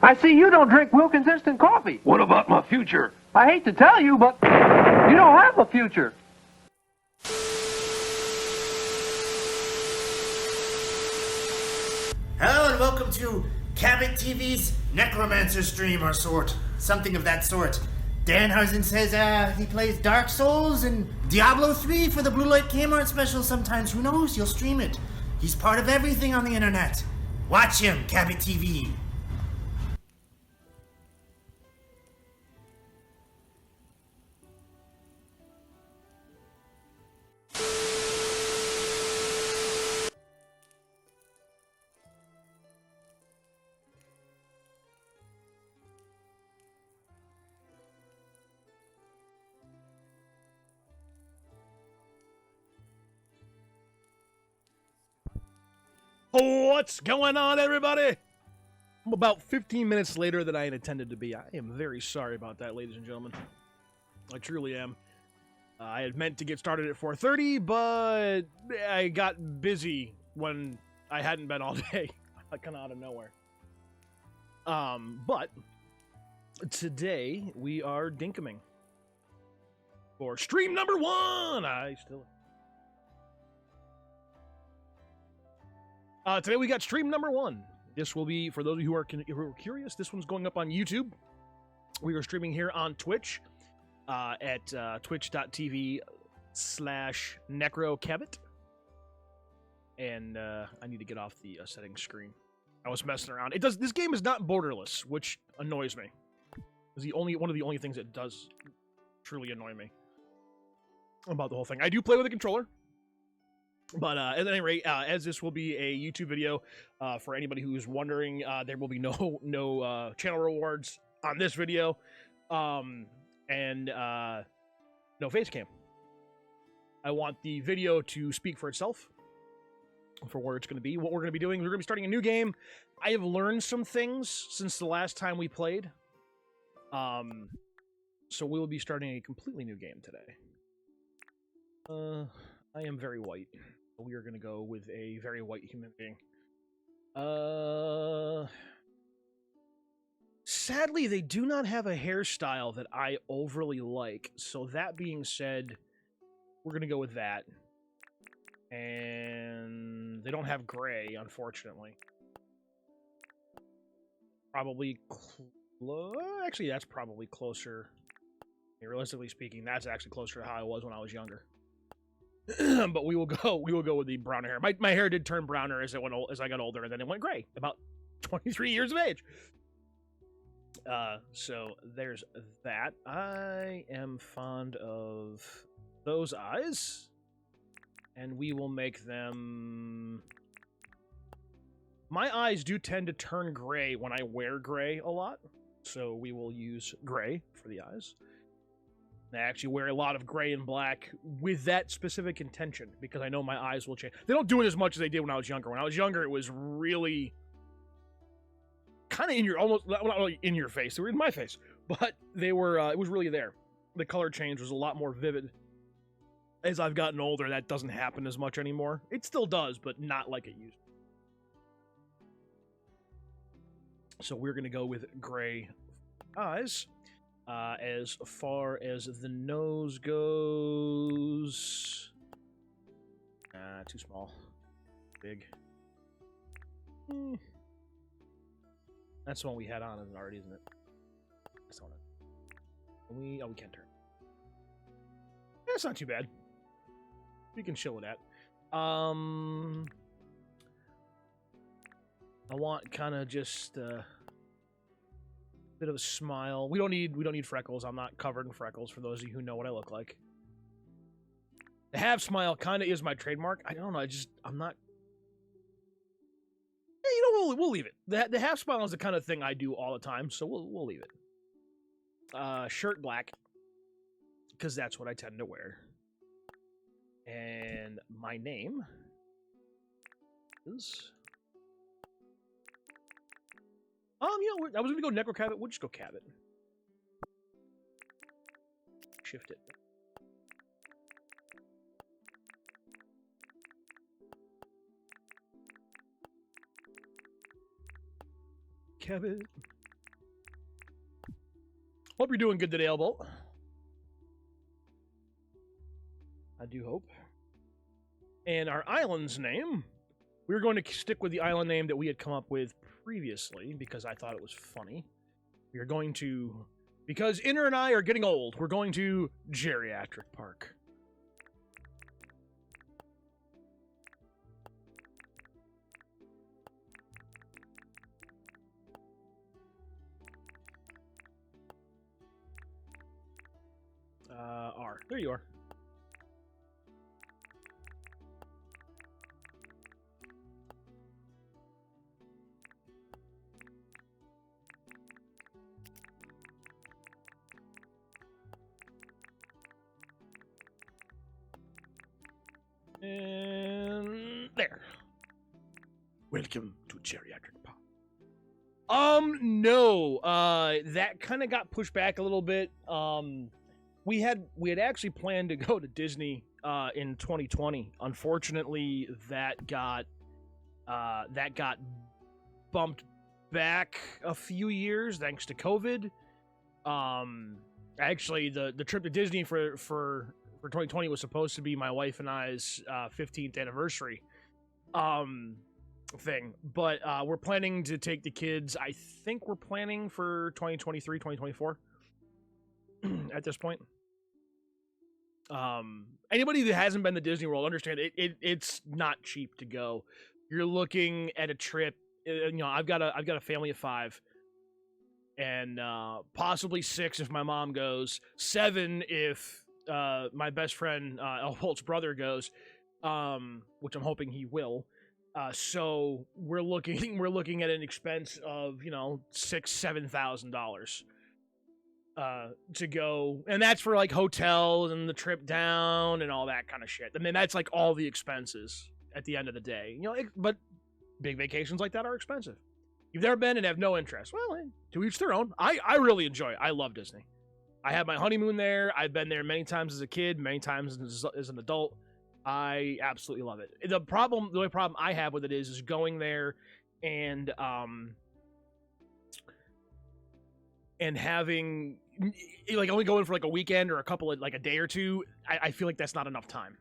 I see you don't drink Wilkins instant coffee. What about my future? I hate to tell you, but you don't have a future. Hello and welcome to Cabot TV's Necromancer stream or something of that sort. Danhausen says he plays Dark Souls and Diablo 3 for the Blue Light Kmart special sometimes. Who knows? You'll stream it. He's part of everything on the internet. Watch him, Cabot TV. What's going on, everybody? I'm about 15 minutes later than I had intended to be. I am very sorry about that, ladies and gentlemen. I truly am. I had meant to get started at 4:30, but I got busy when I hadn't been all day. Kind of out of nowhere. But today we are Dinkuming for stream number 1. Today we got stream number 1. This will be, for those of you who are curious, this one's going up on YouTube. We are streaming here on Twitch at twitch.tv/NecroCabbot. And I need to get off the settings screen. I was messing around. This game is not borderless, which annoys me. It's one of the only things that does truly annoy me about the whole thing. I do play with a controller. But at any rate, as this will be a YouTube video, for anybody who's wondering, there will be no channel rewards on this video, and no face cam. I want the video to speak for itself, for where it's going to be, what we're going to be doing. We're going to be starting a new game. I have learned some things since the last time we played, so we will be starting a completely new game today. I am very white. We are going to go with a very white human being. Sadly, they do not have a hairstyle that I overly like. So that being said, we're going to go with that. And they don't have gray, unfortunately. Probably actually, that's probably closer. Realistically speaking, that's actually closer to how I was when I was younger. But we will go with the brown hair. My hair did turn browner as I got older, and then it went gray about 23 years of age. So there's that. I am fond of those eyes, and we will make them. My eyes do tend to turn gray when I wear gray a lot, so we will use gray for the eyes. I actually wear a lot of gray and black with that specific intention, because I know my eyes will change. They don't do it as much as they did when I was younger. When I was younger, it was really kind of in your, almost not really in your face. They were in my face, but they were. It was really there. The color change was a lot more vivid. As I've gotten older, that doesn't happen as much anymore. It still does, but not like it used to. So we're gonna go with gray eyes. As far as the nose goes, too small, big. That's the one we had on already, isn't it? That's the one. We can turn. That's not too bad. We can chill with that. I want kind of just. Bit of a smile. We don't need freckles. I'm not covered in freckles, for those of you who know what I look like. The half smile kind of is my trademark. I don't know. I'm not. Yeah, we'll leave it. The half smile is the kind of thing I do all the time, so we'll leave it. Shirt black, because that's what I tend to wear. And my name is. I was gonna go NecroCabbot. We'll just go Cabot. Shift it. Cabot. Hope you're doing good today, Elbolt. I do hope. And our island's name, we're going to stick with the island name that we had come up with previously because I thought it was funny. We are going to, because Inner and I are getting old, we're going to Geriatric Park. R. There you are. And there. Welcome to Geriatric Park. No. That kind of got pushed back a little bit. We had actually planned to go to Disney in 2020. Unfortunately, that got bumped back a few years thanks to COVID. Actually, the trip to Disney for 2020 was supposed to be my wife and I's 15th anniversary thing, but we're planning to take the kids. I think we're planning for 2023, 2024 at this point. Anybody that hasn't been to Disney World, understand it's not cheap to go. You're looking at a trip. You know, I've got a family of 5, and possibly 6 if my mom goes, 7 if my best friend Elbolt's brother goes, which I'm hoping he will. So we're looking at an expense of $6,000-$7,000. To go, and that's for like hotels and the trip down and all that kind of shit. I mean, that's like all the expenses at the end of the day, but big vacations like that are expensive. You've never been and have no interest. Well, to each their own. I really enjoy it. I love Disney. I had my honeymoon there. I've been there many times as a kid, many times as an adult. I absolutely love it. The only problem I have with it is going there and having like only going for like a weekend or a day or two. I feel like that's not enough time.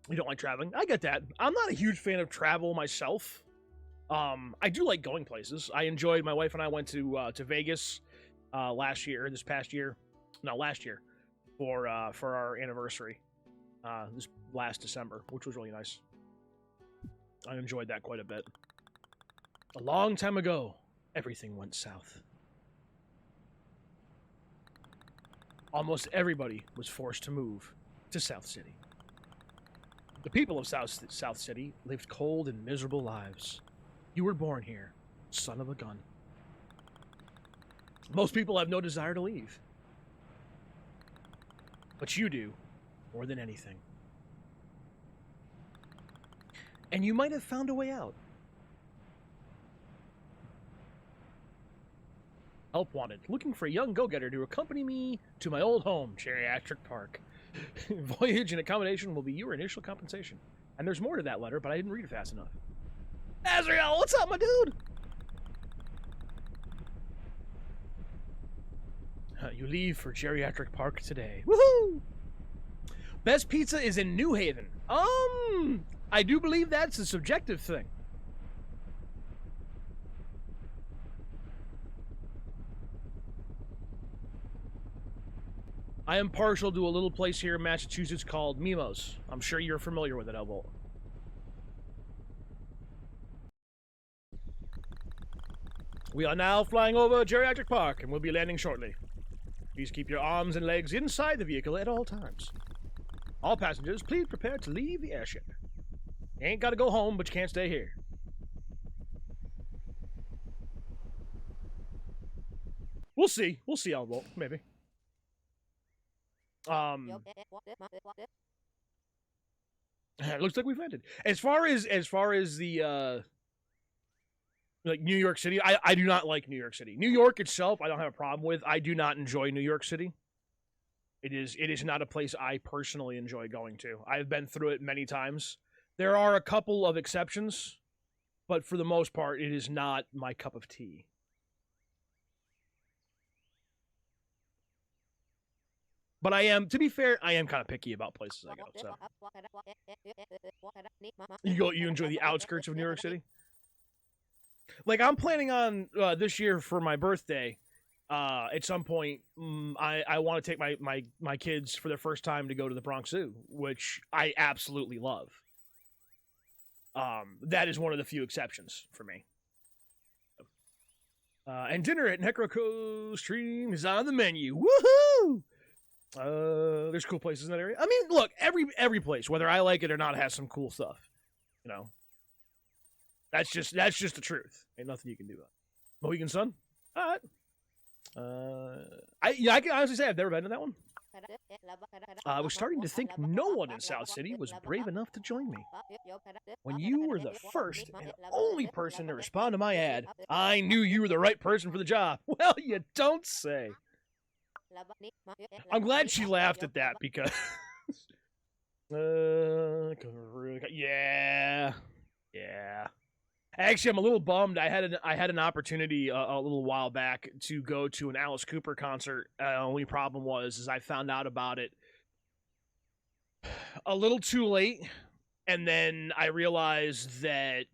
You don't like traveling? I get that. I'm not a huge fan of travel myself. I do like going places. My wife and I went to Vegas last year for our anniversary this last December, which was really nice. I enjoyed that quite a bit. A long time ago, everything went south. Almost everybody was forced to move to South City. The people of South City lived cold and miserable lives. You were born here, son of a gun. Most people have no desire to leave. But you do, more than anything. And you might have found a way out. Help wanted. Looking for a young go-getter to accompany me to my old home, Geriatric Park. Voyage and accommodation will be your initial compensation. And there's more to that letter, but I didn't read it fast enough. Azrael, what's up, my dude? You leave for Geriatric Park today. Woohoo! Best pizza is in New Haven. I do believe that's a subjective thing. I am partial to a little place here in Massachusetts called Mimo's. I'm sure you're familiar with it, Elbolt. We are now flying over Geriatric Park and will be landing shortly. Please keep your arms and legs inside the vehicle at all times. All passengers, please prepare to leave the airship. You ain't got to go home, but you can't stay here. We'll see. We'll see, Elbolt. Maybe. It looks like we've ended. As far as the like New York City, I do not like New York City. New York itself, I don't have a problem with. I do not enjoy New York City. It is not a place I personally enjoy going to. I've been through it many times. There are a couple of exceptions, but for the most part, it is not my cup of tea. But I am, to be fair, I am kind of picky about places I go. So you enjoy the outskirts of New York City? Like I'm planning on this year for my birthday. At some point, I want to take my kids for their first time to go to the Bronx Zoo, which I absolutely love. That is one of the few exceptions for me. And dinner at NecroCabbot Stream is on the menu. Woohoo! There's cool places in that area. I mean, look, every place, whether I like it or not, has some cool stuff. You know, that's just the truth. Ain't nothing you can do about it. Mohegan Sun. All right. I can honestly say I've never been to that one. I was starting to think no one in South City was brave enough to join me. When you were the first and only person to respond to my ad, I knew you were the right person for the job. Well, you don't say. I'm glad she laughed at that because... yeah. Actually, I'm a little bummed. I had an opportunity a little while back to go to an Alice Cooper concert. Only problem was I found out about it a little too late, and then I realized that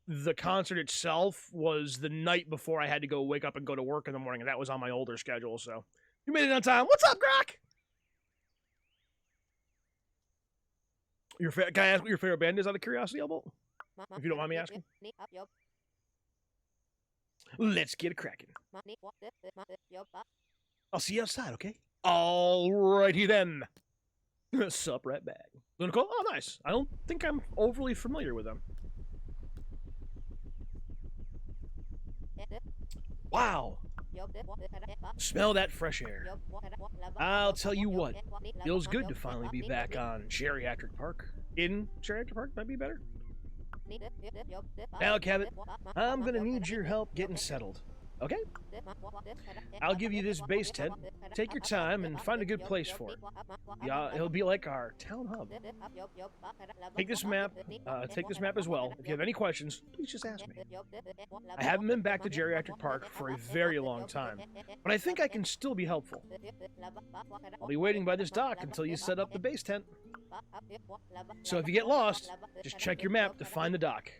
the concert itself was the night before I had to go wake up and go to work in the morning, and that was on my older schedule. So you made it on time. What's up, Grok? Can I ask what your favorite band is out of curiosity, Elbow? If you don't mind me asking. Let's get it cracking. I'll see you outside, okay? Alrighty then. Sup right back. Nicole? Oh, nice. I don't think I'm overly familiar with them. Wow. Smell that fresh air. I'll tell you what. Feels good to finally be back on Geriatric Park. In Geriatric Park might be better. Now, Cabot, I'm gonna need your help getting settled. Okay? I'll give you this base tent. Take your time and find a good place for it. Yeah, it'll be like our town hub. Take this map as well. If you have any questions, please just ask me. I haven't been back to Geriatric Park for a very long time, but I think I can still be helpful. I'll be waiting by this dock until you set up the base tent. So if you get lost, just check your map to find the dock.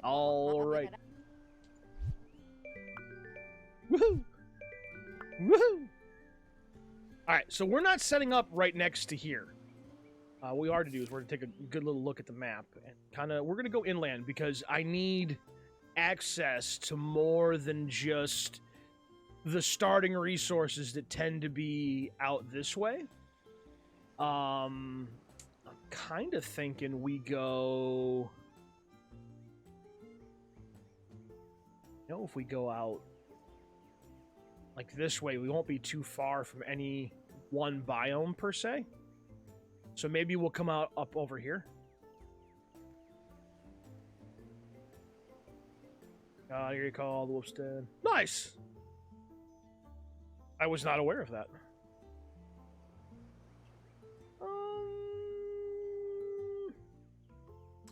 All right. Woohoo! Woohoo! Alright, so we're not setting up right next to here. What we are to do is we're going to take a good little look at the map. And we're going to go inland because I need access to more than just the starting resources that tend to be out this way. I'm kind of thinking we go... You know, if we go out like this way, we won't be too far from any one biome per se. So maybe we'll come out up over here. Here you call the wolf's den. Nice! I was not aware of that.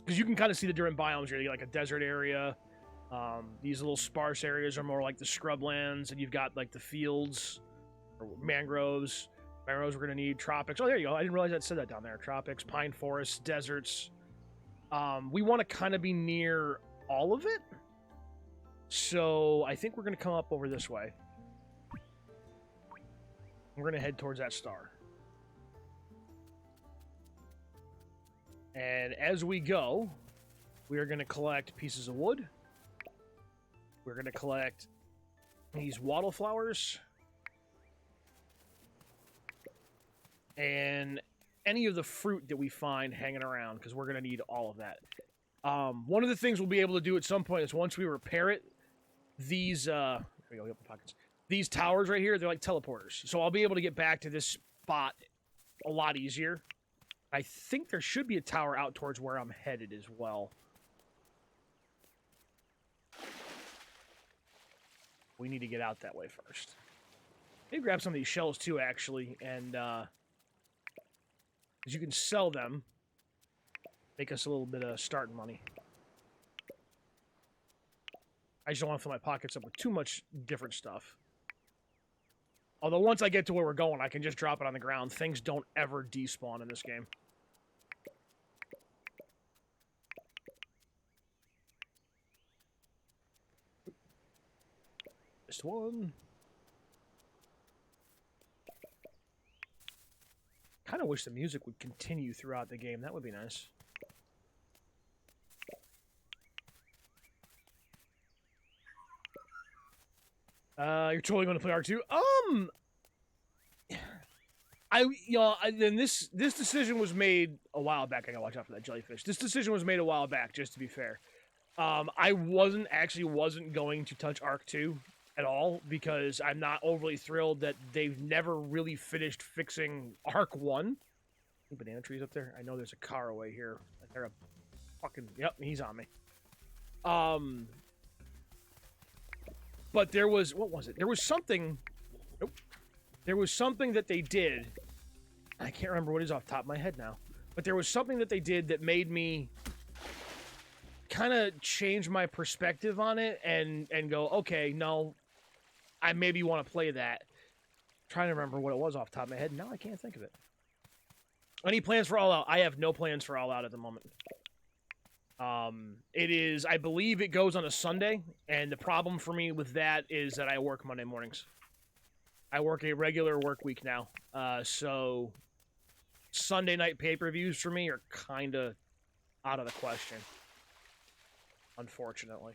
Because you can kind of see the different biomes here. You get like a desert area. These little sparse areas are more like the scrublands, and you've got like the fields, or mangroves. Mangroves we're going to need. Tropics. Oh, there you go. I didn't realize that said that down there. Tropics, pine forests, deserts. We want to kind of be near all of it. So I think we're going to come up over this way. We're going to head towards that star. And as we go, we are going to collect pieces of wood. We're going to collect these wattle flowers. And any of the fruit that we find hanging around, because we're going to need all of that. One of the things we'll be able to do at some point is once we repair it, these, there we go, pockets. These towers right here, they're like teleporters. So I'll be able to get back to this spot a lot easier. I think there should be a tower out towards where I'm headed as well. We need to get out that way first. Maybe grab some of these shells too, actually, and because you can sell them, make us a little bit of starting money. I just don't want to fill my pockets up with too much different stuff. Although once I get to where we're going, I can just drop it on the ground. Things don't ever despawn in this game. Missed one. Kind of wish the music would continue throughout the game. That would be nice. You're totally going to play R2? Then this decision was made a while back. I gotta watch out for that jellyfish. This decision was made a while back, just to be fair. I wasn't going to touch Arc 2 at all because I'm not overly thrilled that they've never really finished fixing Arc 1. Any banana trees up there? I know there's a car away here. They're a fucking... Yep, he's on me. But there was... What was it? There was something... Nope. There was something that they did. I can't remember what it is off the top of my head now. But there was something that they did that made me kind of change my perspective on it and go, okay, no, I maybe want to play that. I'm trying to remember what it was off the top of my head. Now I can't think of it. Any plans for All Out? I have no plans for All Out at the moment. It is, I believe it goes on a Sunday, and the problem for me with that is that I work Monday mornings. I work a regular work week now, so Sunday night pay-per-views for me are kind of out of the question, unfortunately.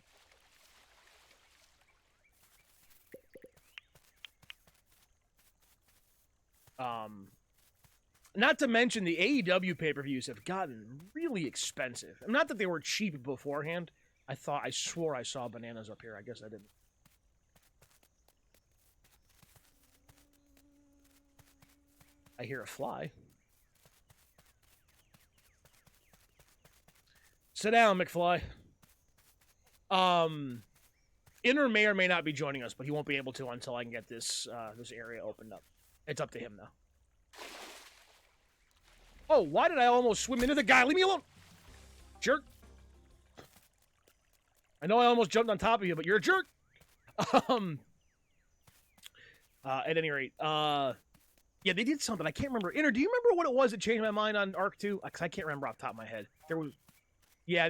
Not to mention the AEW pay-per-views have gotten really expensive. Not that they were cheap beforehand. I swore I saw bananas up here. I guess I didn't. I hear a fly. Sit down, McFly. Inner may or may not be joining us, but he won't be able to until I can get this this area opened up. It's up to him now. Oh, why did I almost swim into the guy? Leave me alone! Jerk. I know I almost jumped on top of you, but you're a jerk! At any rate, yeah, they did something. I can't remember. Inner, do you remember what it was that changed my mind on Arc 2? Because I can't remember off the top of my head. There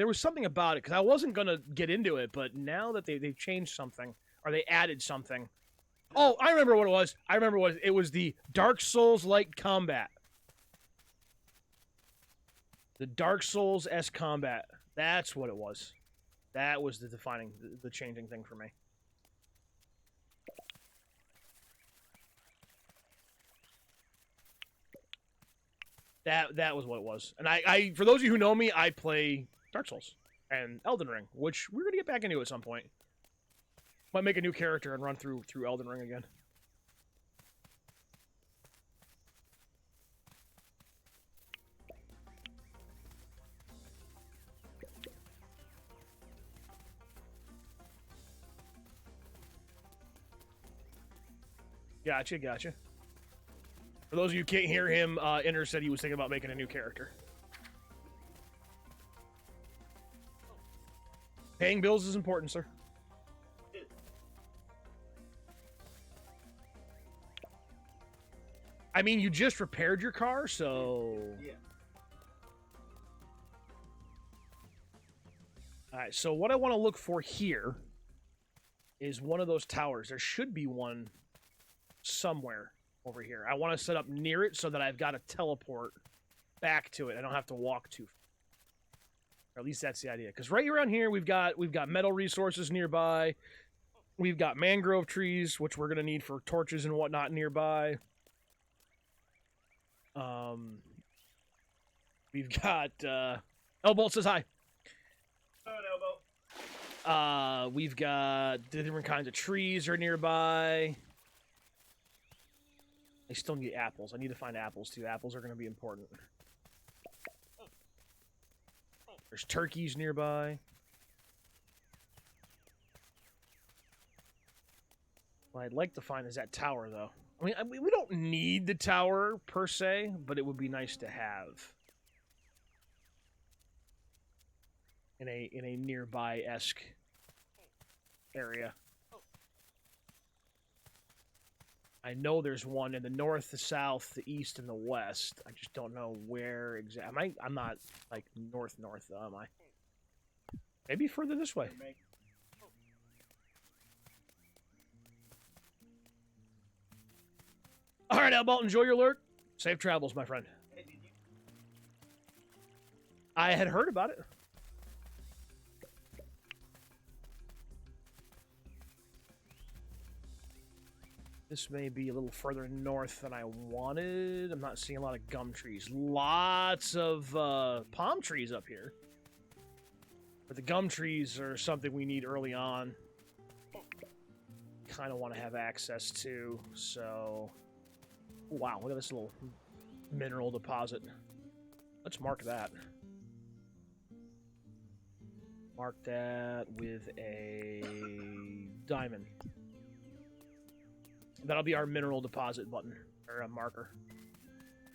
was something about it, because I wasn't going to get into it, but now that they've changed something, or they added something. Oh, I remember what it was. It was the Dark Souls-like combat. The Dark Souls-esque combat. That's what it was. That was the defining, the changing thing for me. That was what it was. And I for those of you who know me, I play Dark Souls and Elden Ring, which we're going to get back into at some point. Might make a new character and run through Elden Ring again. Gotcha. For those of you who can't hear him, Inner said he was thinking about making a new character. Paying bills is important, sir. I mean, you just repaired your car, so... Yeah. Alright, so what I want to look for here is one of those towers. There should be one somewhere over here. I want to set up near it so that I've got to teleport back to it. I don't have to walk too far. Or at least that's the idea. Because right around here, we've got metal resources nearby. We've got mangrove trees, which we're going to need for torches and whatnot nearby. We've got, Elbolt says hi. Elbow. We've got different kinds of trees are nearby. I still need apples. I need to find apples, too. Apples are going to be important. There's turkeys nearby. What I'd like to find is that tower, though. I mean, we don't need the tower, per se, but it would be nice to have. In a nearby-esque area. I know there's one in the north, the south, the east, and the west. I just don't know where exactly. I'm not like north, though, am I? Maybe further this way. All right, Albalt, enjoy your lurk. Safe travels, my friend. I had heard about it. This may be a little further north than I wanted. I'm not seeing a lot of gum trees. Lots of palm trees up here. But the gum trees are something we need early on. Kind of want to have access to, so... Wow, look at this little mineral deposit. Let's mark that. Mark that with a diamond. That'll be our mineral deposit button, or a marker.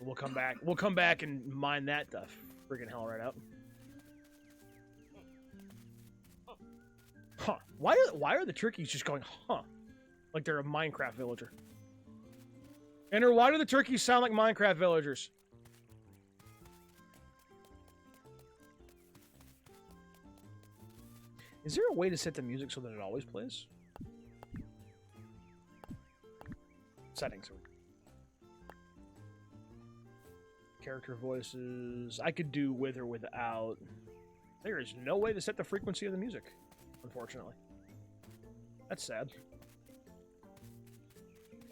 We'll come back. We'll come back and mine that the friggin' hell right out. Huh. Why are the turkeys just going, huh? Like they're a Minecraft villager. Ender, why do the turkeys sound like Minecraft villagers? Is there a way to set the music so that it always plays? Settings. Character voices. I could do with or without. There is no way to set the frequency of the music, unfortunately. That's sad.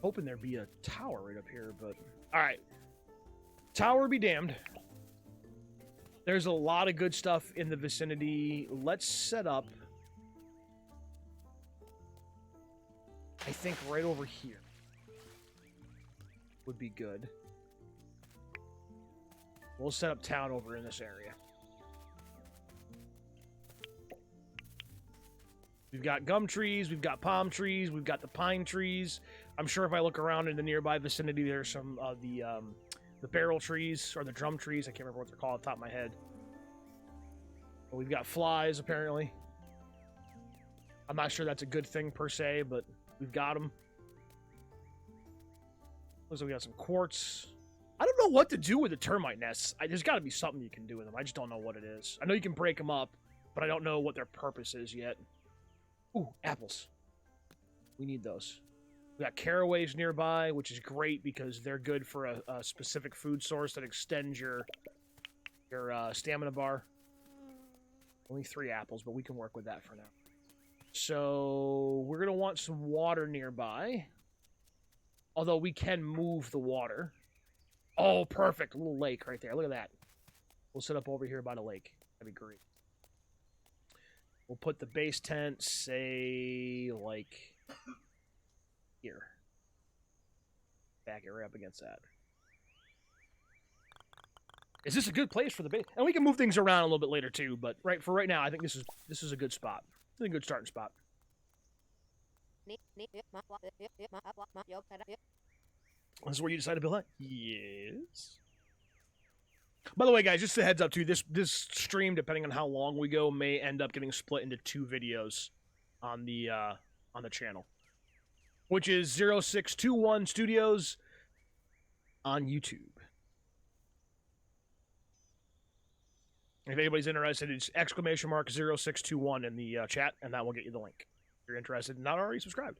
Hoping there'd be a tower right up here, but... Alright. Tower be damned. There's a lot of good stuff in the vicinity. Let's set up... I think right over here would be good. We'll set up town over in this area. We've got gum trees, we've got palm trees, we've got the pine trees. I'm sure if I look around in the nearby vicinity, there's some of the barrel trees, or the drum trees. I can't remember what they're called off the top of my head. But we've got flies, apparently. I'm not sure that's a good thing, per se, but we've got them. Looks like we got some quartz. I don't know what to do with the termite nests. There's got to be something you can do with them. I just don't know what it is. I know you can break them up, but I don't know what their purpose is yet. Ooh, apples. We need those. We got caraways nearby, which is great because they're good for a specific food source that extends your stamina bar. Only 3 apples, but we can work with that for now. So we're going to want some water nearby. Although we can move the water. Oh, perfect. A little lake right there. Look at that. We'll set up over here by the lake. That'd be great. We'll put the base tent, say, like, here. Back it right up against that. Is this a good place for the base? And we can move things around a little bit later, too, but for right now, I think this is a good spot. It's a good starting spot. This is where you decide to build that? Yes. By the way, guys, just a heads up too. This stream, depending on how long we go, may end up getting split into 2 videos on the channel, which is 0621 Studios on YouTube. If anybody's interested, it's !0621 in the chat, and that will get you the link. If you're interested and not already subscribed.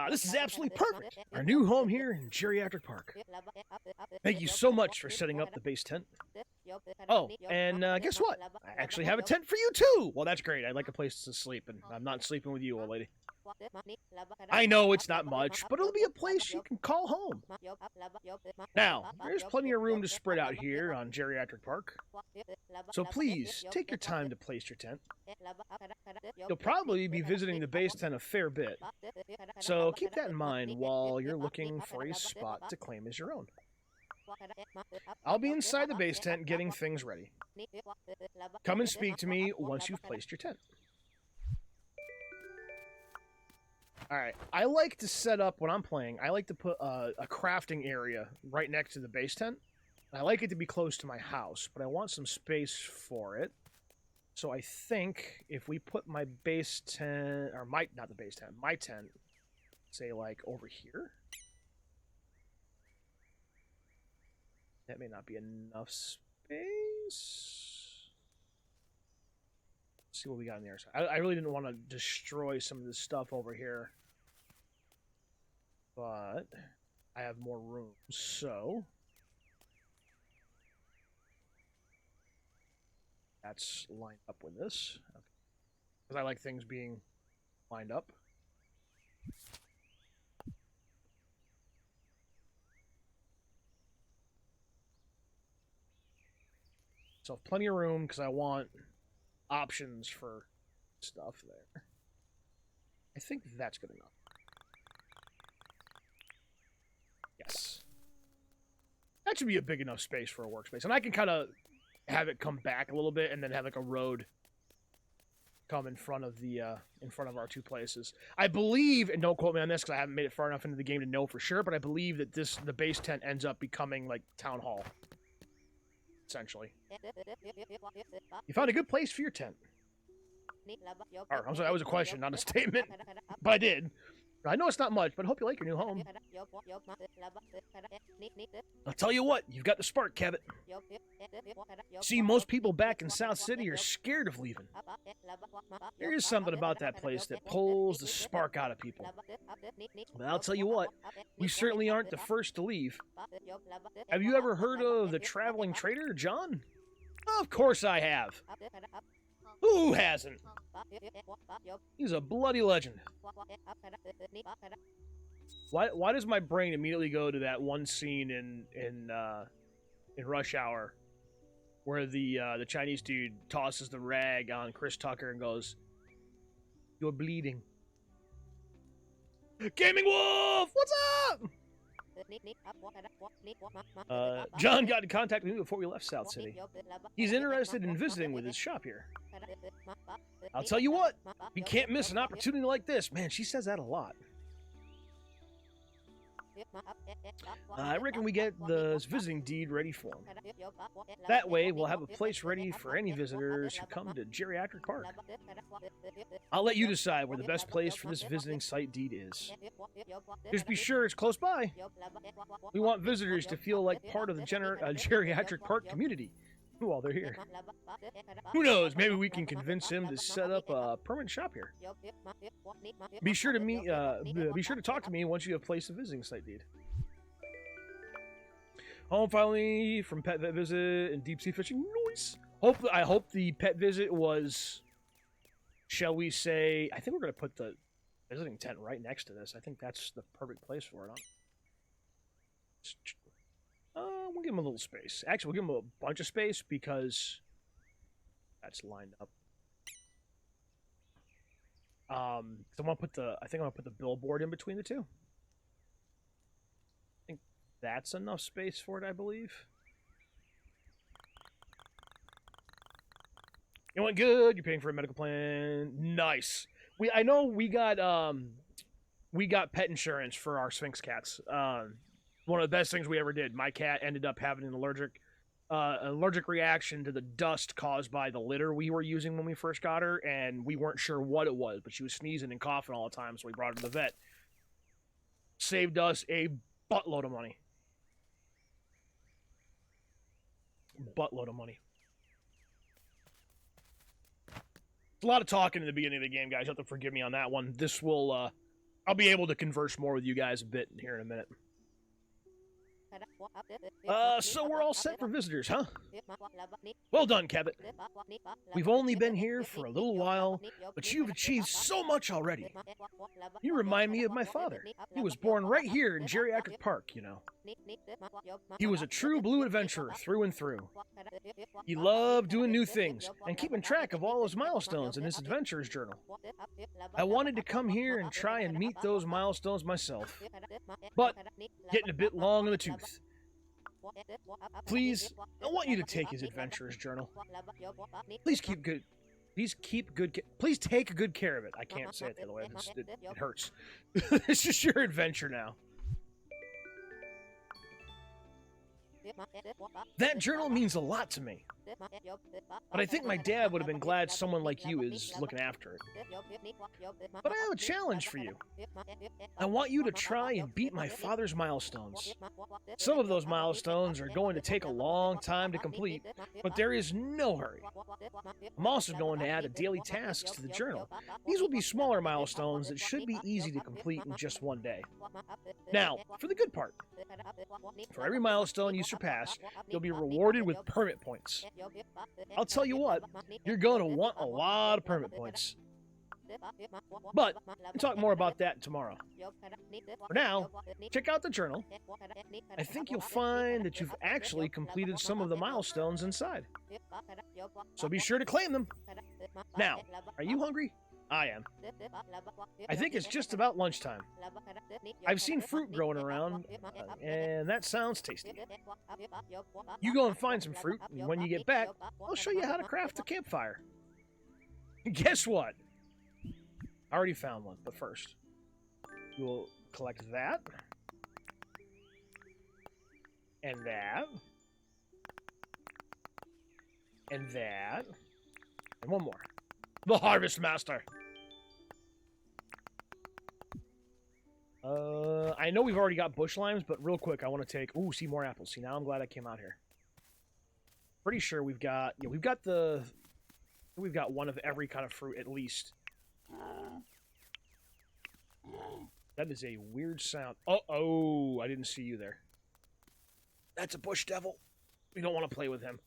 This is absolutely perfect. Our new home here in Geriatric Park. Thank you so much for setting up the base tent. Oh, and guess what? I actually have a tent for you too. Well, that's great. I'd like a place to sleep, and I'm not sleeping with you, old lady. I know it's not much, but it'll be a place you can call home. Now, there's plenty of room to spread out here on Geriatric Park. So please, take your time to place your tent. You'll probably be visiting the base tent a fair bit. So keep that in mind while you're looking for a spot to claim as your own. I'll be inside the base tent getting things ready. Come and speak to me once you've placed your tent. Alright, I like to set up, when I'm playing, I like to put a crafting area right next to the base tent. I like it to be close to my house, but I want some space for it. So I think if we put my base tent, or not the base tent, my tent, say like over here. That may not be enough space. Let's see what we got in there. I really didn't want to destroy some of this stuff over here. But I have more room, so that's lined up with this. Okay. Because I like things being lined up. So I have plenty of room because I want options for stuff there. I think that's good enough. Yes. That should be a big enough space for a workspace. And I can kind of have it come back a little bit and then have like a road come in front of the our two places. I believe, and don't quote me on this because I haven't made it far enough into the game to know for sure, but I believe that the base tent ends up becoming like town hall. Essentially. You found a good place for your tent. Or, I'm sorry, that was a question, not a statement. But I did. I know it's not much, but I hope you like your new home. I'll tell you what, you've got the spark, Cabot. See, most people back in South City are scared of leaving. There is something about that place that pulls the spark out of people. But I'll tell you what, we certainly aren't the first to leave. Have you ever heard of the traveling trader, John? Of course I have. Who hasn't? He's a bloody legend. Why does my brain immediately go to that one scene in Rush Hour where the Chinese dude tosses the rag on Chris Tucker and goes, "You're bleeding." Gaming Wolf, what's up? John got in contact with me before we left South City. He's interested in visiting with his shop here. I'll tell you what, we can't miss an opportunity like this. Man, she says that a lot. I reckon we get the visiting deed ready for him. That way, we'll have a place ready for any visitors who come to Geriatric Park. I'll let you decide where the best place for this visiting site deed is. Just be sure it's close by. We want visitors to feel like part of the Geriatric Park community while they're here. Who knows, maybe we can convince him to set up a permanent shop here. Be sure to talk to me once you have placed a visiting site deed. Home finally from pet vet visit and deep sea fishing. Nice. I hope the pet visit was, shall we say, I think we're going to put the visiting tent right next to this. I think that's the perfect place for it. We'll give him a little space. Actually, we'll give him a bunch of space because that's lined up. I think I'm gonna put the billboard in between the two. I think that's enough space for it, I believe. It went good. You're paying for a medical plan. Nice. I know we got pet insurance for our Sphinx cats. One of the best things we ever did. My cat ended up having an allergic reaction to the dust caused by the litter we were using when we first got her, and we weren't sure what it was, but she was sneezing and coughing all the time, so we brought her to the vet. Saved us a buttload of money. Buttload of money. It's a lot of talking in the beginning of the game, guys. You'll have to forgive me on that one. This will, I'll be able to converse more with you guys a bit here in a minute. So we're all set for visitors, huh? Well done, Cabot. We've only been here for a little while, but you've achieved so much already. You remind me of my father. He was born right here in Geriatric Park, you know. He was a true blue adventurer through and through. He loved doing new things and keeping track of all his milestones in his adventurer's journal. I wanted to come here and try and meet those milestones myself, but getting a bit long in the tooth. Please, I want you to take his adventurer's journal. Please take good care of it. I can't say it the other way. It hurts. It's just your adventure now. That journal means a lot to me. But I think my dad would have been glad someone like you is looking after it. But I have a challenge for you. I want you to try and beat my father's milestones. Some of those milestones are going to take a long time to complete, but there is no hurry. I'm also going to add a daily task to the journal. These will be smaller milestones that should be easy to complete in just one day. Now, for the good part. For every milestone you surpass, you'll be rewarded with permit points. I'll tell you what, you're going to want a lot of permit points. But we'll talk more about that tomorrow. For now, check out the journal. I think you'll find that you've actually completed some of the milestones inside. So be sure to claim them. Now, are you hungry? I am. I think it's just about lunchtime. I've seen fruit growing around, and that sounds tasty. You go and find some fruit, and when you get back, I'll show you how to craft a campfire. Guess what? I already found one, but first, we'll collect that, and that, and that, and one more. The Harvest Master. I know we've already got bush limes, but real quick, I want to take... Ooh, see more apples. See, now I'm glad I came out here. Pretty sure we've got... Yeah, we've got the... We've got one of every kind of fruit, at least. That is a weird sound. Oh, I didn't see you there. That's a bush devil. We don't want to play with him.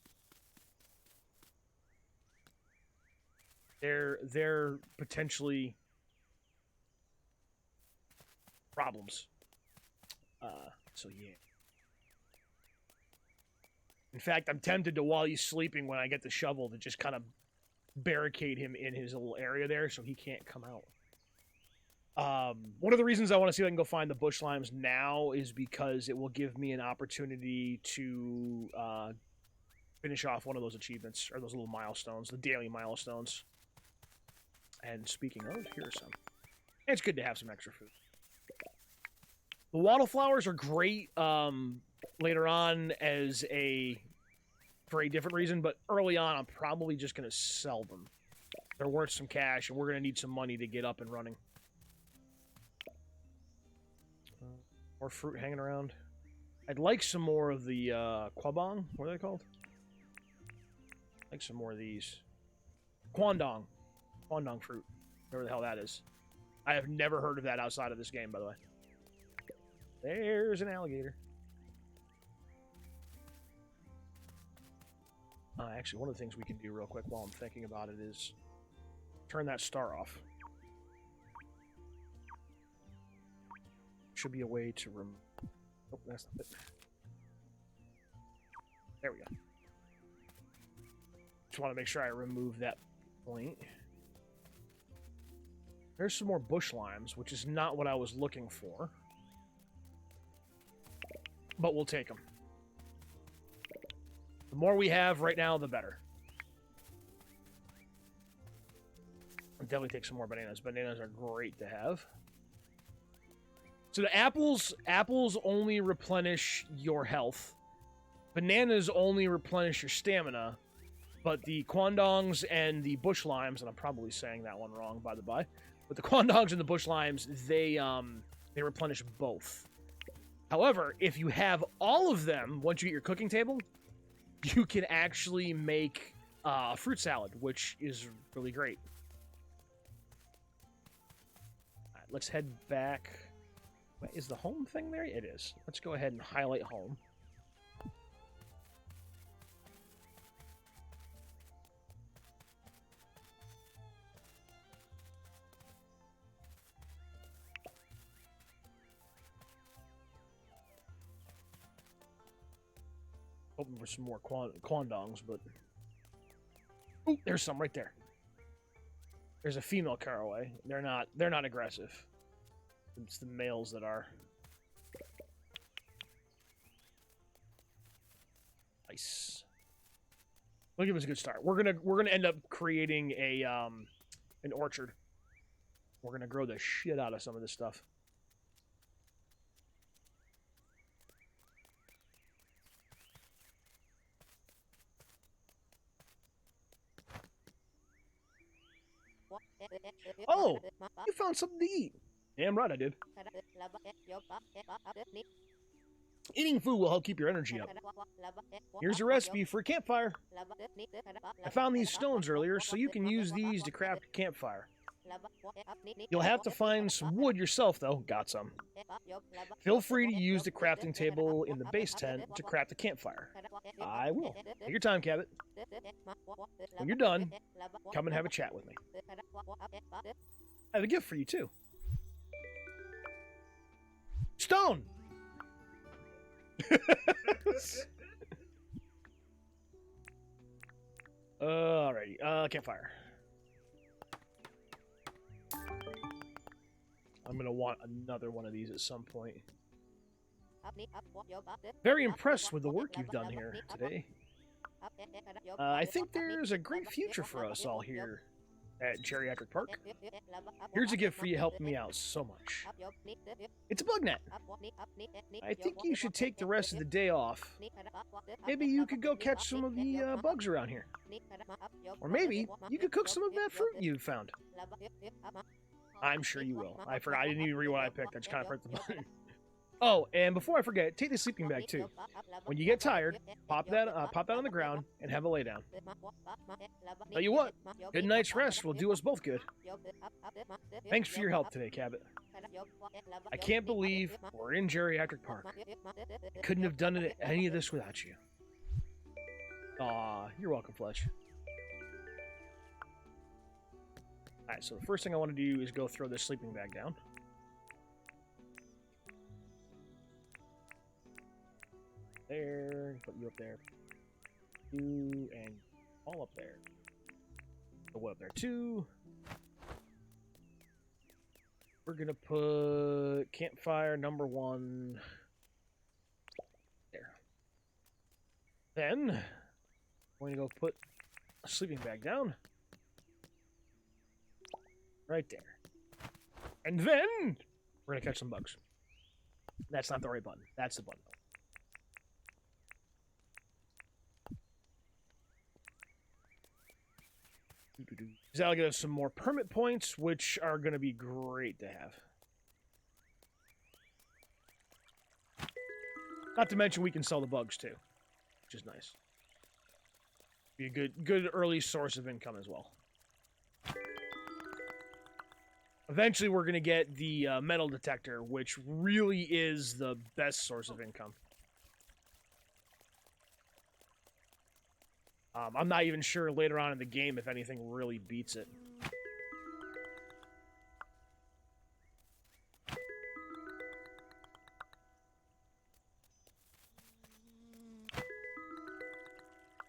They're potentially problems. So yeah. In fact, I'm tempted to, while he's sleeping, when I get the shovel, to just kind of barricade him in his little area there so he can't come out. One of the reasons I want to see if I can go find the bush limes now is because it will give me an opportunity to finish off one of those achievements, or those little milestones, the daily milestones. And speaking of, here's some. It's good to have some extra food. The wattle flowers are great later on for a different reason, but early on I'm probably just going to sell them. They're worth some cash, and we're going to need some money to get up and running. More fruit hanging around. I'd like some more of the quabong. What are they called? I'd like some more of these. Quandong. Quandong fruit. Whatever the hell that is. I have never heard of that outside of this game, by the way. There's an alligator. Actually, one of the things we can do real quick while I'm thinking about it is turn that star off. Should be a way to remove... Oh, that's not it. There we go. Just want to make sure I remove that point. There's some more bush limes, which is not what I was looking for. But we'll take them. The more we have right now, the better. I'll definitely take some more bananas. Bananas are great to have. So the apples only replenish your health. Bananas only replenish your stamina. But the quandongs and the bush limes, and I'm probably saying that one wrong, by the by, but the quandongs and the bush limes, they replenish both. However, if you have all of them, once you get your cooking table, you can actually make a fruit salad, which is really great. All right, let's head back. Wait, is the home thing there? It is. Let's go ahead and highlight home. Hoping for some more quandongs, but... Ooh, there's some right there. There's a female caraway. They're not aggressive. It's the males that are. Nice. We'll give us a good start. We're gonna end up creating a an orchard. We're gonna grow the shit out of some of this stuff. Oh, you found something to eat. Damn right I did. Eating food will help keep your energy up. Here's a recipe for a campfire. I found these stones earlier, so you can use these to craft a campfire. You'll have to find some wood yourself, though. Got some. Feel free to use the crafting table in the base tent to craft a campfire. I will. Take your time, Cabot. When you're done, come and have a chat with me. I have a gift for you, too. Stone! Alrighty, campfire. I'm gonna want another one of these at some point. Very impressed with the work you've done here today. I think there's a great future for us all here at Geriatric Park. Here's a gift for you helping me out so much. It's a bug net. I think you should take the rest of the day off. Maybe you could go catch some of the bugs around here. Or maybe you could cook some of that fruit you found. I'm sure you will. I forgot. I didn't even read what I picked. I just kind of pressed the button. Oh, and before I forget, take the sleeping bag too. When you get tired, pop that on the ground and have a lay down. Tell you what, good night's rest will do us both good. Thanks for your help today, Cabot. I can't believe we're in Geriatric Park. I couldn't have done any of this without you. Aw, you're welcome, Fletch. Alright, so the first thing I want to do is go throw this sleeping bag down. There, put you up there. You and all up there. Go up there too. We're gonna put campfire number 1 there. Then we're gonna go put a sleeping bag down. Right there. And then we're gonna catch some bugs. That's not the right button. That's the button. That'll get us some more permit points, which are going to be great to have. Not to mention we can sell the bugs too, which is nice. Be a good early source of income as well. Eventually we're going to get the metal detector, which really is the best source of income. I'm not even sure later on in the game if anything really beats it.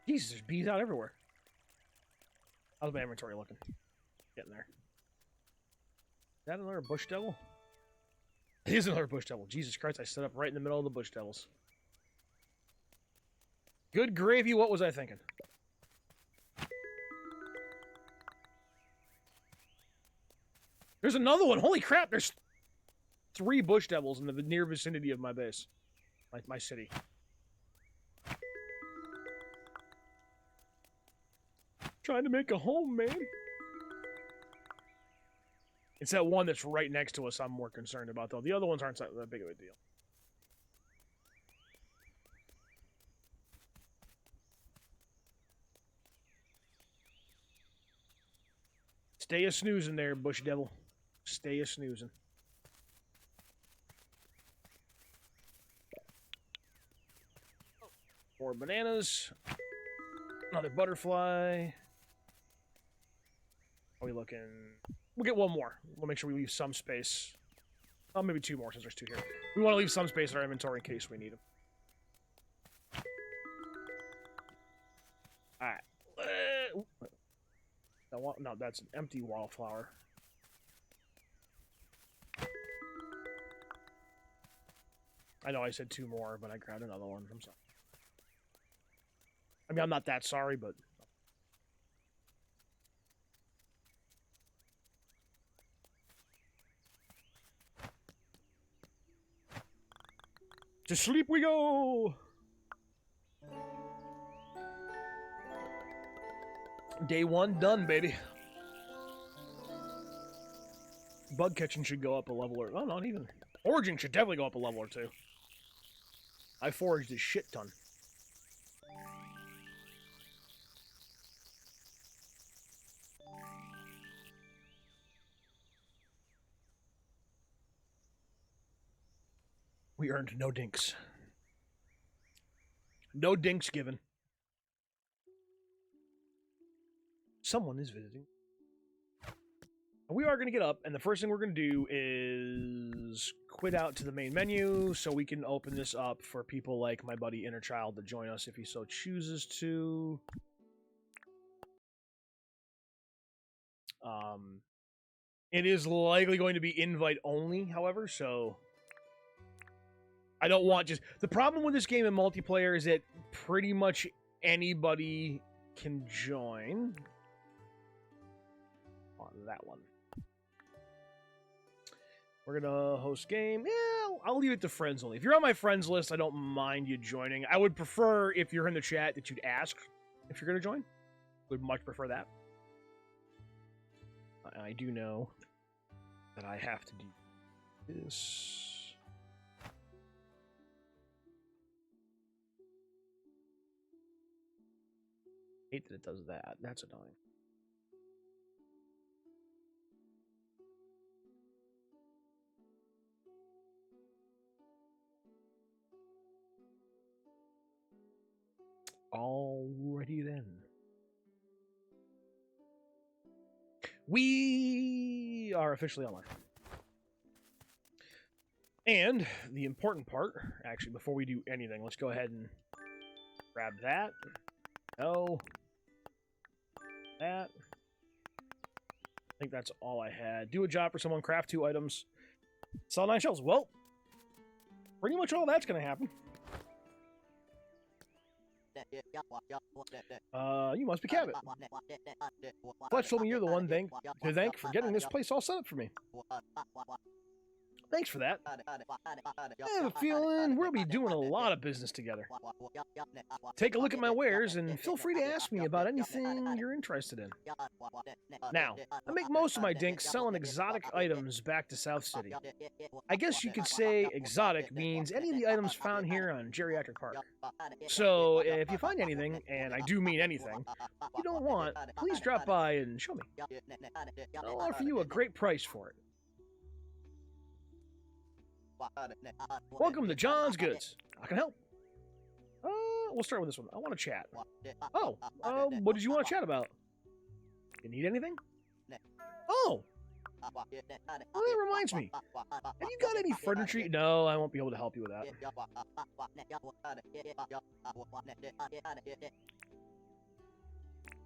Jesus, there's bees out everywhere. How's my inventory looking? Getting there. Is that another bush devil? It is another bush devil. Jesus Christ, I set up right in the middle of the bush devils. Good gravy, what was I thinking? There's another one. Holy crap, there's 3 bush devils in the near vicinity of my base. My city. Trying to make a home, man. It's that one that's right next to us I'm more concerned about, though. The other ones aren't that big of a deal. Stay a snoozing there, bush devil. Stay a snoozing. More bananas. Another butterfly. Are we looking? We'll get one more. We'll make sure we leave some space. Oh, maybe 2 more since there's 2 here. We want to leave some space in our inventory in case we need them. Alright. No, that's an empty wallflower. I know I said 2 more, but I grabbed another one. I'm sorry. I mean, I'm not that sorry, but... To sleep we go! Day 1 done, baby. Bug catching should go up a level or... Oh, not even. Foraging should definitely go up a level or two. I foraged a shit ton. We earned no dinks. No dinks given. Someone is visiting. We are going to get up, and the first thing we're going to do is quit out to the main menu so we can open this up for people like my buddy Inner Child to join us if he so chooses to. It is likely going to be invite only, however, so I don't want just... The problem with this game in multiplayer is that pretty much anybody can join. On that one. We're gonna host game. Yeah, I'll leave it to friends only. If you're on my friends list, I don't mind you joining. I would prefer, if you're in the chat, that you'd ask if you're gonna join. Would much prefer that. I do know that I have to do this. Hate that it does that. That's annoying. Alrighty then. We are officially online. And the important part, actually, before we do anything, let's go ahead and grab that. No. That. I think that's all I had. Do a job for someone, craft 2 items, sell 9 shells. Well, pretty much all that's going to happen. You must be Cabot. Fletch told me you're the one to thank for getting this place all set up for me. Thanks for that. I have a feeling we'll be doing a lot of business together. Take a look at my wares and feel free to ask me about anything you're interested in. Now, I make most of my dinks selling exotic items back to South City. I guess you could say exotic means any of the items found here on Geriatric Park. So, if you find anything, and I do mean anything, you don't want, please drop by and show me. I'll offer you a great price for it. Welcome to John's Goods. I can help. We'll start with this one. I want to chat. Oh, what did you want to chat about? You need anything? Oh! Well, that reminds me. Have you got any furniture? No, I won't be able to help you with that.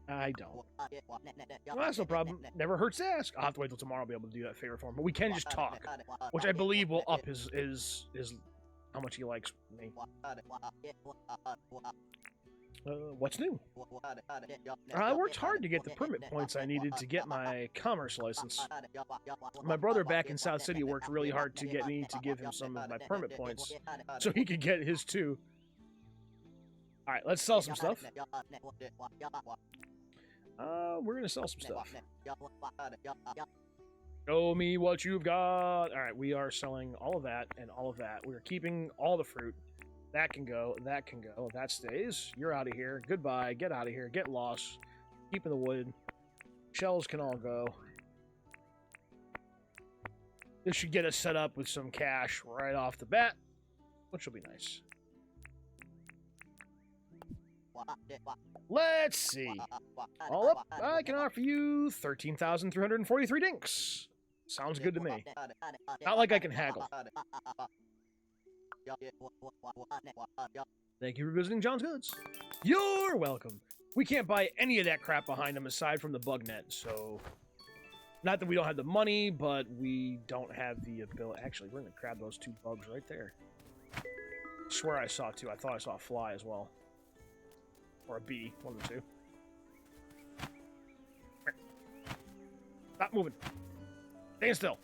I don't. Well, that's no problem. Never hurts to ask. I'll have to wait till tomorrow to be able to do that favor for him. But we can just talk, which I believe will up his how much he likes me. What's new? I worked hard to get the permit points I needed to get my commerce license. My brother back in South City worked really hard to get me to give him some of my permit points so he could get his too. Alright, let's sell some stuff. We're gonna sell some stuff. Show me what you've got. Alright, we are selling all of that and all of that. We're keeping all the fruit. That can go, that can go, that stays. You're out of here. Goodbye, get out of here, get lost. Keeping the wood. Shells can all go. This should get us set up with some cash right off the bat, which will be nice. Let's see. All up, I can offer you 13,343 dinks. Sounds good to me. Not like I can haggle. Thank you for visiting John's Goods. You're welcome. We can't buy any of that crap behind them aside from the bug net, so... Not that we don't have the money, but we don't have the ability... Actually, we're going to grab those 2 bugs right there. I swear I saw 2. I thought I saw a fly as well. Or a bee, one of the 2. Stop moving. Stand still.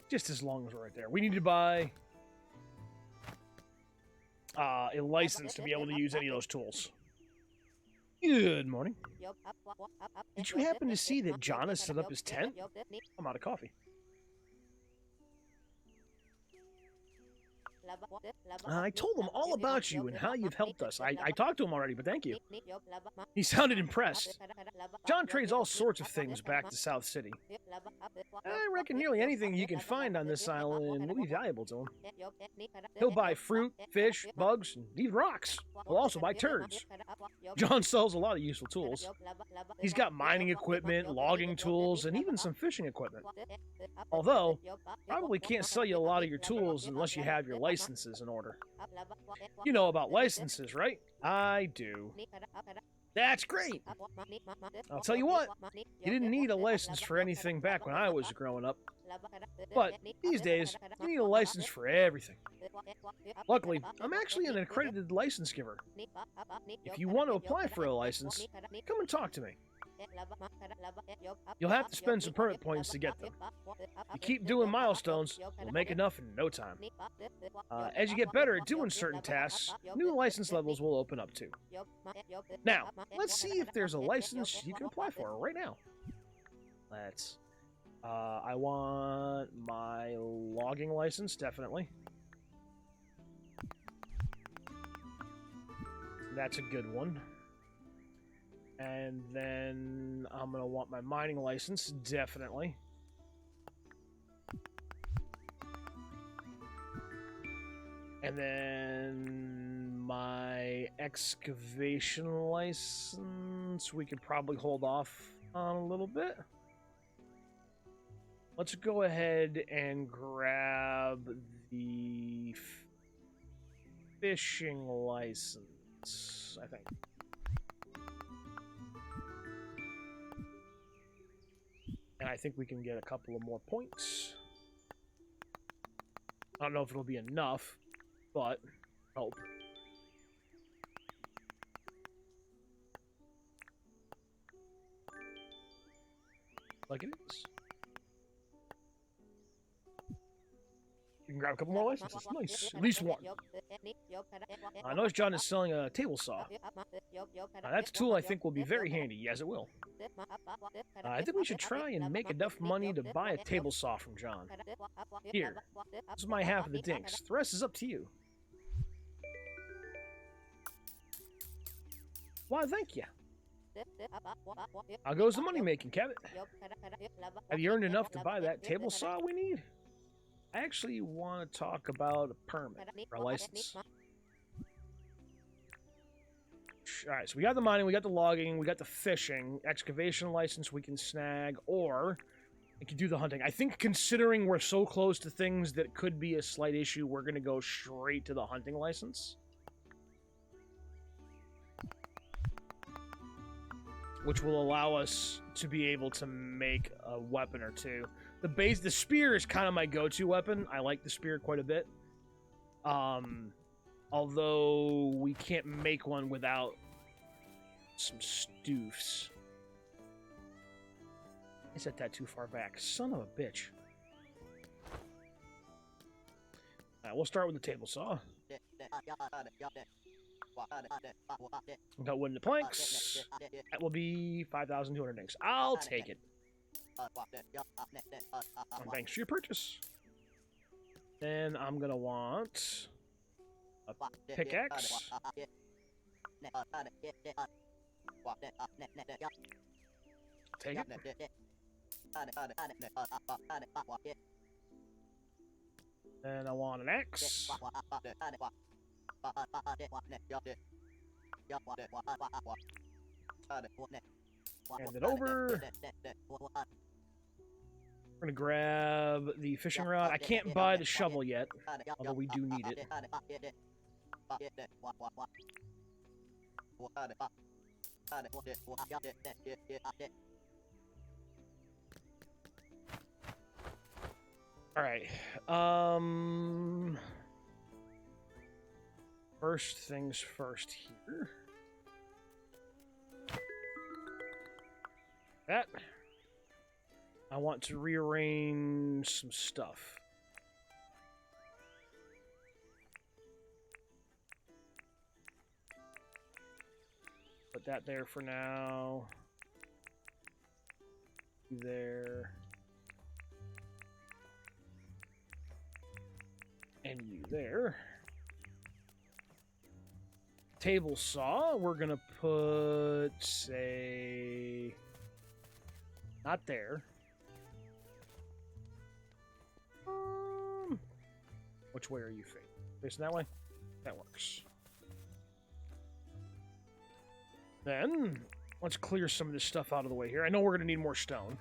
Just as long as we're right there. We need to buy a license to be able to use any of those tools. Good morning. Did you happen to see that John has set up his tent? I'm out of coffee. I told him all about you and how you've helped us. I talked to him already, but thank you. He sounded impressed. John trades all sorts of things back to South City. I reckon nearly anything you can find on this island will be valuable to him. He'll buy fruit, fish, bugs, and even rocks. He'll also buy turds. John sells a lot of useful tools. He's got mining equipment, logging tools, and even some fishing equipment. Although, probably can't sell you a lot of your tools unless you have your licenses in order. You know about licenses, right? I do. That's great. I'll tell you what, you didn't need a license for anything back when I was growing up. But these days, you need a license for everything. Luckily, I'm actually an accredited license giver. If you want to apply for a license, come and talk to me. You'll have to spend some permit points to get them. You keep doing milestones, you'll make enough in no time. As you get better at doing certain tasks, new license levels will open up too. Now, let's see if there's a license you can apply for right now. I want my logging license, definitely. That's a good one. And then I'm going to want my mining license, definitely. And then my excavation license, we could probably hold off on a little bit. Let's go ahead and grab the fishing license, I think. And I think we can get a couple of more points. I don't know if it'll be enough, but hope. Like it is. You can grab a couple more licenses. Nice. At least one. I noticed John is selling a table saw. That's a tool I think will be very handy. Yes, it will. I think we should try and make enough money to buy a table saw from John. Here. This is my half of the dinks. The rest is up to you. Why, thank you. How goes the money making, Cabot? Have you earned enough to buy that table saw we need? I actually want to talk about a permit or a license. Alright, so we got the mining, we got the logging, we got the fishing. Excavation license we can snag, or we can do the hunting. I think considering we're so close to things that could be a slight issue, we're going to go straight to the hunting license. Which will allow us to be able to make a weapon or two. The spear is kind of my go-to weapon. I like the spear quite a bit. Although we can't make one without some stoofs. I set that too far back. Son of a bitch. Alright, we'll start with the table saw. We got wooden planks. That will be 5,200 dinks. I'll take it. And thanks for your purchase. Then I'm gonna want a pickaxe. Take it. Then I want an axe. Hand it over. We're gonna grab the fishing rod. I can't buy the shovel yet, although we do need it. Alright. First things first here. That. I want to rearrange some stuff. Put that there for now. There. And you there. Table saw, we're gonna put, say, not there. Which way are you facing? Facing that way? That works. Then, let's clear some of this stuff out of the way here. I know we're gonna need more stone.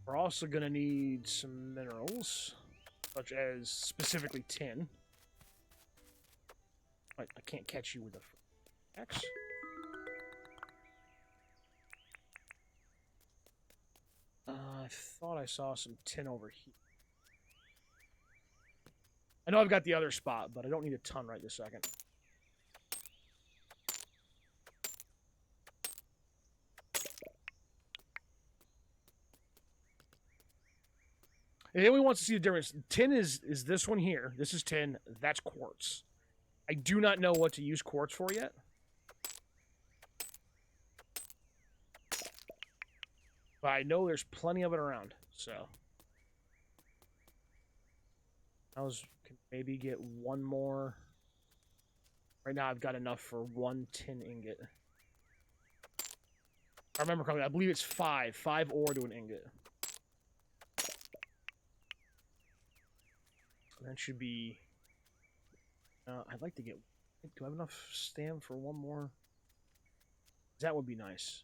We're also going to need some minerals, such as specifically tin. I can't catch you with a axe. I thought I saw some tin over here. I know I've got the other spot, but I don't need a ton right this second. If anyone wants to see the difference, tin is this one here. This is tin. That's quartz. I do not know what to use quartz for yet. But I know there's plenty of it around, so. I can maybe get one more. Right now I've got enough for one tin ingot. I remember correctly, I believe it's 5 ore to an ingot. That should be... I'd like to get... Do I have enough stam for one more? That would be nice.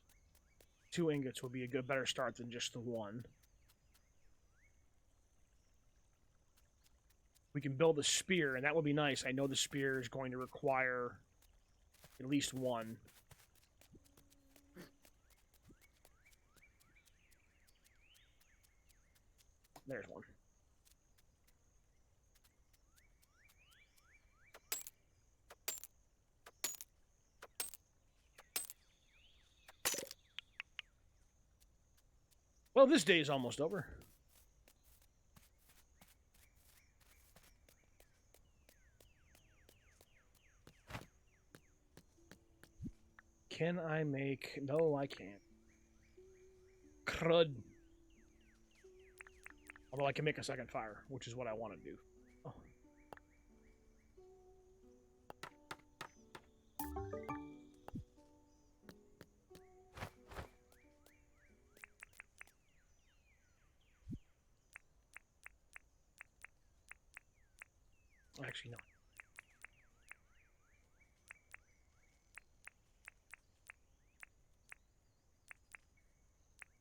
2 ingots would be a better start than just the one. We can build a spear, and that would be nice. I know the spear is going to require at least one. There's one. Well, this day is almost over. Can I make... No, I can't. Crud. Although I can make a second fire, which is what I want to do. Oh. Actually, no.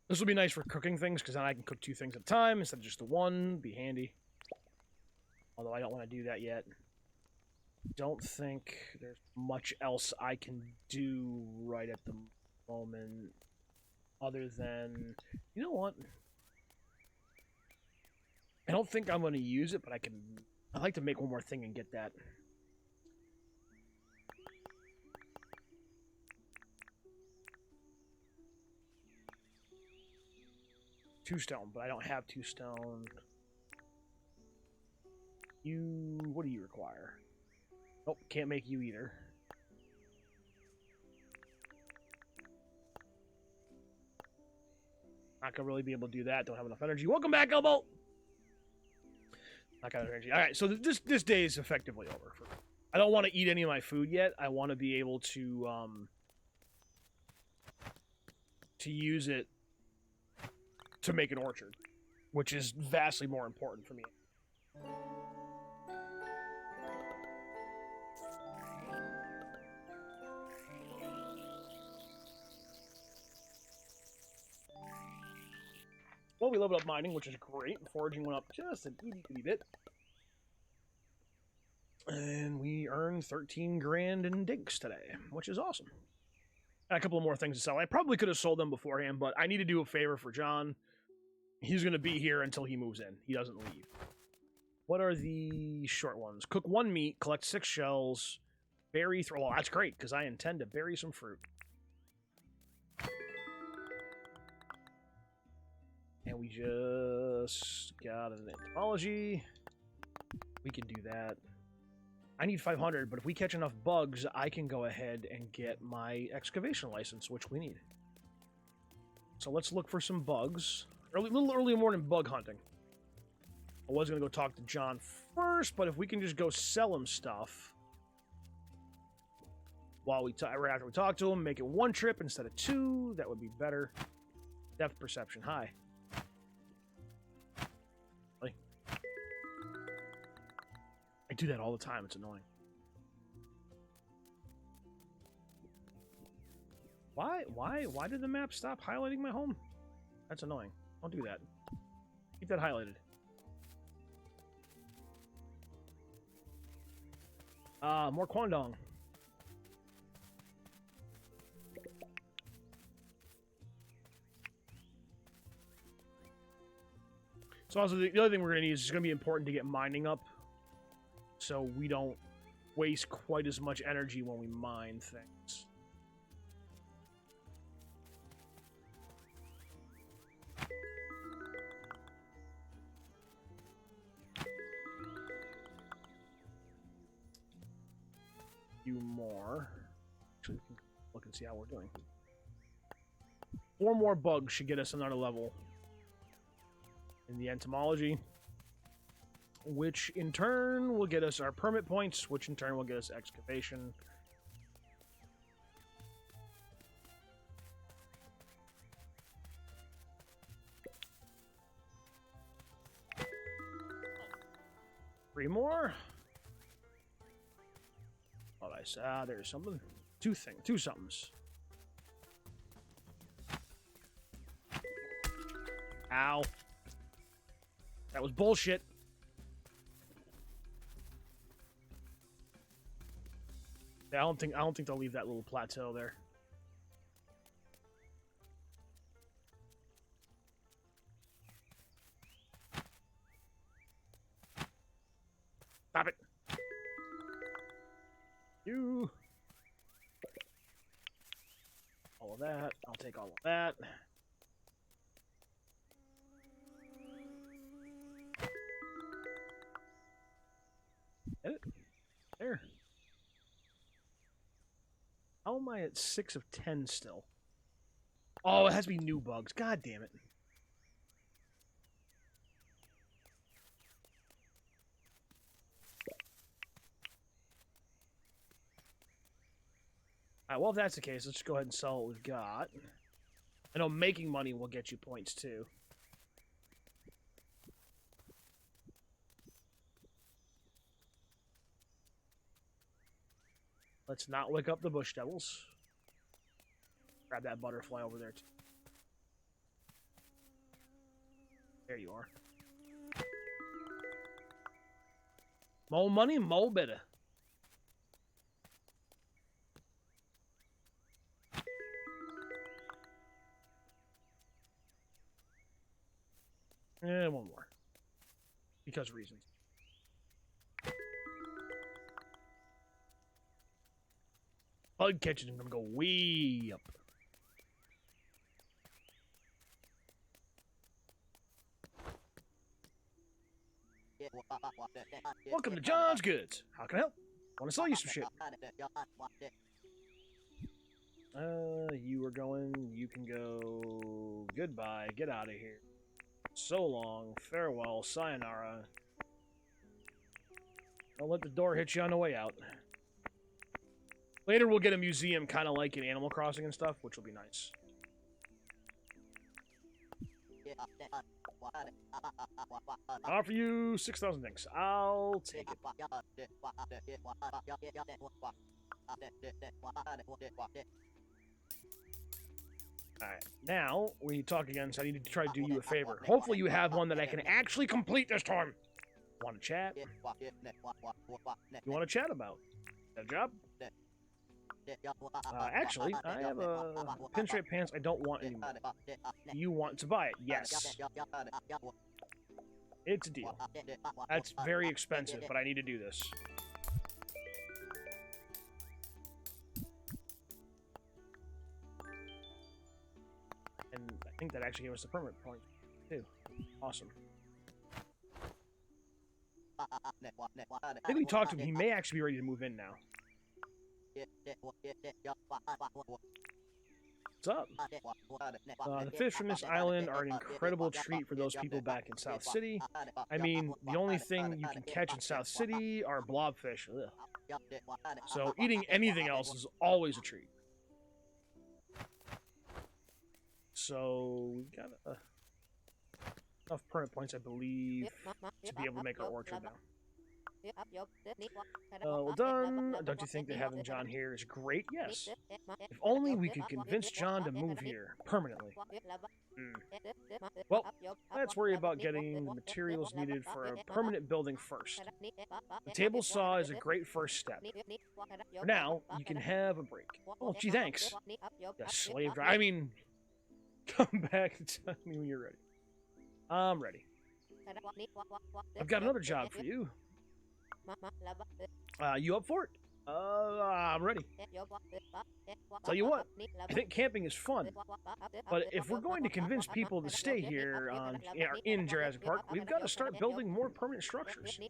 This will be nice for cooking things, because then I can cook 2 things at a time instead of just the one. Be handy. Although I don't want to do that yet. Don't think there's much else I can do right at the moment. Other than... You know what? I don't think I'm going to use it, but I can... I'd like to make one more thing and get that. Two stone, but I don't have 2 stone. What do you require? Nope, can't make you either. Not gonna really be able to do that. Don't have enough energy. Welcome back, Elbow! Not got enough energy. Alright, so this day is effectively over. I don't want to eat any of my food yet. I want to be able to use it to make an orchard, which is vastly more important for me. Well, we leveled up mining, which is great. Foraging went up just an itty bit. And we earned 13 grand in dinks today, which is awesome. And a couple of more things to sell. I probably could have sold them beforehand, but I need to do a favor for John. He's going to be here until he moves in. He doesn't leave. What are the short ones? Cook 1 meat, collect 6 shells, berry... Oh, that's great, because I intend to bury some fruit. And we just got an entomology. We can do that. I need 500, but if we catch enough bugs, I can go ahead and get my excavation license, which we need. So let's look for some bugs. A little early morning bug hunting. I was going to go talk to John first, but if we can just go sell him stuff while right after we talk to him, make it 1 trip instead of 2, that would be better. Depth perception high. Really? I do that all the time. It's annoying. Why did the map stop highlighting my home? That's annoying. Don't do that. Keep that highlighted. More Kwandong. So also the other thing we're gonna need is it's gonna be important to get mining up, so we don't waste quite as much energy when we mine things. Few more. Actually, we can look and see how we're doing. 4 more bugs should get us another level in the entomology, which in turn will get us our permit points, which in turn will get us excavation. Three more. Oh, I saw there's something. Two somethings. Ow. That was bullshit. Yeah, I don't think they'll leave that little plateau there. Stop it. You. All of that. I'll take all of that. Edit. There. How am I at 6 of 10 still? Oh, it has to be new bugs. God damn it. Alright, well, if that's the case, let's go ahead and sell what we've got. I know making money will get you points, too. Let's not lick up the bush devils. Grab that butterfly over there, too. There you are. More money, more better. And one more. Because reasons. Bug catching is gonna go way up. Welcome to John's Goods. How can I help? Want to sell you some shit? You are going. You can go. Goodbye. Get out of here. So long. Farewell. Sayonara. Don't let the door hit you on the way out. Later we'll get a museum kind of like in Animal Crossing and stuff, which will be nice. Offer you 6,000 things. I'll take it. Alright, now we talk again, so I need to try to do you a favor. Hopefully you have one that I can actually complete this time. Want to chat? You want to chat about? That job? Actually, I have a pinstripe pants I don't want anymore. You want to buy it? Yes. It's a deal. That's very expensive, but I need to do this. And I think that actually gave us the permanent point, too. Awesome. I think we talked to him. He may actually be ready to move in now. What's up? The fish from this island are an incredible treat for those people back in South City. I mean, the only thing you can catch in South City are blobfish. Ugh. So eating anything else is always a treat. So we got enough permit points, I believe, to be able to make our orchard now. Well done. Don't you think that having John here is great? Yes. If only we could convince John to move here permanently. Well, let's worry about getting the materials needed for a permanent building first. The table saw is a great first step. For now, you can have a break. Oh, gee, thanks. Yeah, slave driver. I mean, come back and tell me when you're ready. I'm ready. I've got another job for you. You up for it? I'm ready. Tell you what, I think camping is fun, but if we're going to convince people to stay here in Jurassic Park, we've got to start building more permanent structures.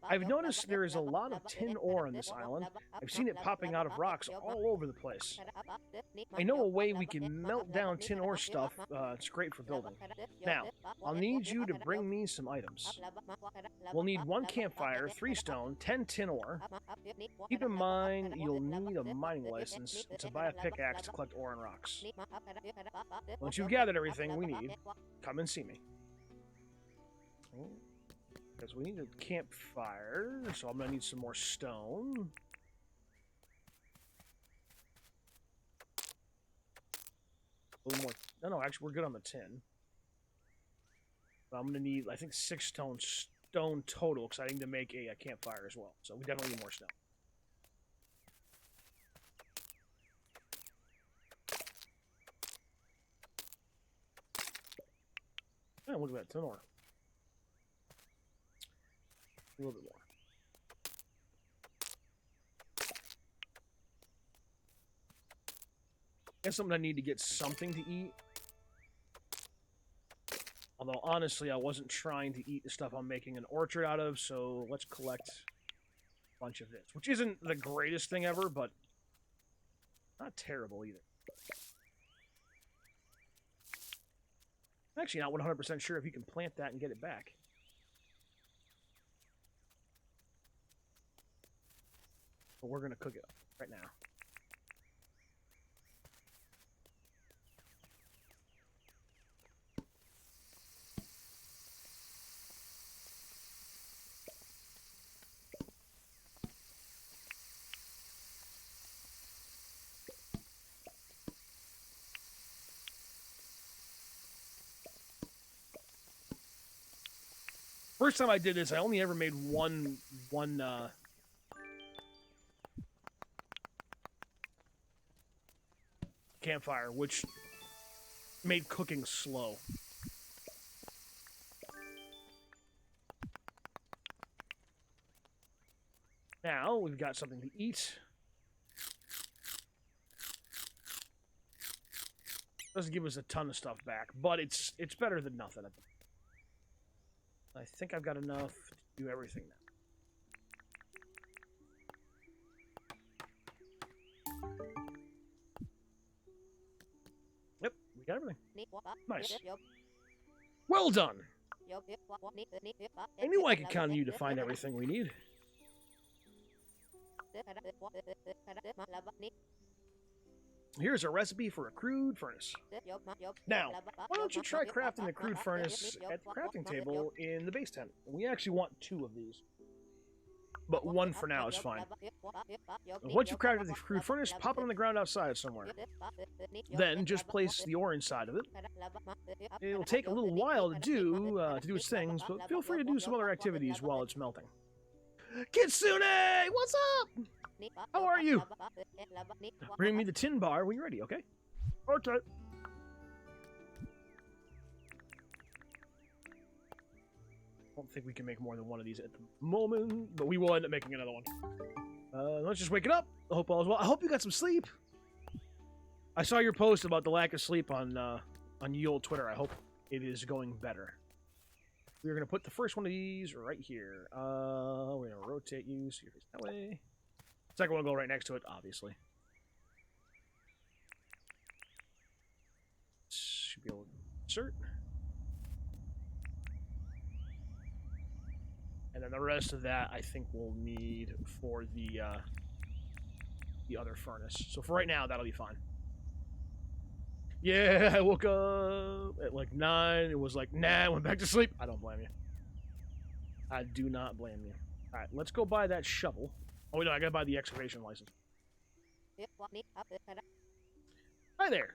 I've noticed there is a lot of tin ore on this island. I've seen it popping out of rocks all over the place. I know a way we can melt down tin ore stuff. It's great for building. Now, I'll need you to bring me some items. We'll need 1 campfire, 3 stone, 10 tin ore. Keep in mind, you'll need a mining license to buy a pickaxe to collect ore and rocks. Once you've gathered everything we need, come and see me. Because we need a campfire, so I'm going to need some more stone. A little more. No, actually, we're good on the tin. But I'm going to need, I think, 6 stone total, because I need to make a campfire as well. So we definitely need more stone. Oh, look at that, 10 ore. A little bit more. Guess something I need to get something to eat. Although, honestly, I wasn't trying to eat the stuff I'm making an orchard out of, so let's collect a bunch of this. Which isn't the greatest thing ever, but not terrible either. I'm actually not 100% sure if you can plant that and get it back. But we're going to cook it up right now. First time I did this, I only ever made one campfire, which made cooking slow. Now we've got something to eat. Doesn't give us a ton of stuff back, but it's better than nothing. I think I've got enough to do everything now. Yep, we got everything. Nice. Well done! I knew I could count on you to find everything we need. Here's a recipe for a crude furnace. Now, why don't you try crafting the crude furnace at the crafting table in the base tent? We actually want 2 of these, but 1 for now is fine. Once you've crafted the crude furnace, pop it on the ground outside somewhere. Then just place the ore inside of it. It'll take a little while to do its things, but feel free to do some other activities while it's melting. Kitsune! What's up? How are you? Bring me the tin bar when you're ready, okay? Okay. don't think we can make more than one of these at the moment, but we will end up making another one. Let's just wake it up. I hope all is well. I hope you got some sleep. I saw your post about the lack of sleep on ye old Twitter. I hope it is going better. We're going to put the first one of these right here. We're going to rotate you so you're facing that way. Second one will go right next to it, obviously. Should be able to insert. And then the rest of that, I think we'll need for the other furnace. So for right now, that'll be fine. Yeah, I woke up at like 9. It was like, nah, I went back to sleep. I don't blame you. I do not blame you. All right, let's go buy that shovel. Oh, no, I gotta buy the excavation license. Hi there.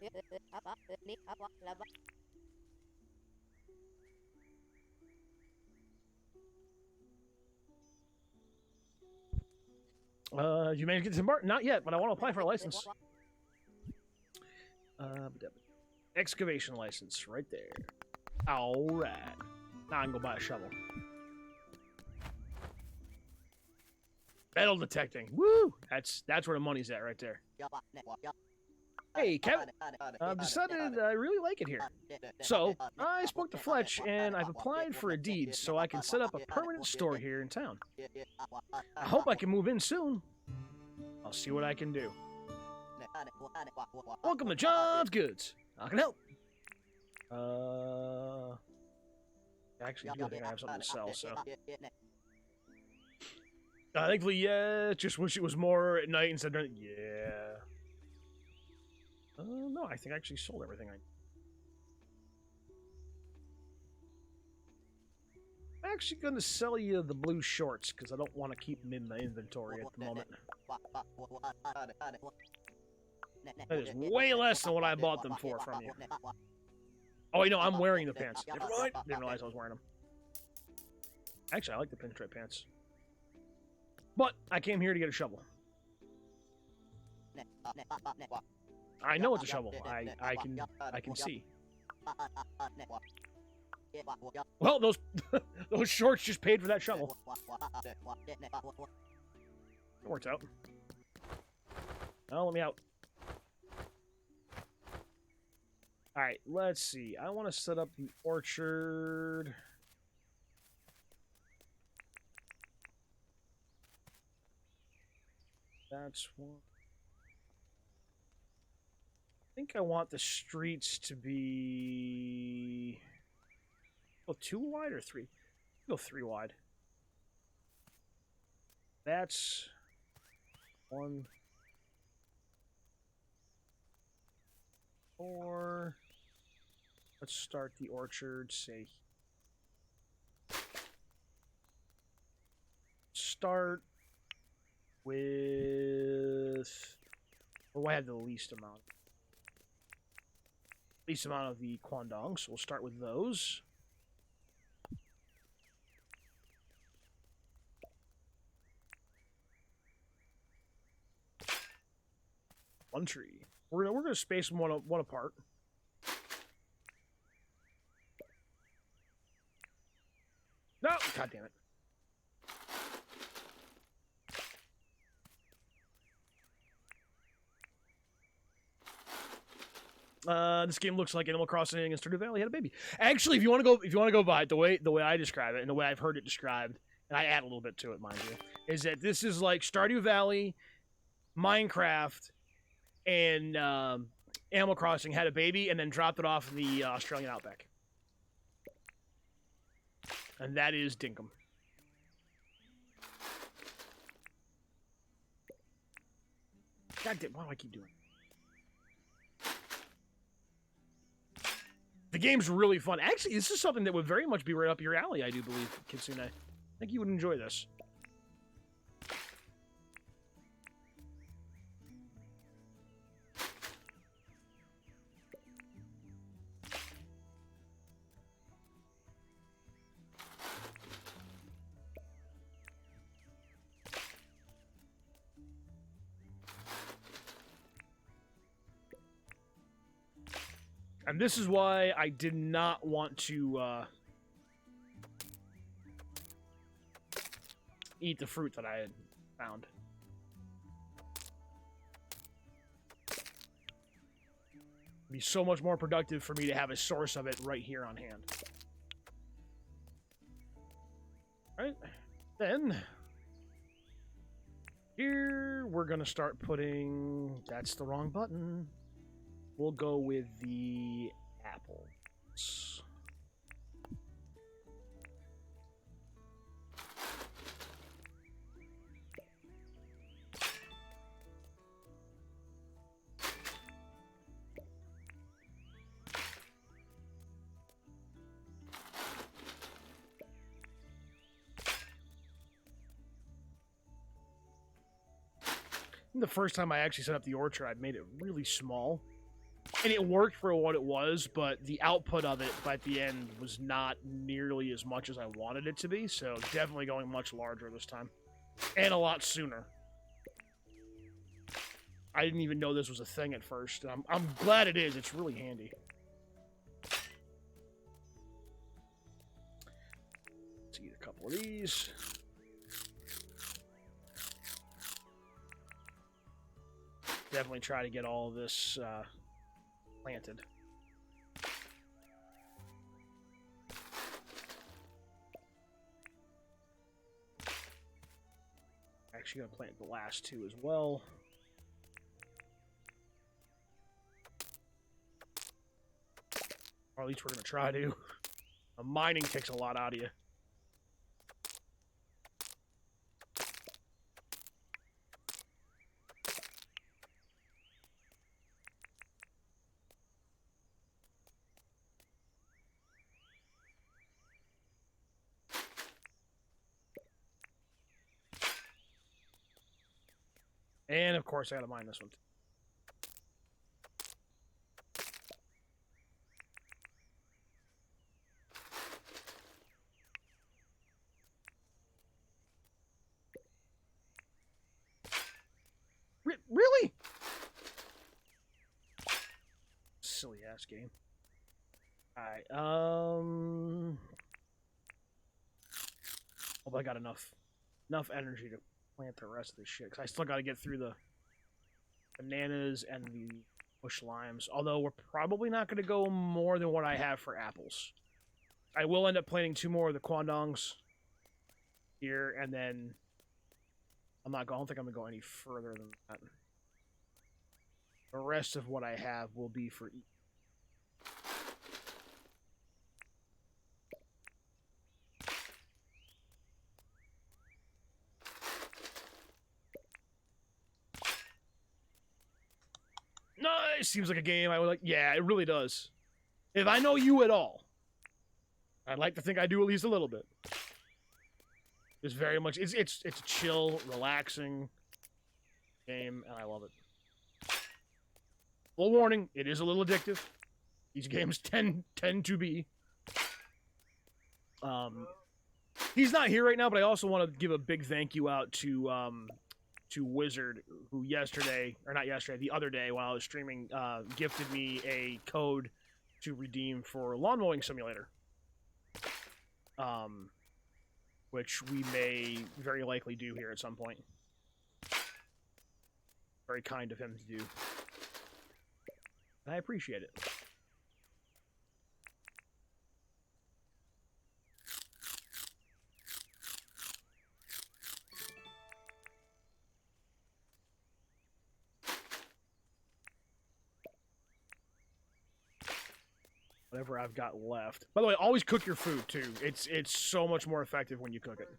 You managed to get disembarked? Not yet, but I want to apply for a license. Excavation license, right there. Alright. Now I can go buy a shovel. Metal detecting. Woo! That's where the money's at right there. Hey, Kevin. I've decided I really like it here. So, I spoke to Fletch, and I've applied for a deed so I can set up a permanent store here in town. I hope I can move in soon. I'll see what I can do. Welcome to John's Goods. I can help. Actually, I think I have something to sell, so. Thankfully, yeah. Just wish it was more at night instead of... Yeah. No, I think I actually sold everything I'm actually going to sell you the blue shorts, because I don't want to keep them in my inventory at the moment. That is way less than what I bought them for from you. Oh, wait, no, I'm wearing the pants. Never mind. Didn't realize I was wearing them. Actually, I like the pinstripe pants. But I came here to get a shovel. I know it's a shovel. I can see. Well, those those shorts just paid for that shovel. It works out. Oh, let me out. Alright, let's see. I want to set up the orchard. That's one. I think I want the streets to be... Go 2 wide or 3? Go 3 wide. That's 1, 4. Let's start the orchard, say. Start with... Well, I have the least amount. Least amount of the Kwandong, so we'll start with those. One tree. We're gonna space them one apart. No, god damn it. This game looks like Animal Crossing and Stardew Valley had a baby. Actually, if you want to go by it, the way I describe it and the way I've heard it described, and I add a little bit to it, mind you, is that this is like Stardew Valley, Minecraft, and Animal Crossing had a baby and then dropped it off in the Australian outback, and that is Dinkum. God damn! Why do I keep doing it? The game's really fun. Actually, this is something that would very much be right up your alley, I do believe, Kitsune. I think you would enjoy this. And this is why I did not want to eat the fruit that I had found. It'd be so much more productive for me to have a source of it right here on hand. Right? Then, here we're going to start putting... That's the wrong button. We'll go with the apples. The first time I actually set up the orchard, I made it really small. And it worked for what it was, but the output of it at the end was not nearly as much as I wanted it to be, so definitely going much larger this time. And a lot sooner. I didn't even know this was a thing at first. I'm glad it is. It's really handy. Let's eat a couple of these. Definitely try to get all of this planted. Actually, gonna plant the last two as well. Or at least we're gonna try to. Mining takes a lot out of you. And, of course, I gotta mine this one. Really? Silly-ass game. Alright, hope I got enough energy to plant the rest of this shit, because I still got to get through the bananas and the bush limes, although we're probably not going to go more than what I have for apples. I will end up planting 2 more of the quandongs here, and then I don't think I'm going to go any further than that. The rest of what I have will be for eating. Nice! Seems like a game I would like. Yeah, it really does. If I know you at all, I'd like to think I do at least a little bit. It's very much... It's a chill, relaxing game, and I love it. Full warning, it is a little addictive. These games tend to be. He's not here right now, but I also want to give a big thank you out to Wizard, who the other day while I was streaming, gifted me a code to redeem for Lawn Mowing Simulator. Which we may very likely do here at some point. Very kind of him to do. And I appreciate it. Whatever I've got left. By the way, always cook your food, too. It's so much more effective when you cook it.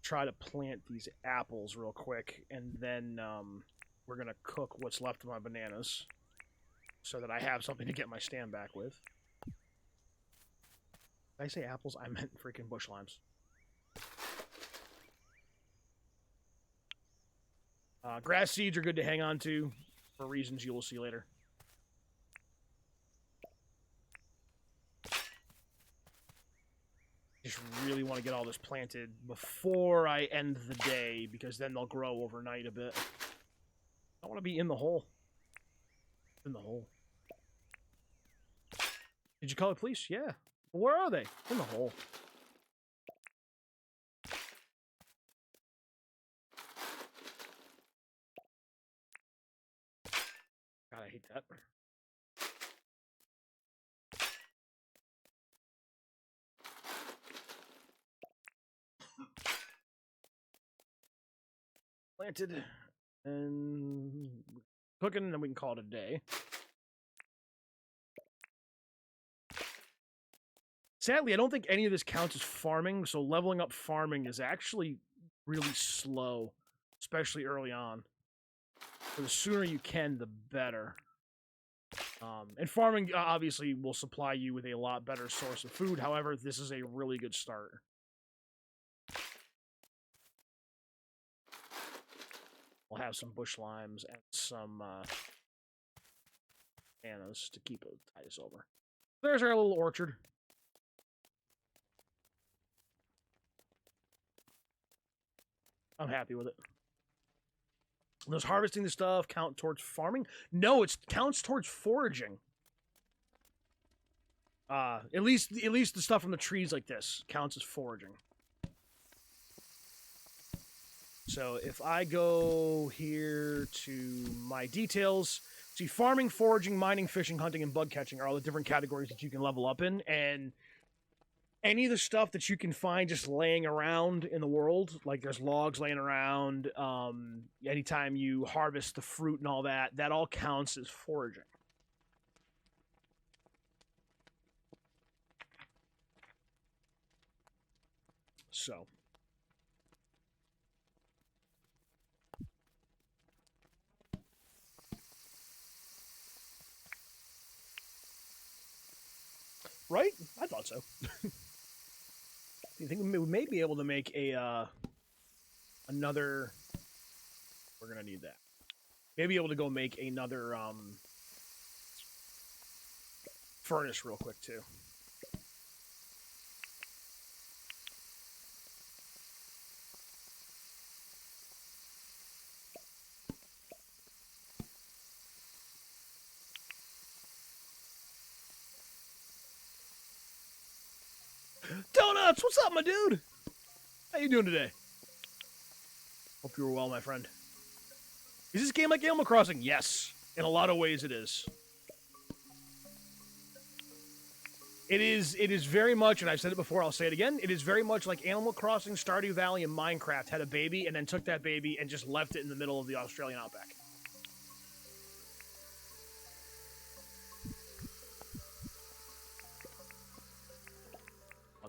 Try to plant these apples real quick, and then we're going to cook what's left of my bananas so that I have something to get my stand back with. Did I say apples? I meant freaking bush limes. Grass seeds are good to hang on to for reasons you will see later. Just really want to get all this planted before I end the day, because then they'll grow overnight a bit. I want to be in the hole. In the hole. Did you call it police? Yeah. Well, where are they? In the hole. I hate that. Planted and cooking, and then we can call it a day. Sadly, I don't think any of this counts as farming, so leveling up farming is actually really slow, especially early on. So the sooner you can, the better. And farming obviously will supply you with a lot better source of food. However, this is a really good start. We'll have some bush limes and some bananas to keep it tide us over. There's our little orchard. I'm happy with it. Does harvesting the stuff count towards farming? No, it counts towards foraging. At least the stuff from the trees like this counts as foraging. So if I go here to my details, see, farming, foraging, mining, fishing, hunting, and bug catching are all the different categories that you can level up in, and any of the stuff that you can find just laying around in the world, like there's logs laying around, anytime you harvest the fruit and all that, that all counts as foraging. So. Right? I thought so. You think we may be able to make a another? We're gonna need that. Maybe able to go make another furnace real quick too. Donuts, what's up, my dude? How you doing today? Hope you were well, my friend. Is this game like Animal Crossing? Yes. In a lot of ways it is. It is very much, and I've said it before, I'll say it again, it is very much like Animal Crossing, Stardew Valley, and Minecraft had a baby and then took that baby and just left it in the middle of the Australian outback.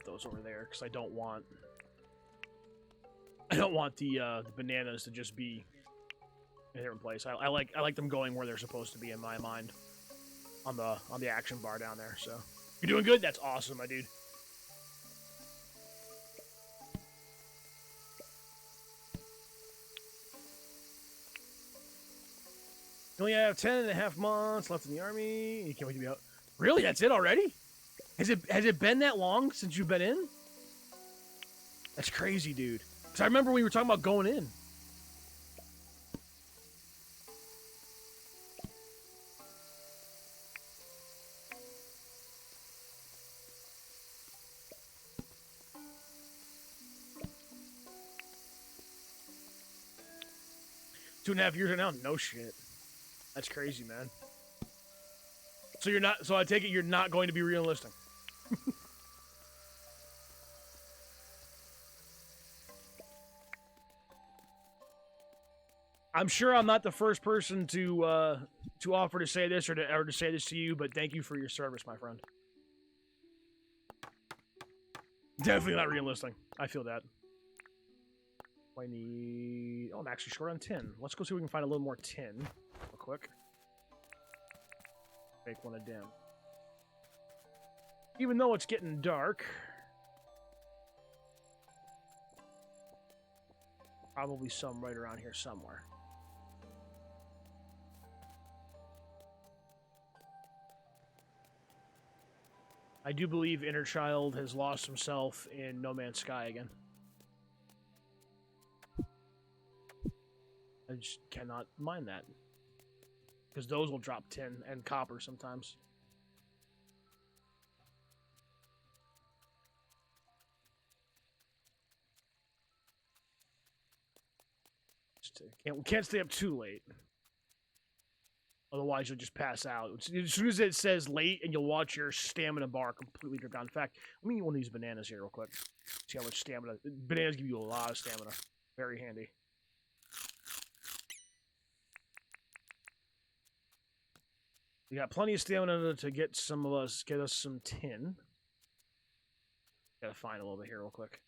Those over there because I don't want the bananas to just be in a different place. I like them going where they're supposed to be in my mind on the action bar down there. So you're doing good. That's awesome, my dude. You only have 10.5 months left in the army. You can't wait to be out. Really? That's it already? Has it been that long since you've been in? That's crazy, dude. Because I remember we were talking about going in. Two and a half years now? No shit. That's crazy, man. So you're not. So I take it you're not going to be re-enlisting. I'm sure I'm not the first person to offer to say this or to say this to you, but thank you for your service, my friend. Definitely not re-enlisting. I feel that. I need. Oh, I'm actually short on tin. Let's go see if we can find a little more tin, real quick. Make one a dim. Even though it's getting dark, probably some right around here somewhere. I do believe Inner Child has lost himself in No Man's Sky again. I just cannot mind that. Because those will drop tin and copper sometimes. Can't stay up too late. Otherwise, you'll just pass out. As soon as it says late, and you'll watch your stamina bar completely drip down. In fact, let me eat one of these bananas here real quick. See how much stamina. Bananas give you a lot of stamina. Very handy. We got plenty of stamina to get us some tin. Gotta find a little bit here real quick.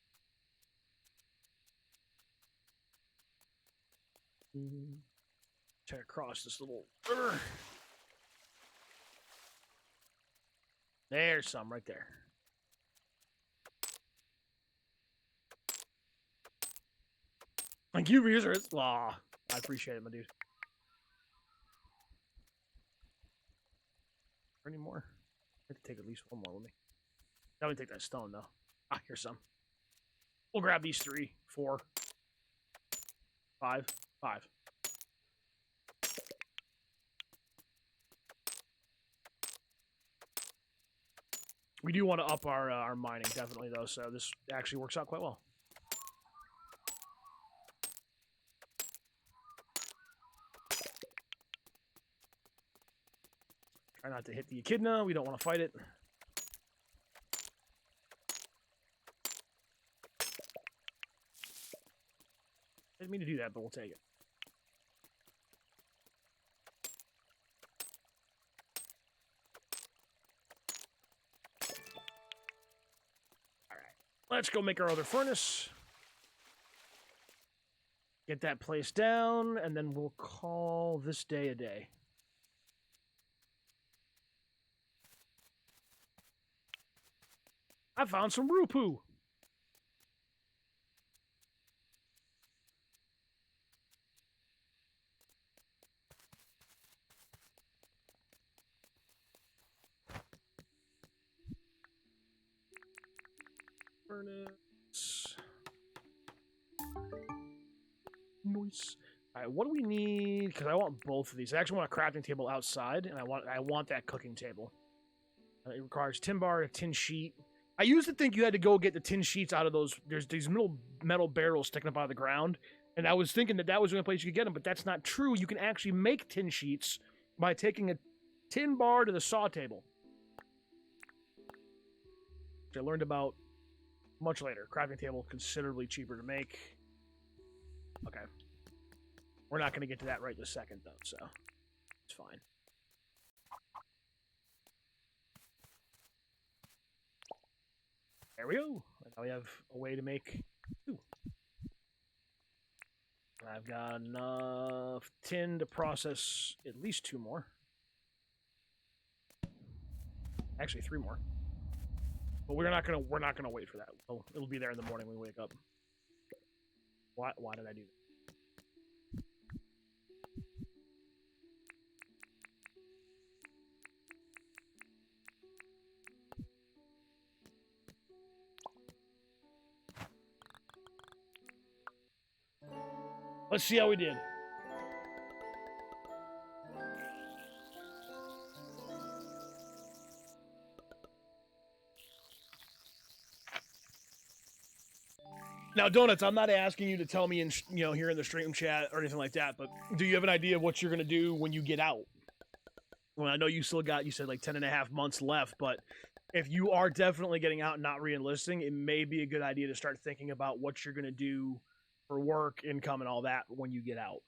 Check across this little. There's some right there. Thank you, users. Aw, I appreciate it, my dude. Any more? I have to take at least one more with me. Now we take that stone though. Ah, here's some. We'll grab these 3, 4, 5, 5. We do want to up our mining, definitely, though, so this actually works out quite well. Try not to hit the echidna. We don't want to fight it. Didn't mean to do that, but we'll take it. Let's go make our other furnace. Get that place down, and then we'll call this day a day. I found some Rupu. Furnace. Nice. Alright, what do we need? Because I want both of these. I actually want a crafting table outside, and I want that cooking table. It requires tin bar, a tin sheet. I used to think you had to go get the tin sheets out of those. There's these metal barrels sticking up out of the ground, and I was thinking that was the only place you could get them, but that's not true. You can actually make tin sheets by taking a tin bar to the saw table, which I learned about much later. Crafting table considerably cheaper to make. Okay. We're not going to get to that right this second, though, so it's fine. There we go. Now we have a way to make 2. I've got enough tin to process at least 2 more. Actually, 3 more. But we're not gonna wait for that. It'll be there in the morning when we wake up. Why did I do that? Let's see how we did. Now, Donuts, I'm not asking you to tell me here in the stream chat or anything like that, but do you have an idea of what you're going to do when you get out? Well, I know you still got, you said like 10.5 months left, but if you are definitely getting out and not re-enlisting, it may be a good idea to start thinking about what you're going to do for work, income, and all that when you get out.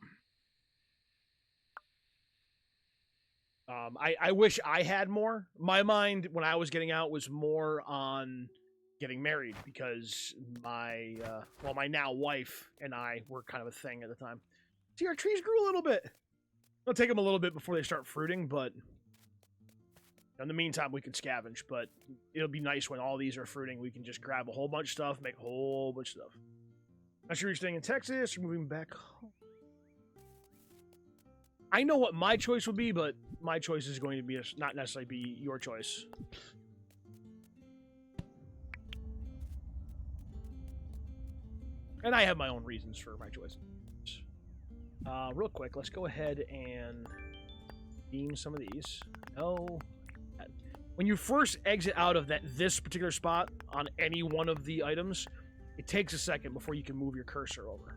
I wish I had more. My mind, when I was getting out, was more on getting married because my now wife and I were kind of a thing at the time. See, our trees grew a little bit. It'll take them a little bit before they start fruiting, but in the meantime, we can scavenge. But it'll be nice when all these are fruiting. We can just grab a whole bunch of stuff, make a whole bunch of stuff. Not sure you're staying in Texas or moving back home. I know what my choice would be, but my choice is going to be not necessarily be your choice. And I have my own reasons for my choice. Real quick, let's go ahead and beam some of these. No. When you first exit out of this particular spot on any one of the items, it takes a second before you can move your cursor over.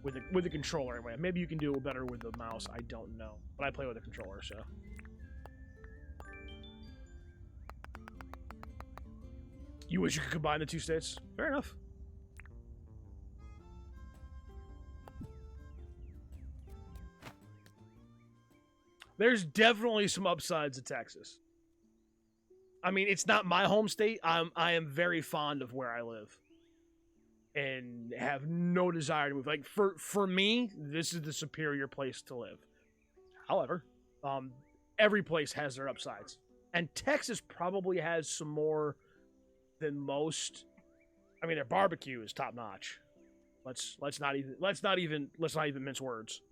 with the controller anyway. Maybe you can do it better with the mouse. I don't know, but I play with a controller, so. You wish you could combine the two states? Fair enough. There's definitely some upsides to Texas. I mean, it's not my home state. I am very fond of where I live, and have no desire to move. Like for me, this is the superior place to live. However, every place has their upsides, and Texas probably has some more than most. I mean, their barbecue is top notch. Let's not even mince words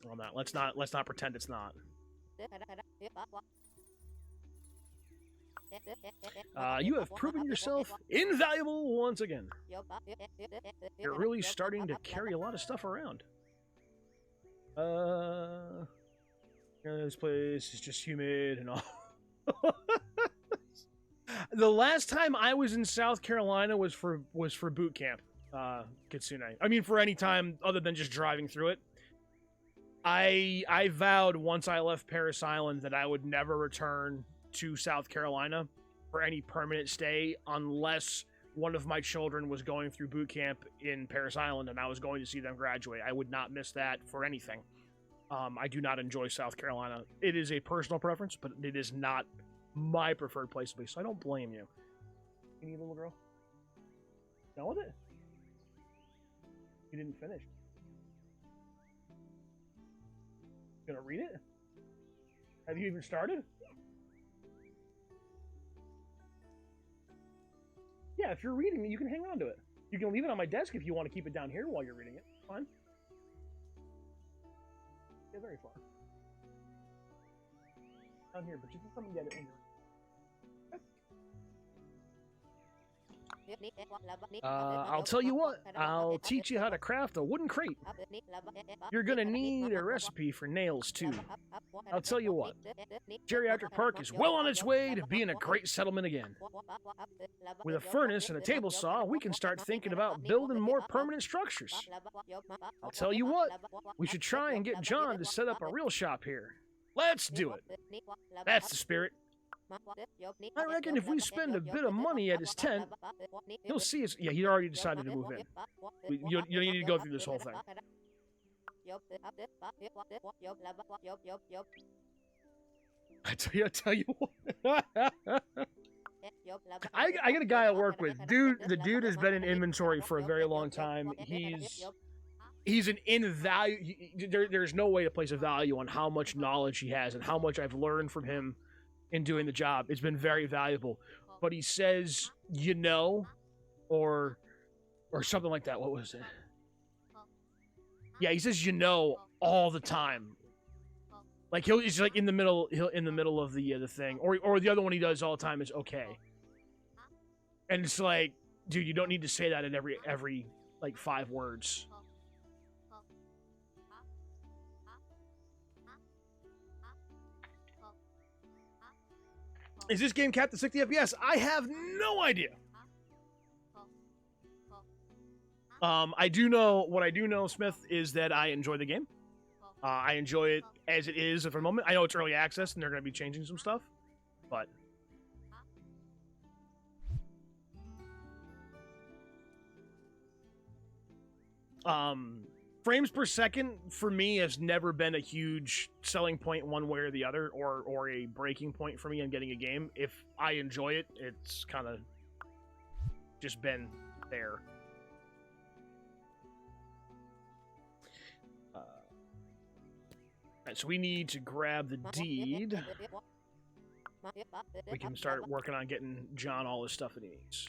on that. Let's not pretend it's not. You have proven yourself invaluable once again. You're really starting to carry a lot of stuff around. This place is just humid and all. The last time I was in South Carolina was for boot camp, Kitsune. I mean, for any time other than just driving through it. I vowed once I left Parris Island that I would never return to South Carolina for any permanent stay unless one of my children was going through boot camp in Parris Island and I was going to see them graduate. I would not miss that for anything. I do not enjoy South Carolina. It is a personal preference, but it is not my preferred place to be, so I don't blame you. You need, little girl? Done with it? You didn't finish. You gonna read it? Have you even started? Yeah, if you're reading it, you can hang on to it. You can leave it on my desk if you want to keep it down here while you're reading it. Fine. Yeah, very far. Down here, but you can come and get it when you're... I'll tell you what, I'll teach you how to craft a wooden crate. You're gonna need a recipe for nails, too. I'll tell you what, Geriatric Park is well on its way to being a great settlement again. With a furnace and a table saw, we can start thinking about building more permanent structures. I'll tell you what, we should try and get John to set up a real shop here. Let's do it. That's the spirit. I reckon if we spend a bit of money at his tent, he'll see us. Yeah, he already decided to move in. You don't need to go through this whole thing. I tell you what. I got a guy I work with. The dude has been in inventory for a very long time. He's an invaluable. There's no way to place a value on how much knowledge he has and how much I've learned from him in doing the job. It's been very valuable. But he says, you know, or something like that. What was it? Yeah, he says, you know, all the time. Like he's like in the middle of the thing. Or the other one he does all the time is okay. And it's like, dude, you don't need to say that in every like 5 words. Is this game capped at 60 FPS? I have no idea. I do know, what I do know, Smith, is that I enjoy the game. I enjoy it as it is for the moment. I know it's early access and they're going to be changing some stuff, but... frames per second, for me, has never been a huge selling point one way or the other, or a breaking point for me in getting a game. If I enjoy it, it's kind of just been there. Alright, so we need to grab the deed. We can start working on getting John all his stuff that he needs.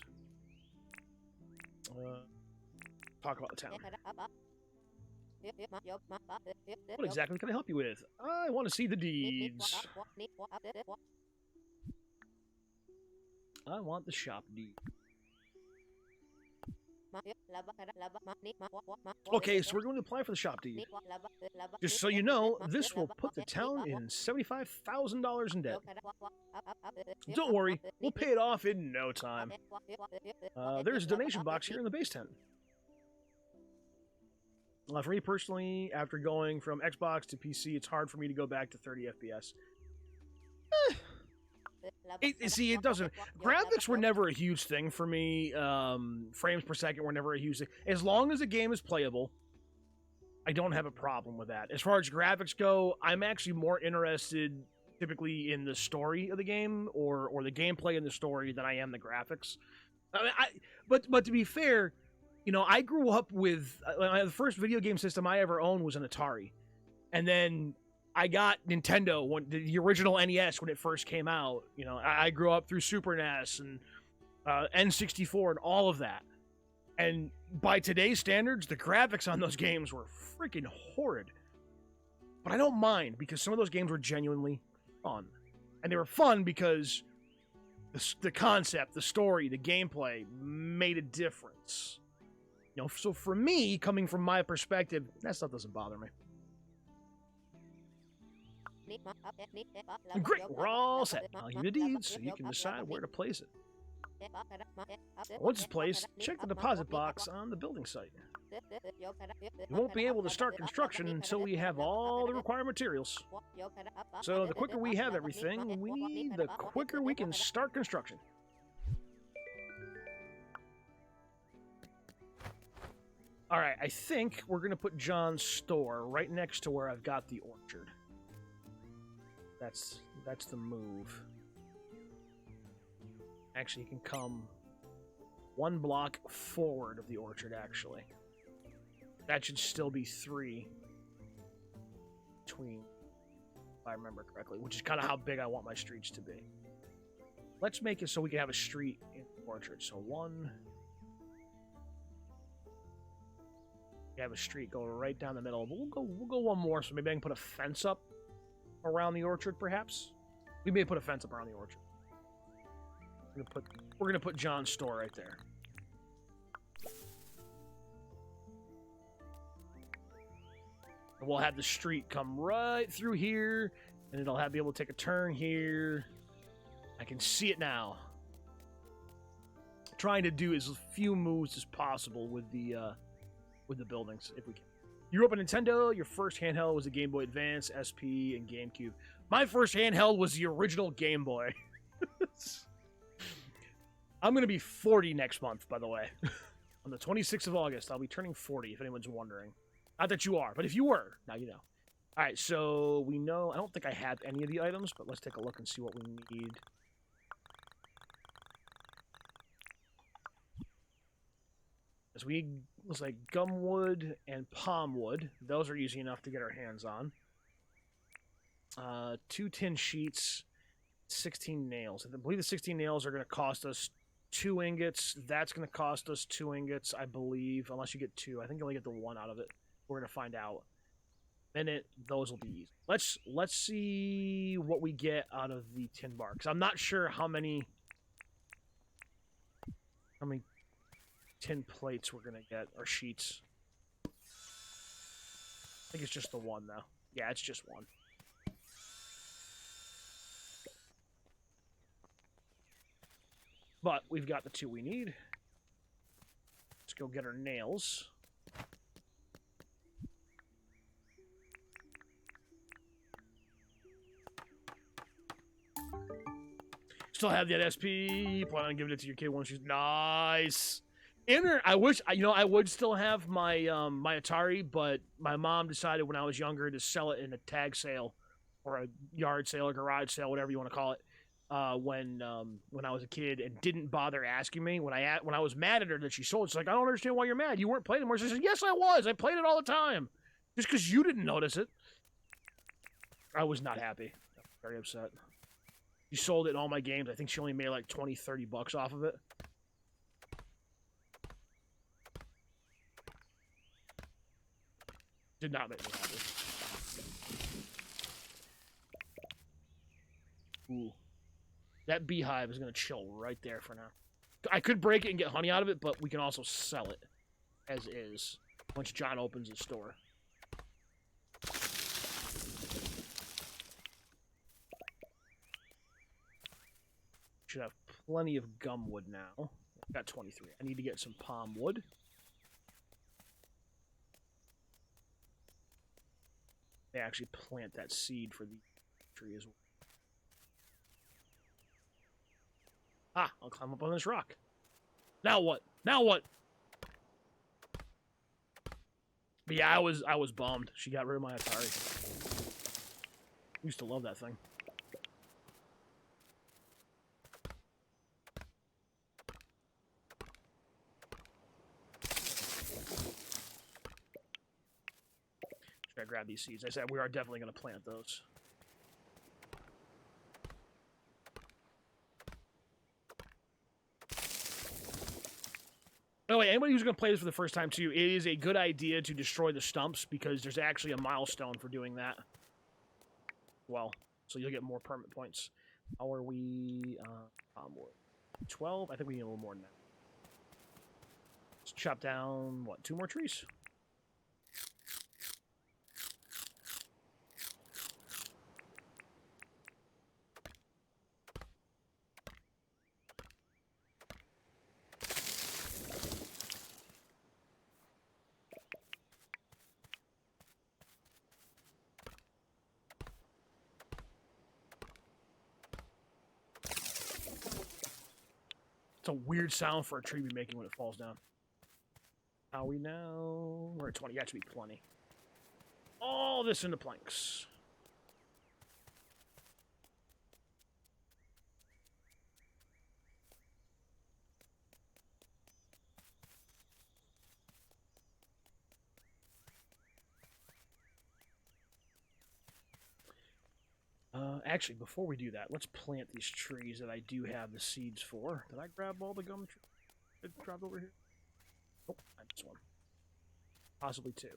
Talk about the town. What exactly can I help you with? I want to see the deeds. I want the shop deed. Okay, so we're going to apply for the shop deed. Just so you know, this will put the town in $75,000 in debt. Don't worry, we'll pay it off in no time. There's a donation box here in the base tent. For me personally, after going from Xbox to PC, it's hard for me to go back to 30 FPS. See, it doesn't. Graphics were never a huge thing for me. Frames per second were never a huge thing. As long as the game is playable, I don't have a problem with that. As far as graphics go, I'm actually more interested typically in the story of the game or the gameplay in the story than I am the graphics. I mean, but to be fair, you know, I grew up with the first video game system I ever owned was an Atari, and then I got Nintendo when the original NES when it first came out. You know, I grew up through Super NES and N64 and all of that. And by today's standards, the graphics on those games were freaking horrid. But I don't mind because some of those games were genuinely fun, and they were fun because the concept, the story, the gameplay made a difference. You know, so for me, coming from my perspective, that stuff doesn't bother me. Great, we're all set. I'll give you the deeds so you can decide where to place it. Once it's placed, check the deposit box on the building site. We won't be able to start construction until we have all the required materials. So the quicker we have everything, the quicker we can start construction. Alright, I think we're going to put John's store right next to where I've got the orchard. That's the move. Actually, you can come one block forward of the orchard, actually. That should still be 3 between, if I remember correctly, which is kind of how big I want my streets to be. Let's make it so we can have a street in the orchard. So 1... We have a street go right down the middle. We'll go one more, so maybe I can put a fence up around the orchard, perhaps. We may put a fence up around the orchard. We're gonna put John's store right there. And we'll have the street come right through here, and it'll be able to take a turn here. I can see it now. Trying to do as few moves as possible with the buildings, if we can. You grew up a Nintendo. Your first handheld was a Game Boy Advance, SP, and GameCube. My first handheld was the original Game Boy. I'm going to be 40 next month, by the way. On the 26th of August, I'll be turning 40, if anyone's wondering. Not that you are, but if you were, now you know. All right, so we know... I don't think I have any of the items, but let's take a look and see what we need. As we... Looks like gumwood and palm wood. Those are easy enough to get our hands on. 2 tin sheets, 16 nails. I believe the 16 nails are going to cost us 2 ingots. That's going to cost us 2 ingots, I believe. Unless you get 2. I think you only get the 1 out of it. We're going to find out. Then those will be easy. Let's see what we get out of the tin bar. Because I'm not sure how many tin plates we're going to get. Or sheets. I think it's just the 1, though. Yeah, it's just 1. But we've got the 2 we need. Let's go get our nails. Still have that SP. Plan on giving it to your kid once she's nice. I wish I would still have my my Atari, but my mom decided when I was younger to sell it in a tag sale or a yard sale or garage sale, whatever you want to call it. When I was a kid and didn't bother asking me when I was mad at her that she sold it. She's like, I don't understand why you're mad. You weren't playing it more. She said, yes, I was. I played it all the time. Just because you didn't notice it. I was not happy. I was very upset. She sold it in all my games. I think she only made like 20, 30 bucks off of it. Did not make me happy. Ooh. That beehive is going to chill right there for now. I could break it and get honey out of it, but we can also sell it as is once John opens his store. Should have plenty of gumwood now. Got 23. I need to get some palm wood. I actually plant that seed for the tree as well. Ah, I'll climb up on this rock. Now what? Now what? But yeah, I was bummed. She got rid of my Atari. Used to love that thing. Should I grab these seeds? I said we are definitely going to plant those. By the way, anybody who's going to play this for the first time, too, it is a good idea to destroy the stumps because there's actually a milestone for doing that. Well, so you'll get more permit points. How are we? 12? I think we need a little more than that. Let's chop down, what, 2 more trees? It's a weird sound for a tree to be making when it falls down. How are we now? We're at 20. Yeah, it should be plenty. All this into planks. Actually, before we do that, let's plant these trees that I do have the seeds for. Did I grab all the gum trees that dropped over here? Oh, I missed one. Possibly 2.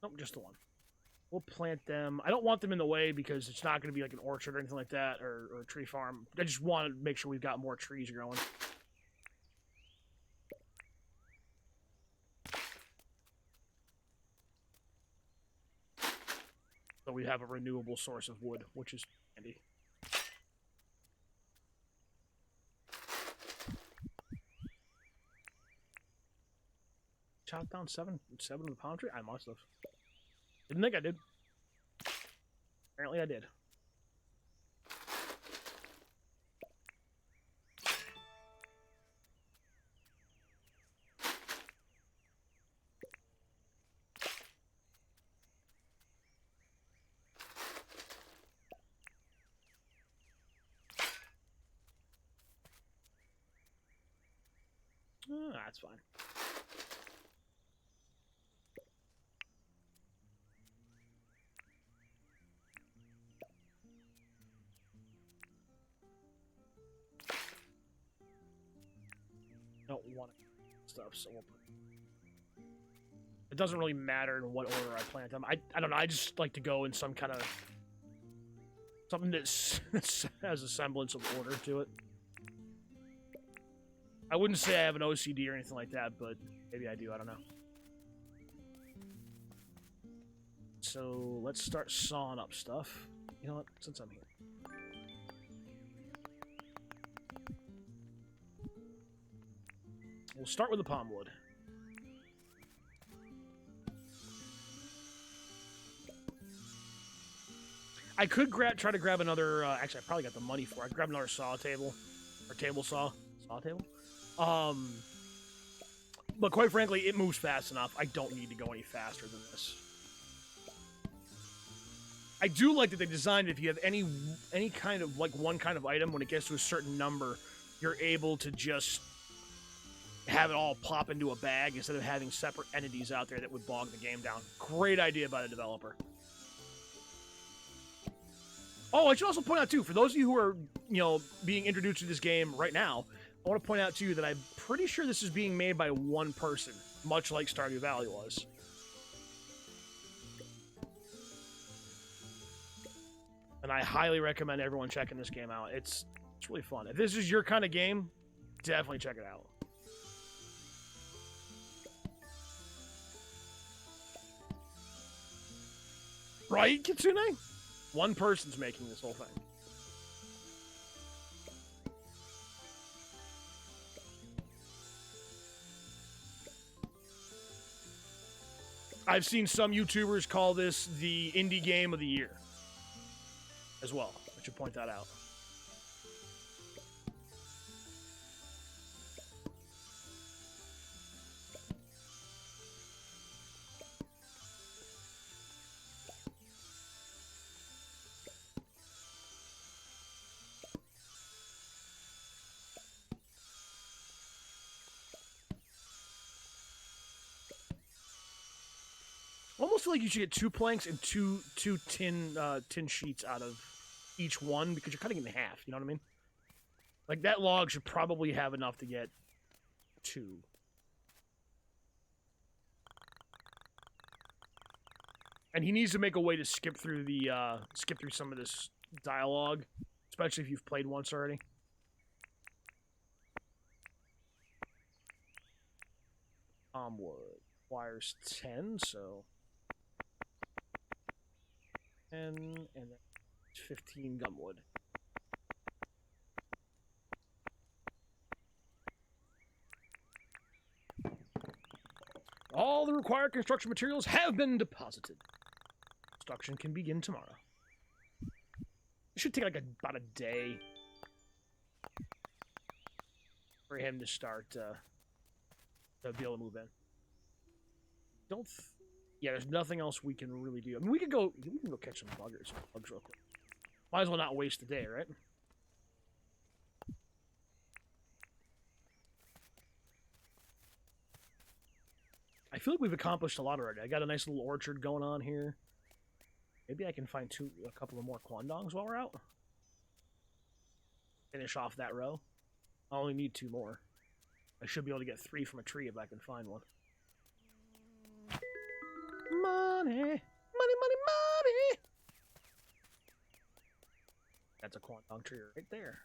Nope, just the one. We'll plant them. I don't want them in the way because it's not going to be like an orchard or anything like that, or a tree farm. I just want to make sure we've got more trees growing. So we have a renewable source of wood, which is handy. Chopped down 7 of the palm tree? I must have. Didn't think I did. Apparently I did. That's fine. Don't want stuff, so we'll put... It doesn't really matter in what order I plant them. I don't know, I just like to go in some kind of... something that has a semblance of order to it. I wouldn't say I have an OCD or anything like that, but maybe I do, I don't know. So, let's start sawing up stuff. You know what, since I'm here. We'll start with the palm wood. I could try to grab another, actually I probably got the money for it. I could grab another saw table, or table saw. Saw table? But quite frankly, it moves fast enough. I don't need to go any faster than this. I do like that they designed it. If you have any kind of, like, one kind of item, when it gets to a certain number, you're able to just have it all pop into a bag instead of having separate entities out there that would bog the game down. Great idea by the developer. Oh, I should also point out, too, for those of you who are, you know, being introduced to this game right now, I want to point out to you that I'm pretty sure this is being made by one person, much like Stardew Valley was. And I highly recommend everyone checking this game out. It's really fun. If this is your kind of game, definitely check it out. Right, Kitsune? One person's making this whole thing. I've seen some YouTubers call this the indie game of the year as well. I should point that out. I almost feel like you should get 2 planks and two tin sheets out of each one because you're cutting it in half. You know what I mean? Like that log should probably have enough to get 2. And he needs to make a way to skip through some of this dialogue, especially if you've played once already. Wood requires 10, so 10 and then 15 gumwood. All the required construction materials have been deposited. Construction can begin tomorrow. It should take like about a day for him to start to be able to move in. Yeah, there's nothing else we can really do. I mean, we can go catch some bugs real quick. Might as well not waste the day, right? I feel like we've accomplished a lot already. I got a nice little orchard going on here. Maybe I can find a couple of more quandongs while we're out. Finish off that row. I only need 2 more. I should be able to get 3 from a tree if I can find one. Money! Money, money, money! That's a quandong tree right there.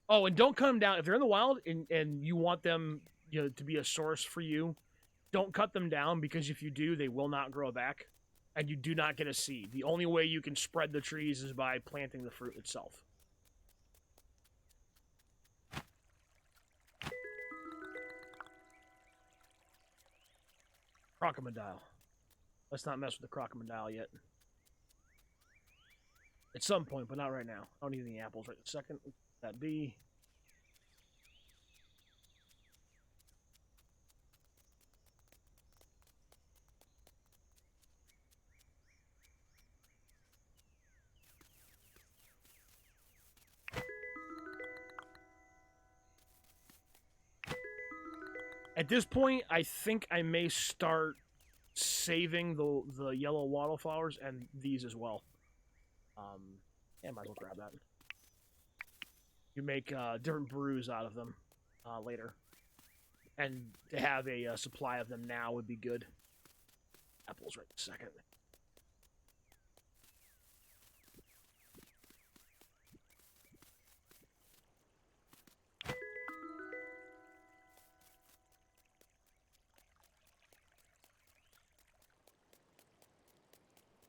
Oh, and don't cut them down. If they're in the wild and you want them, you know, to be a source for you, don't cut them down, because if you do, they will not grow back, and you do not get a seed. The only way you can spread the trees is by planting the fruit itself. Crocodile. Let's not mess with the crocodile yet. At some point, but not right now. I don't need any apples right this second. That be. At this point, I think I may start saving the yellow wildflowers and these as well. Yeah, might as well grab that. You make different brews out of them later. And to have a supply of them now would be good. Apples right this second.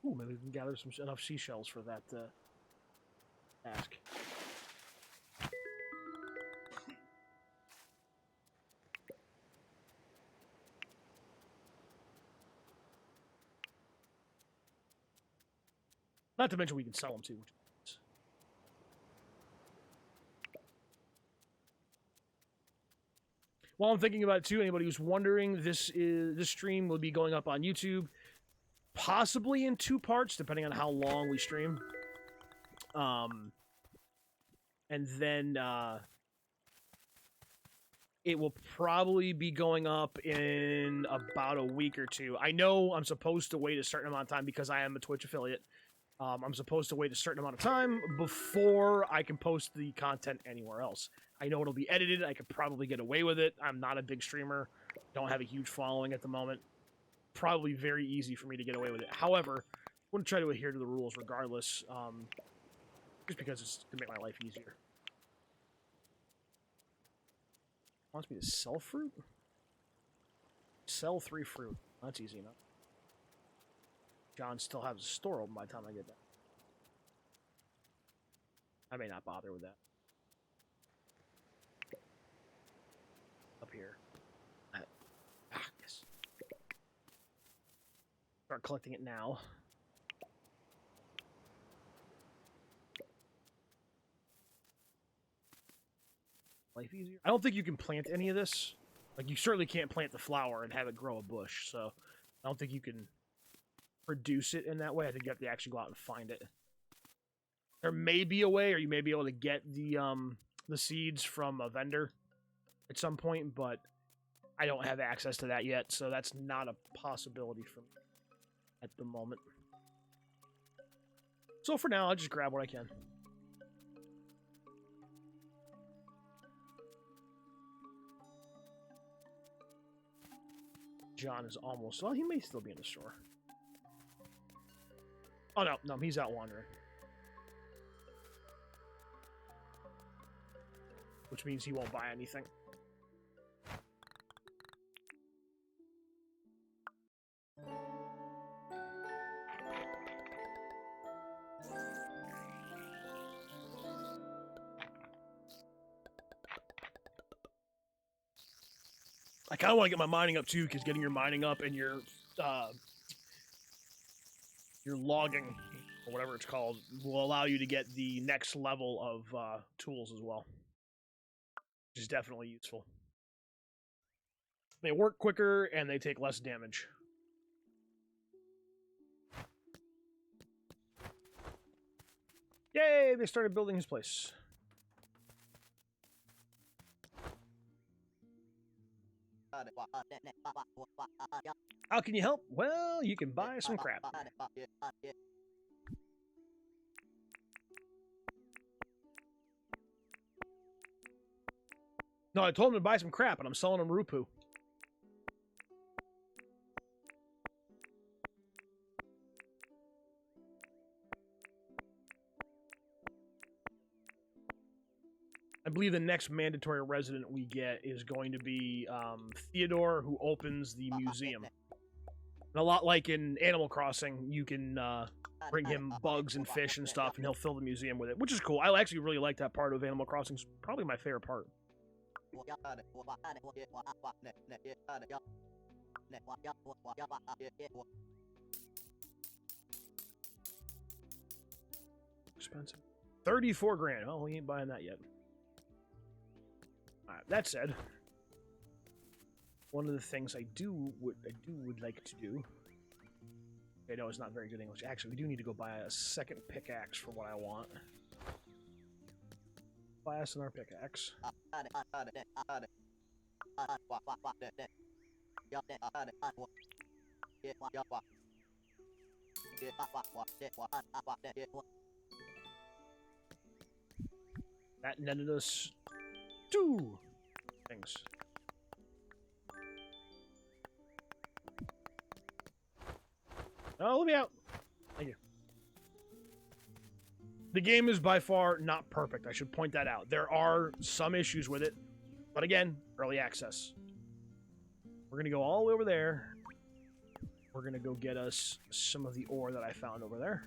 Ooh, maybe we can gather enough seashells for that task. Not to mention we can sell them too. While I'm thinking about it too, anybody who's wondering, this stream will be going up on YouTube. Possibly in 2 parts, depending on how long we stream. And then it will probably be going up in about a week or 2. I know I'm supposed to wait a certain amount of time because I am a Twitch affiliate. I'm supposed to wait a certain amount of time before I can post the content anywhere else. I know it'll be edited. I could probably get away with it. I'm not a big streamer. Don't have a huge following at the moment. Probably very easy for me to get away with it. However, I'm going to try to adhere to the rules regardless, just because it's going to make my life easier. Wants me to sell fruit? Sell 3 fruit. That's easy enough. John still has a store open by the time I get that. I may not bother with that. Up here. Yes. Start collecting it now. Life easier. I don't think you can plant any of this. Like, you certainly can't plant the flower and have it grow a bush, so I don't think you can produce it in that way. I think you have to actually go out and find it. There may be a way, or you may be able to get the seeds from a vendor at some point, but I don't have access to that yet, so that's not a possibility for me at the moment. So for now, I'll just grab what I can. John is almost... Well, he may still be in the store. Oh, no, he's out wandering. Which means he won't buy anything. I kind of want to get my mining up too, because getting your mining up and your logging, or whatever it's called, will allow you to get the next level of tools as well, which is definitely useful. They work quicker and they take less damage. Yay! They started building his place. How can you help? Well, you can buy some crap. No, I told him to buy some crap, and I'm selling him Rupu. I believe the next mandatory resident we get is going to be Theodore, who opens the museum. And a lot like in Animal Crossing, you can bring him bugs and fish and stuff, and he'll fill the museum with it, which is cool. I actually really like that part of Animal Crossing. It's probably my favorite part. Expensive. 34 grand. Oh, we ain't buying that yet. Alright, that said, one of the things I would like to do. I know it's not very good English. Actually, we do need to go buy a second pickaxe for what I want. Buy us another pickaxe. That netted us 2 things. Oh, let me out. Thank you. The game is by far not perfect. I should point that out. There are some issues with it. But again, early access. We're going to go all the way over there. We're going to go get us some of the ore that I found over there.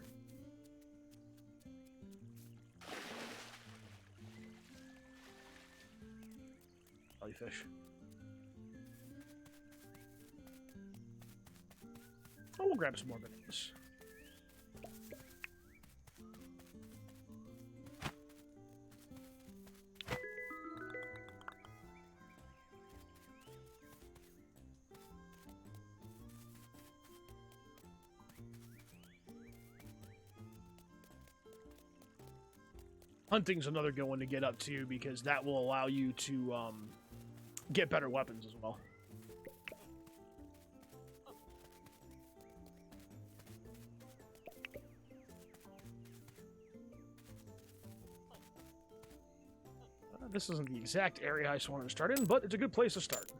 Jellyfish. Oh, we'll grab some more bananas. Hunting's another good one to get up to, because that will allow you to get better weapons as well. This isn't the exact area I just wanted to start in, but it's a good place to start.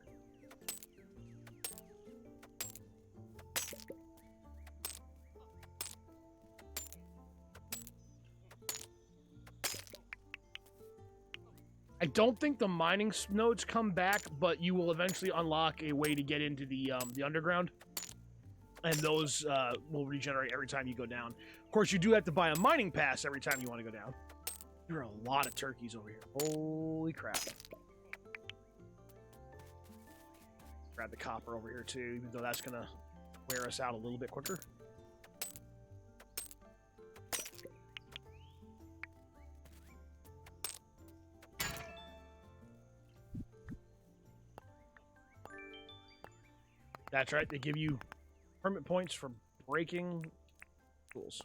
I don't think the mining nodes come back, but you will eventually unlock a way to get into the underground, and those will regenerate every time you go down. Of course, you do have to buy a mining pass every time you want to go down. There are a lot of turkeys over here. Holy crap. Grab the copper over here too, even though that's gonna wear us out a little bit quicker. That's right, they give you permit points for breaking tools.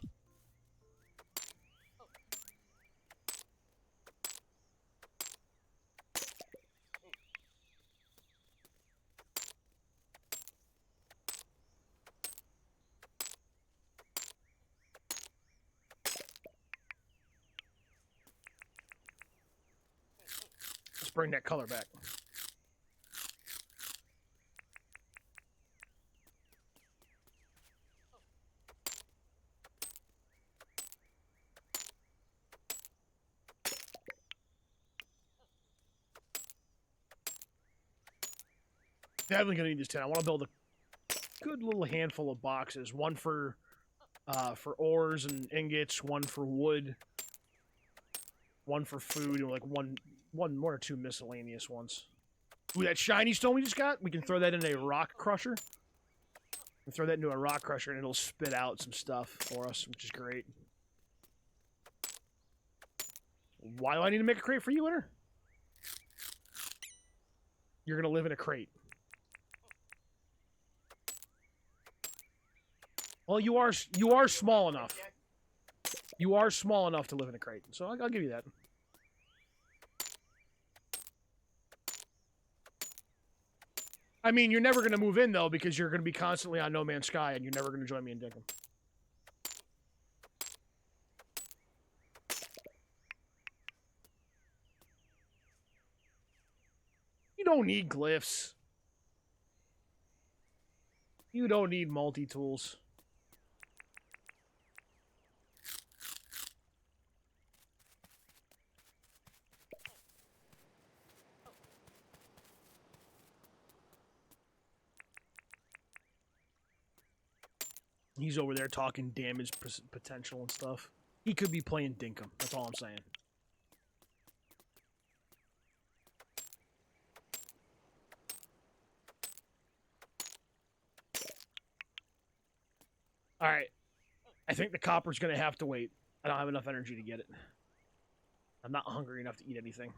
Let's bring that color back. Definitely gonna need this 10. I want to build a good little handful of boxes. One for ores and ingots, one for wood, one for food, and like one or two miscellaneous ones. Ooh, that shiny stone we just got, we can throw that in a rock crusher. We throw that into a rock crusher and it'll spit out some stuff for us, which is great. Why do I need to make a crate for you, Winter? You're gonna live in a crate. Well, you are small enough. You are small enough to live in a crate, so I'll give you that. I mean, you're never going to move in, though, because you're going to be constantly on No Man's Sky, and you're never going to join me in Dinkum. You don't need glyphs. You don't need multi-tools. He's over there talking damage potential and stuff. He could be playing Dinkum. That's all I'm saying. Alright. I think the copper's going to have to wait. I don't have enough energy to get it. I'm not hungry enough to eat anything.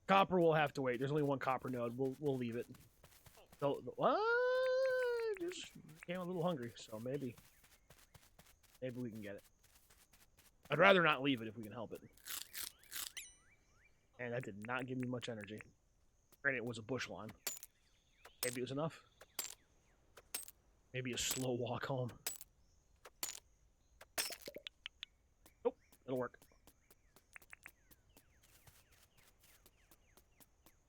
Copper will have to wait. There's only one copper node. We'll leave it. So, what? Just became a little hungry, so maybe we can get it. I'd rather not leave it if we can help it. And that did not give me much energy. Granted, it was a bush lime. Maybe it was enough. Maybe a slow walk home. Nope, it'll work.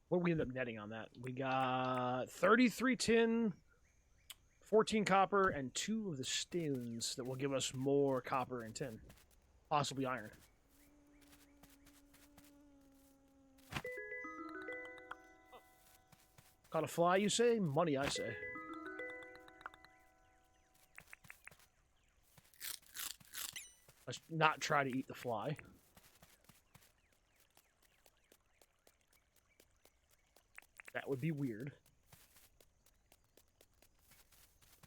What did we end up netting on that? We got 33 tin, 14 copper, and 2 of the stones that will give us more copper and tin. Possibly iron. Caught a fly, you say? Money, I say. Let's not try to eat the fly. That would be weird.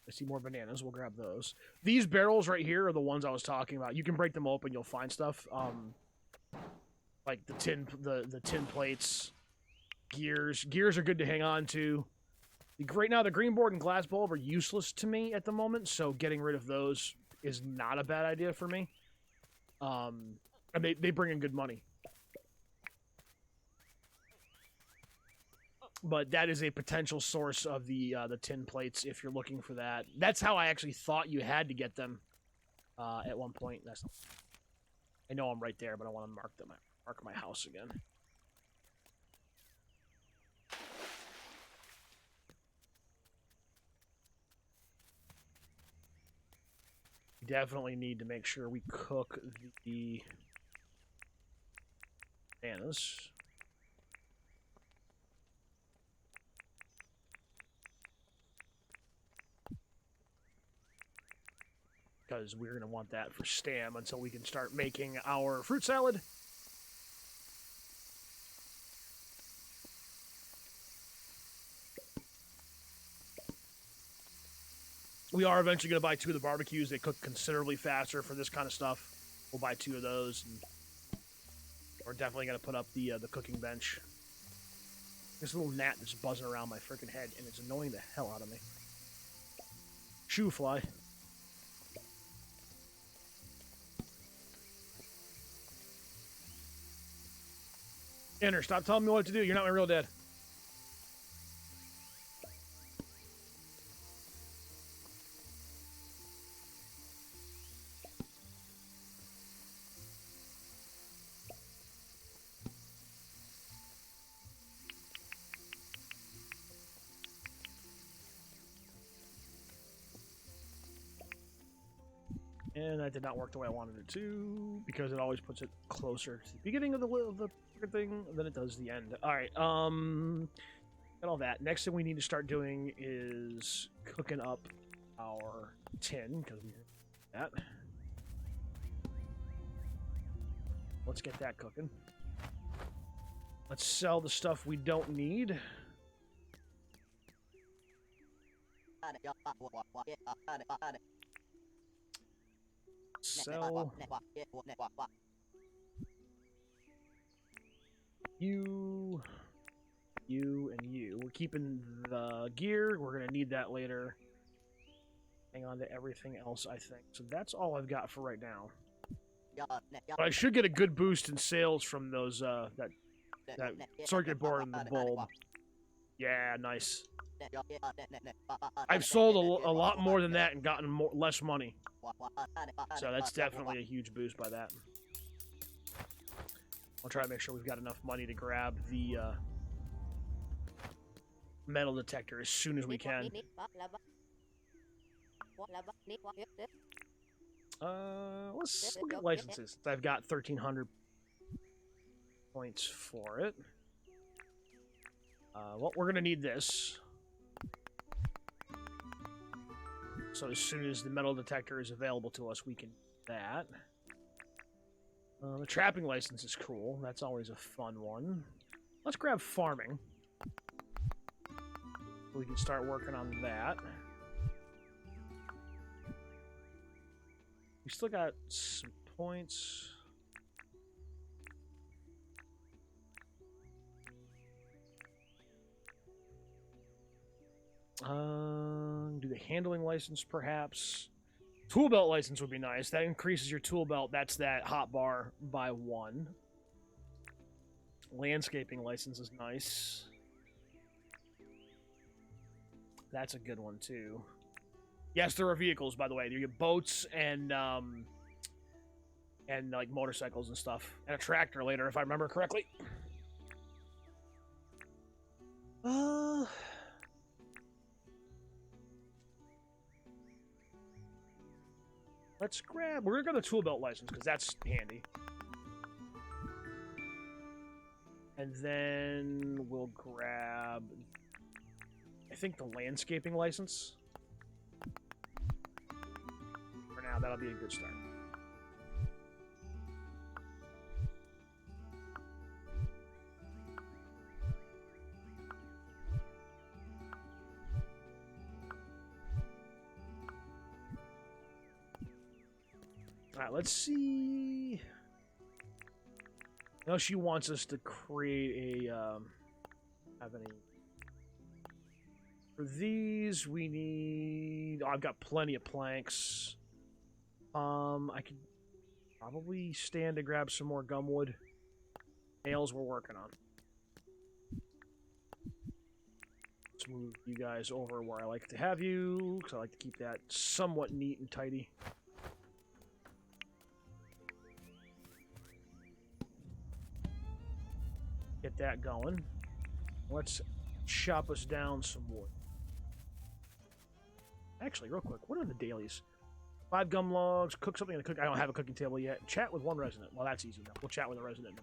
I see more bananas. We'll grab those. These barrels right here are the ones I was talking about. You can break them open. You'll find stuff. Like the tin plates, gears. Gears are good to hang on to. Right now, the green board and glass bulb are useless to me at the moment, so getting rid of those is not a bad idea for me. And they bring in good money. But that is a potential source of the tin plates if you're looking for that. That's how I actually thought you had to get them at one point. I know I'm right there, but I want to mark my house again. We definitely need to make sure we cook the bananas. Because we're going to want that for Stam until we can start making our fruit salad. We are eventually going to buy 2 of the barbecues. They cook considerably faster for this kind of stuff. We'll buy 2 of those. And we're definitely going to put up the cooking bench. This little gnat that's buzzing around my freaking head, and it's annoying the hell out of me. Shoe fly. Inner, stop telling me what to do. You're not my real dad. And that did not work the way I wanted it to, because it always puts it closer to the beginning of the thing than it does the end. Alright, got all that. Next thing we need to start doing is cooking up our tin, because we have that. Let's get that cooking. Let's sell the stuff we don't need. Sell you, and you. We're keeping the gear. We're going to need that later. Hang on to everything else, I think. So that's all I've got for right now. But I should get a good boost in sales from those that circuit board and the bulb. Yeah, nice. I've sold a lot more than that and gotten less money. So that's definitely a huge boost by that. I'll try to make sure we've got enough money to grab the metal detector as soon as we can. Let's look at licenses. I've got 1,300 points for it. Well, we're going to need this. So as soon as the metal detector is available to us, we can do that. The trapping license is cool. That's always a fun one. Let's grab farming. We can start working on that. We still got some points. Do the handling license, perhaps. Tool belt license would be nice. That increases your tool belt. That's that hot bar by 1. Landscaping license is nice. That's a good one, too. Yes, there are vehicles, by the way. You get boats and like motorcycles and stuff. And a tractor later, if I remember correctly. Let's grab... We're going to go the tool belt license, because that's handy. And then we'll grab... I think the landscaping license. For now, that'll be a good start. Alright, let's see. I know she wants us to create a have any. For these, we need... Oh, I've got plenty of planks. I could probably stand to grab some more gumwood. Nails we're working on. Let's move you guys over where I like to have you, because I like to keep that somewhat neat and tidy. Get that going. Let's chop us down some wood. Actually, real quick, what are the dailies? 5 gum logs, cook something in the cook. I don't have a cooking table yet. Chat with 1 resident. Well, that's easy enough. We'll chat with a resident.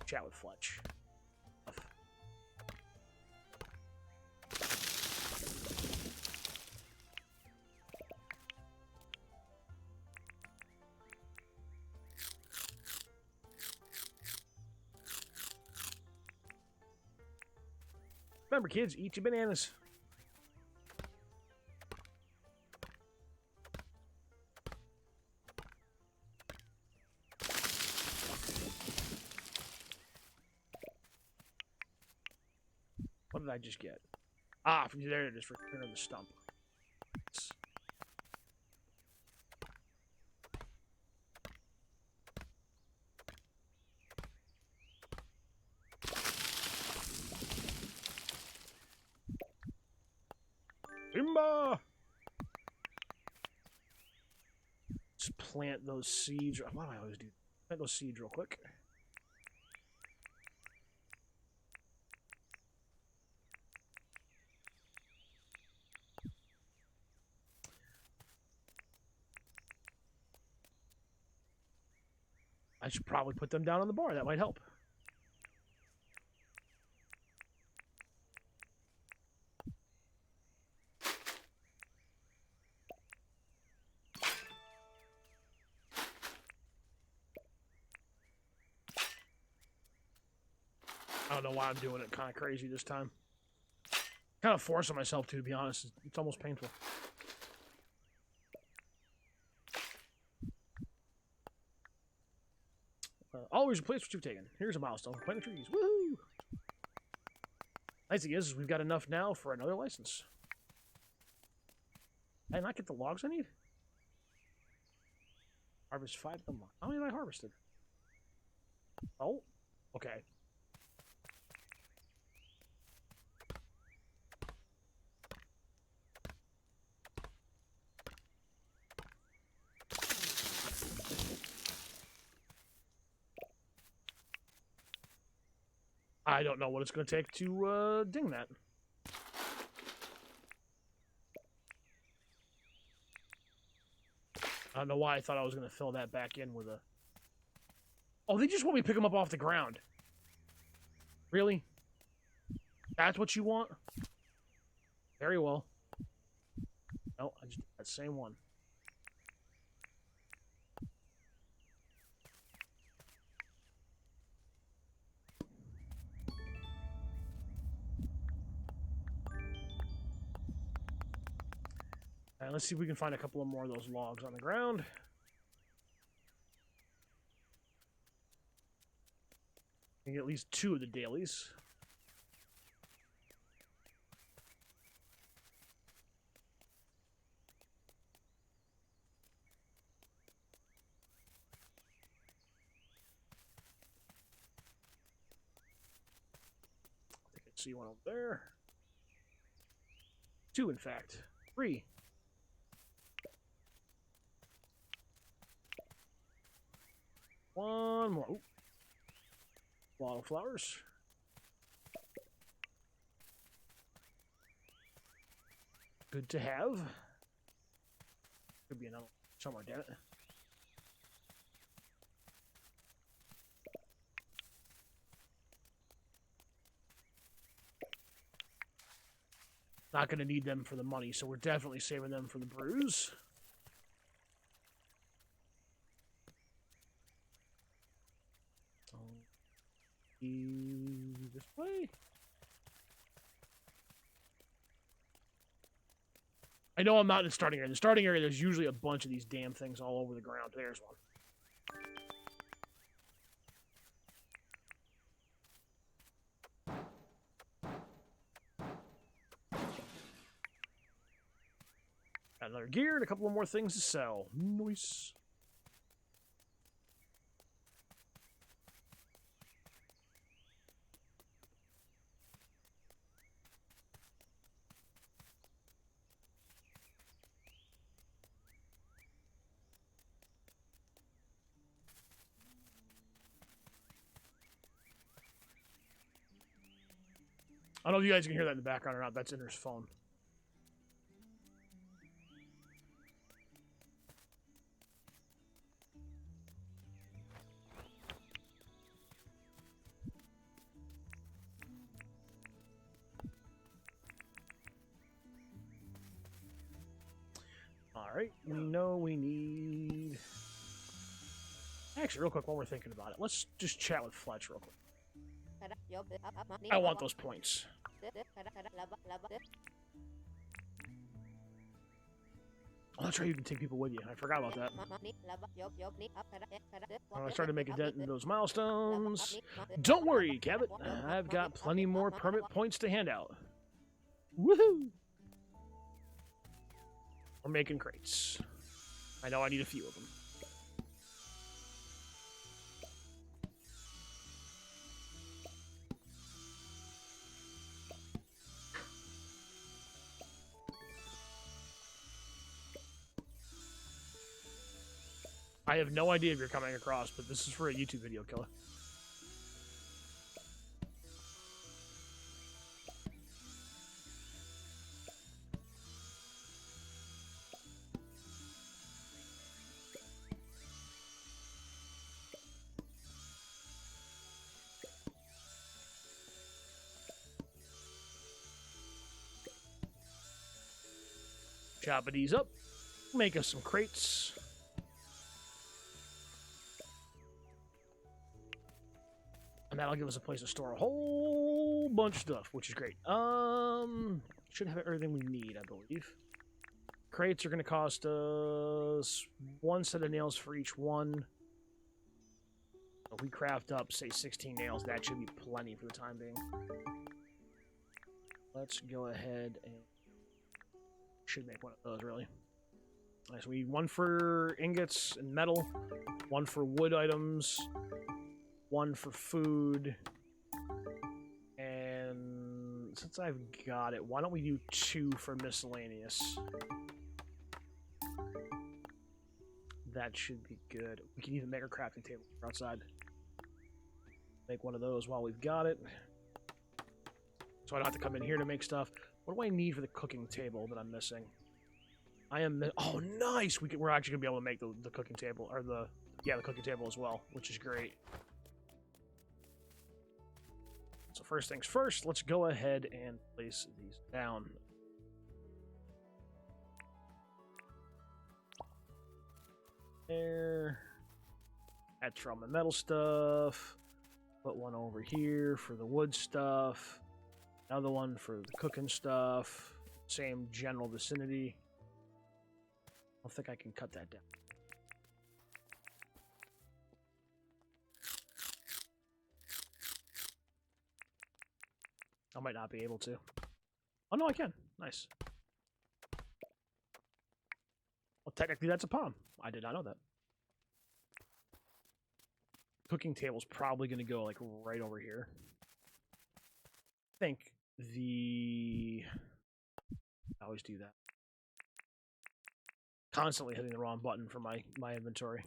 Chat with Fletch. Remember, kids, eat your bananas. What did I just get? Ah, there it is. Return on the stump. Imba! Let's plant those seeds. Why do I always do? Plant those seeds real quick. I should probably put them down on the bar. That might help. I don't know why I'm doing it kind of crazy this time. Kind of forcing myself to be honest. It's almost painful. Always replace what you've taken. Here's a milestone. Plant the trees. Woohoo! Nice thing is we've got enough now for another license. Did I not get the logs I need? Harvest 5 of them. How many have I harvested? Oh, okay. I don't know what it's going to take to ding that. I don't know why I thought I was going to fill that back in with a... Oh, they just want me to pick them up off the ground. Really? That's what you want? Very well. No, I just did that same one. Alright, let's see if we can find a couple of more of those logs on the ground. We get at least 2 of the dailies. I think I see one over there. 2, in fact. 3. One more. Ooh. Wildflowers. Good to have. Could be another somewhere, damn it. Not going to need them for the money, so we're definitely saving them for the brews. This way. I know I'm not in the starting area. In the starting area, there's usually a bunch of these damn things all over the ground. There's one. Got another gear and a couple of more things to sell. Nice. I don't know if you guys can hear that in the background or not. That's Inner's phone. Alright, we know we need... Actually, real quick, while we're thinking about it, let's just chat with Fletch real quick. I want those points. Oh, that's right, you can take people with you. I forgot about that. I started to make a dent in those milestones. Don't worry, Cabot. I've got plenty more permit points to hand out. Woohoo! We're making crates. I know I need a few of them. I have no idea if you're coming across, but this is for a YouTube video, Killer. Chopping these up. Make us some crates. And that'll give us a place to store a whole bunch of stuff, which is great. Should have everything we need, I believe. Crates are going to cost us 1 set of nails for each one. If we craft up, say, 16 nails, that should be plenty for the time being. Let's go ahead and should make one of those, really. Nice. We need 1 for ingots and metal, 1 for wood items, 1 for food, and since I've got it, why don't we do 2 for miscellaneous? That should be good. We can even make a crafting table outside. Make one of those while we've got it. So I don't have to come in here to make stuff. What do I need for the cooking table that I'm missing? Oh, nice! We're actually gonna be able to make the cooking table, or the cooking table as well, which is great. So first things first, let's go ahead and place these down. There. That's from the metal stuff. Put one over here for the wood stuff. Another one for the cooking stuff. Same general vicinity. I don't think I can cut that down. I might not be able to. Oh, no, I can. Nice. Well, technically, that's a palm. I did not know that. Cooking table's probably going to go, like, right over here. I think I always do that. Constantly hitting the wrong button for my inventory.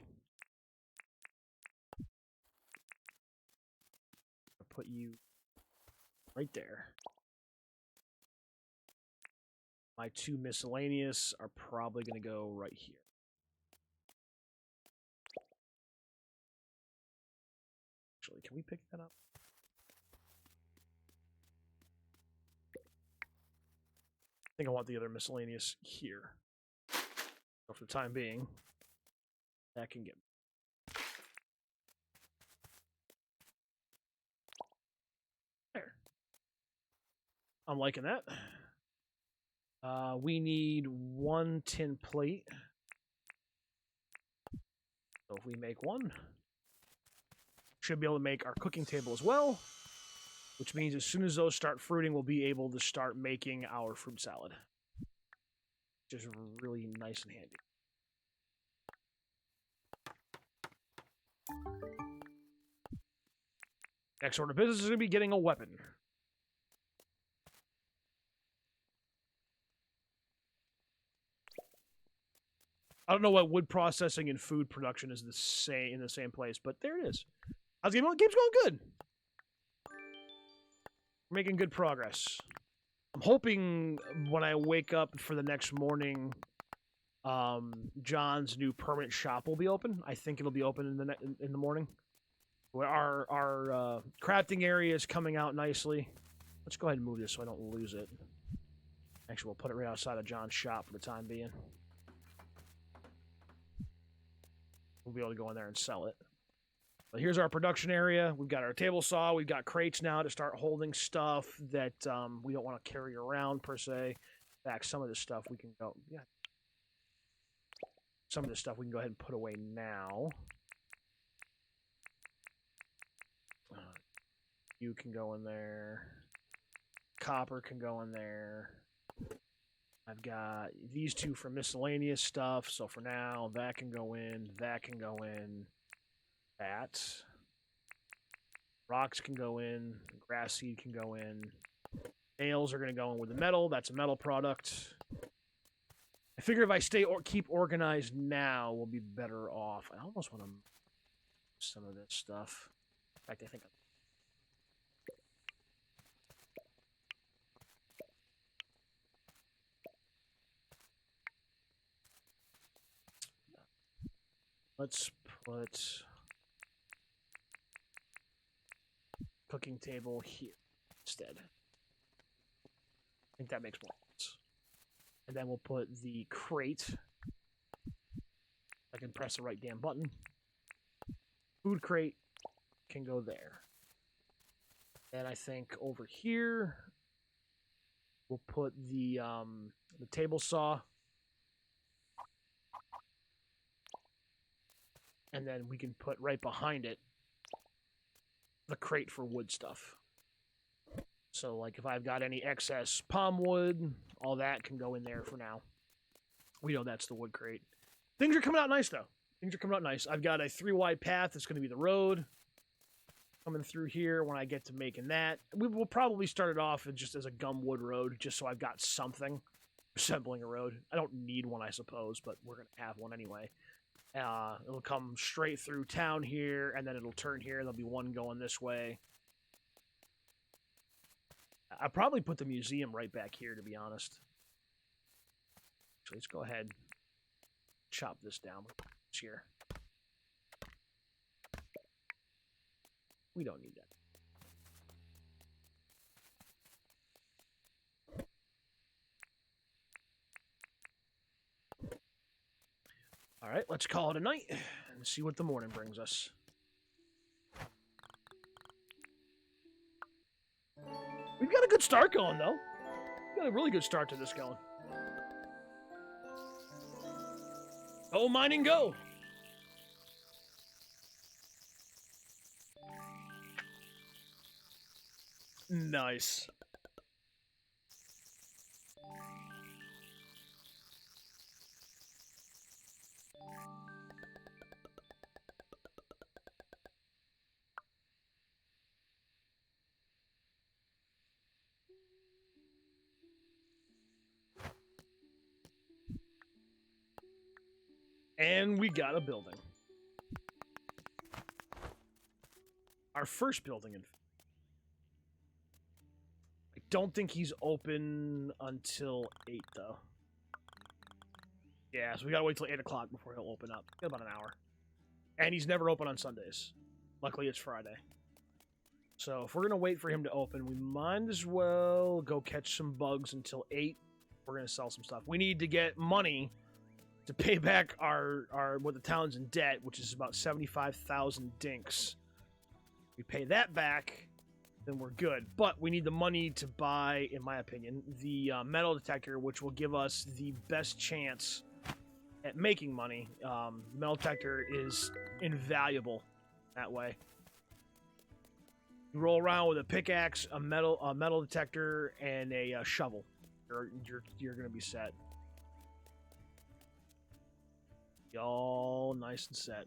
I'll put you right there. My 2 miscellaneous are probably going to go right here. Actually, can we pick that up? I think I want the other miscellaneous here. So for the time being, that can get... There. I'm liking that. We need 1 tin plate. So if we make 1, should be able to make our cooking table as well, which means as soon as those start fruiting, we'll be able to start making our fruit salad. Which is really nice and handy. Next order of business is going to be getting a weapon. I don't know what wood processing and food production is in the same place, but there it is. How's the game going? Game's going good. We're making good progress. I'm hoping when I wake up for the next morning, John's new permanent shop will be open. I think it'll be open in the morning. Our crafting area is coming out nicely. Let's go ahead and move this so I don't lose it. Actually, we'll put it right outside of John's shop for the time being. We'll be able to go in there and sell it. But here's our production area. We've got our table saw. We've got crates now to start holding stuff that we don't want to carry around, per se. In fact, some of this stuff we can go... Yeah. some of this stuff we can go ahead and put away now. You can go in there. Copper can go in there. I've got these two for miscellaneous stuff. So for now, that can go in. That can go in. That. Rocks can go in. Grass seed can go in. Nails are going to go in with the metal. That's a metal product. I figure if I stay or keep organized now, we'll be better off. I almost want to some of this stuff. In fact, I think let's put cooking table here instead. I think that makes more sense. And then we'll put the crate. I can press the right damn button. Food crate can go there. And I think over here we'll put the table saw. And then we can put right behind it the crate for wood stuff. So, like, if I've got any excess palm wood, all that can go in there for now. We know that's the wood crate. Things are coming out nice, though. Things are coming out nice. I've got a 3-wide path that's going to be the road coming through here when I get to making that. We will probably start it off just as a gumwood road, just so I've got something resembling a road. I don't need one, I suppose, but we're going to have one anyway. It'll come straight through town here, and then it'll turn here. There'll be one going this way. I'll probably put the museum right back here, to be honest. So let's go ahead, chop this down. It's here. We don't need that. All right, let's call it a night and see what the morning brings us. We've got a good start going, though. We've got a really good start to this going. Go mining, go! Nice. And we got a building. Our first building. I don't think he's open until 8, though. Yeah, so we gotta wait till 8 o'clock before he'll open up. Got about an hour. And he's never open on Sundays. Luckily, it's Friday. So if we're gonna wait for him to open, we might as well go catch some bugs until 8. We're gonna sell some stuff. We need to get money to pay back our what the town's in debt, which is about 75,000 dinks. We pay that back, then we're good. But we need the money to buy, in my opinion, the metal detector, which will give us the best chance at making money. Metal detector is invaluable that way. You roll around with a pickaxe, a metal detector, and a shovel. You're gonna be set. All nice and set.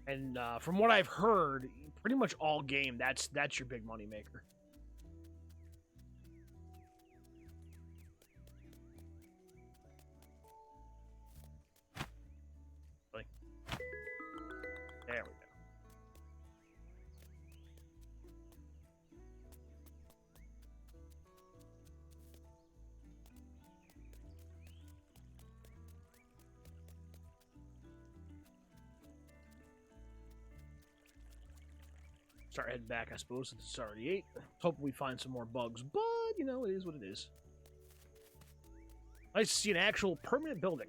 And from what I've heard, pretty much all game, that's your big money maker. There we go. Start heading back, I suppose, since it's already 8. Hoping we find some more bugs, but, you know, it is what it is. Nice to see an actual permanent building.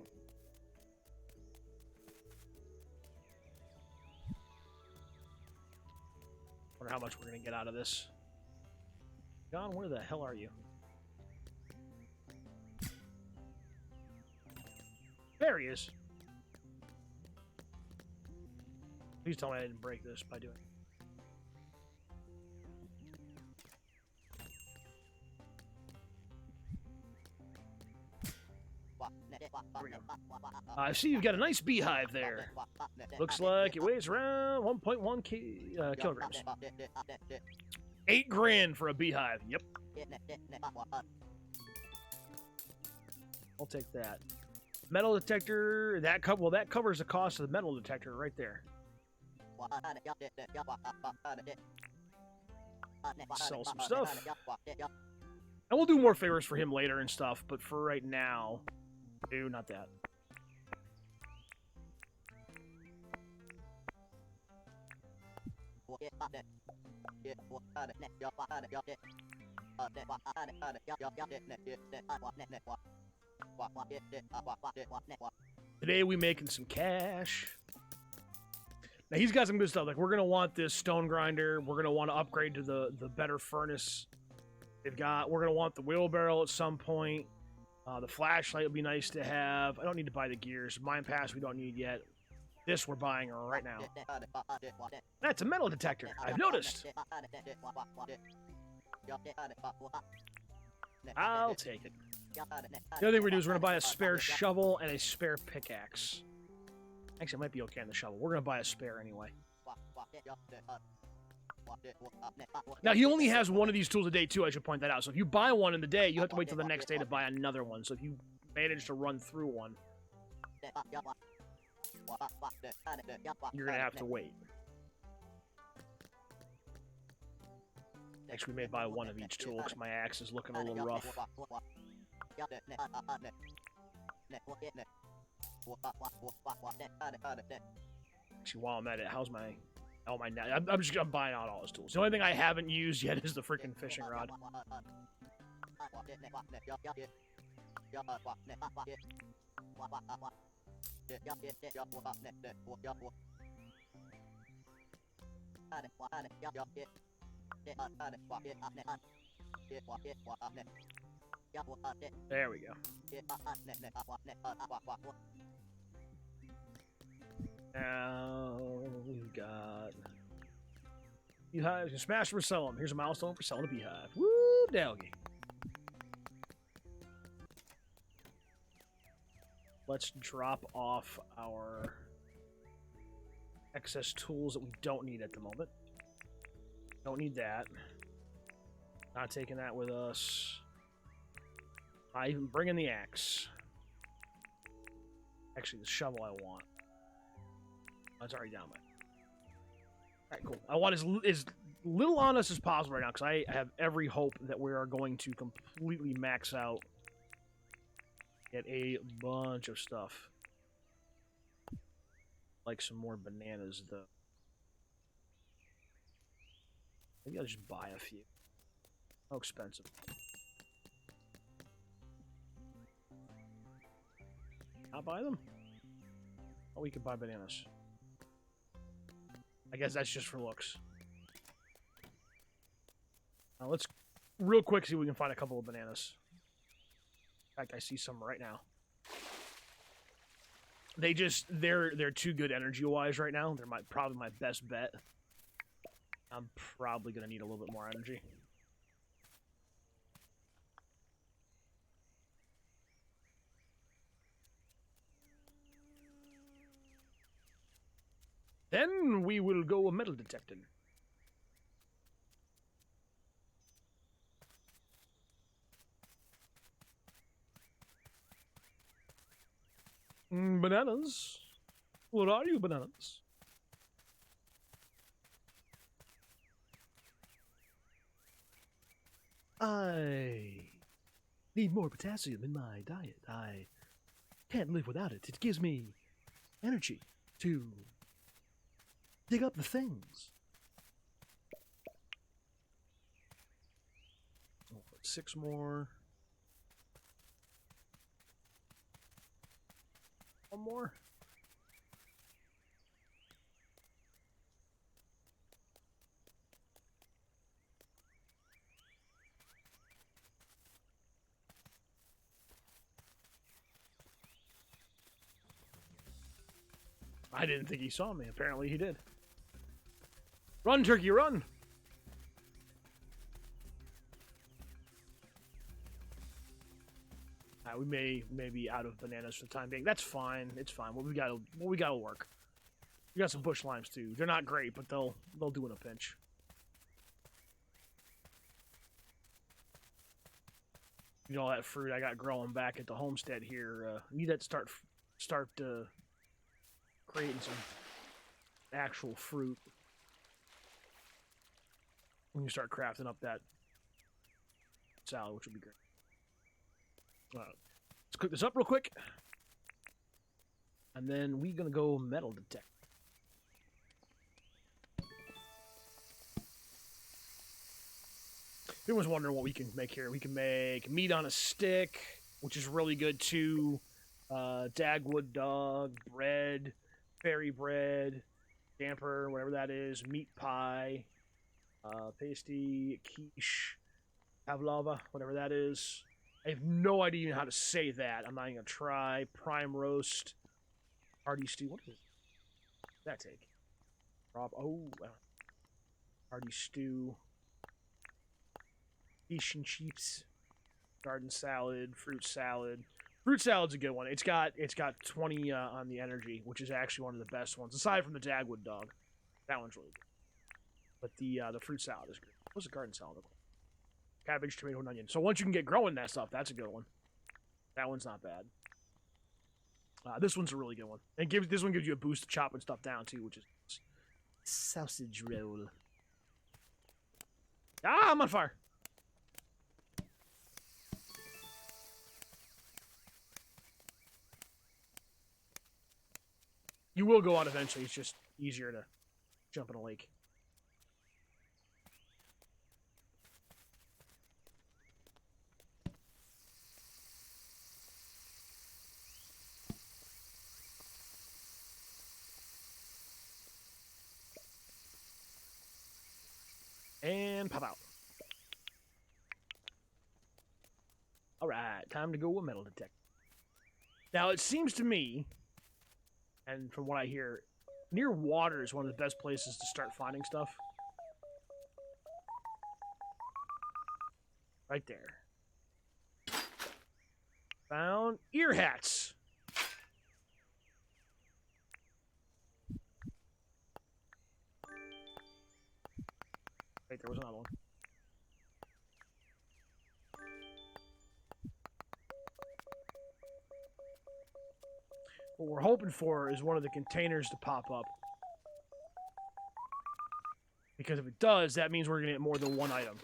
Wonder how much we're going to get out of this. John, where the hell are you? There he is. Please tell me I didn't break this by doing it. I see you've got a nice beehive there. Looks like it weighs around 1.1 kilograms. 8 grand for a beehive. Yep. I'll take that. Metal detector. That covers the cost of the metal detector right there. Sell some stuff. And we'll do more favors for him later and stuff, but for right now, do not that. Today we making some cash. Now he's got some good stuff. Like we're gonna want this stone grinder. We're gonna want to upgrade to the better furnace. We're gonna want the wheelbarrow at some point. The flashlight would be nice to have. I don't need to buy the gears. Mine pass we don't need yet. This we're buying right now. That's a metal detector. I've noticed. I'll take it. The other thing we're doing is we're gonna buy a spare shovel and a spare pickaxe. Actually, it might be okay on the shovel. We're gonna buy a spare anyway. Now, he only has one of these tools a day, too, I should point that out. So if you buy one in the day, you have to wait till the next day to buy another one. So if you manage to run through one, you're going to have to wait. Actually, we may buy one of each tool because my axe is looking a little rough. Actually, while I'm at it, how's my... Oh my! I'm buying out all his tools. The only thing I haven't used yet is the freaking fishing rod. There we go. Now we've got beehives. You can smash them or sell them. Here's a milestone for selling a beehive. Woo, doggy. Let's drop off our excess tools that we don't need at the moment. Don't need that. Not taking that with us. Not even bringing the axe. Actually, the shovel I want. It's already down by. Alright, cool. I want as little on us as possible right now, because I have every hope that we are going to completely max out. Get a bunch of stuff. Like some more bananas, though. Maybe I'll just buy a few. How expensive? Not buy them? Oh, we could buy bananas. I guess that's just for looks. Now let's real quick see if we can find a couple of bananas. In fact, I see some right now. They're too good energy-wise right now. They're probably my best bet. I'm probably gonna need a little bit more energy. Then we will go metal detecting. Bananas? What are you, bananas? I need more potassium in my diet. I can't live without it. It gives me energy to dig up the things. Oh, 6 more. 1 more. I didn't think he saw me. Apparently he did. Run, turkey, run! We may be out of bananas for the time being. That's fine. It's fine. What we got will work. We got some bush limes too. They're not great, but they'll do in a pinch. You know, all that fruit I got growing back at the homestead here. Need that to start creating some actual fruit. When you start crafting up that salad, which would be great. Let's cook this up real quick. And then we're going to go metal detect. If anyone's wondering what we can make here, we can make meat on a stick, which is really good too. Dagwood dog, bread, fairy bread, damper, whatever that is, meat pie, pasty, quiche, pavlova, whatever that is. I have no idea how to say that. I'm not even going to try. Prime roast, hearty stew. What does that take? Hearty stew. Fish and chips, garden salad, fruit salad. Fruit salad's a good one. It's got 20 on the energy, which is actually one of the best ones, aside from the Dagwood dog. That one's really good. But the fruit salad is good. What's the garden salad? Cabbage, tomato, and onion. So once you can get growing that stuff, that's a good one. That one's not bad. This one's a really good one. And this one gives you a boost to chopping stuff down too, which is sausage roll. Ah, I'm on fire. You will go out eventually. It's just easier to jump in a lake. And pop out. Alright, time to go with metal detect. Now, it seems to me, and from what I hear, near water is one of the best places to start finding stuff. Right there. Found ear hats. Wait, there was another one. What we're hoping for is one of the containers to pop up. Because if it does, that means we're going to get more than one item.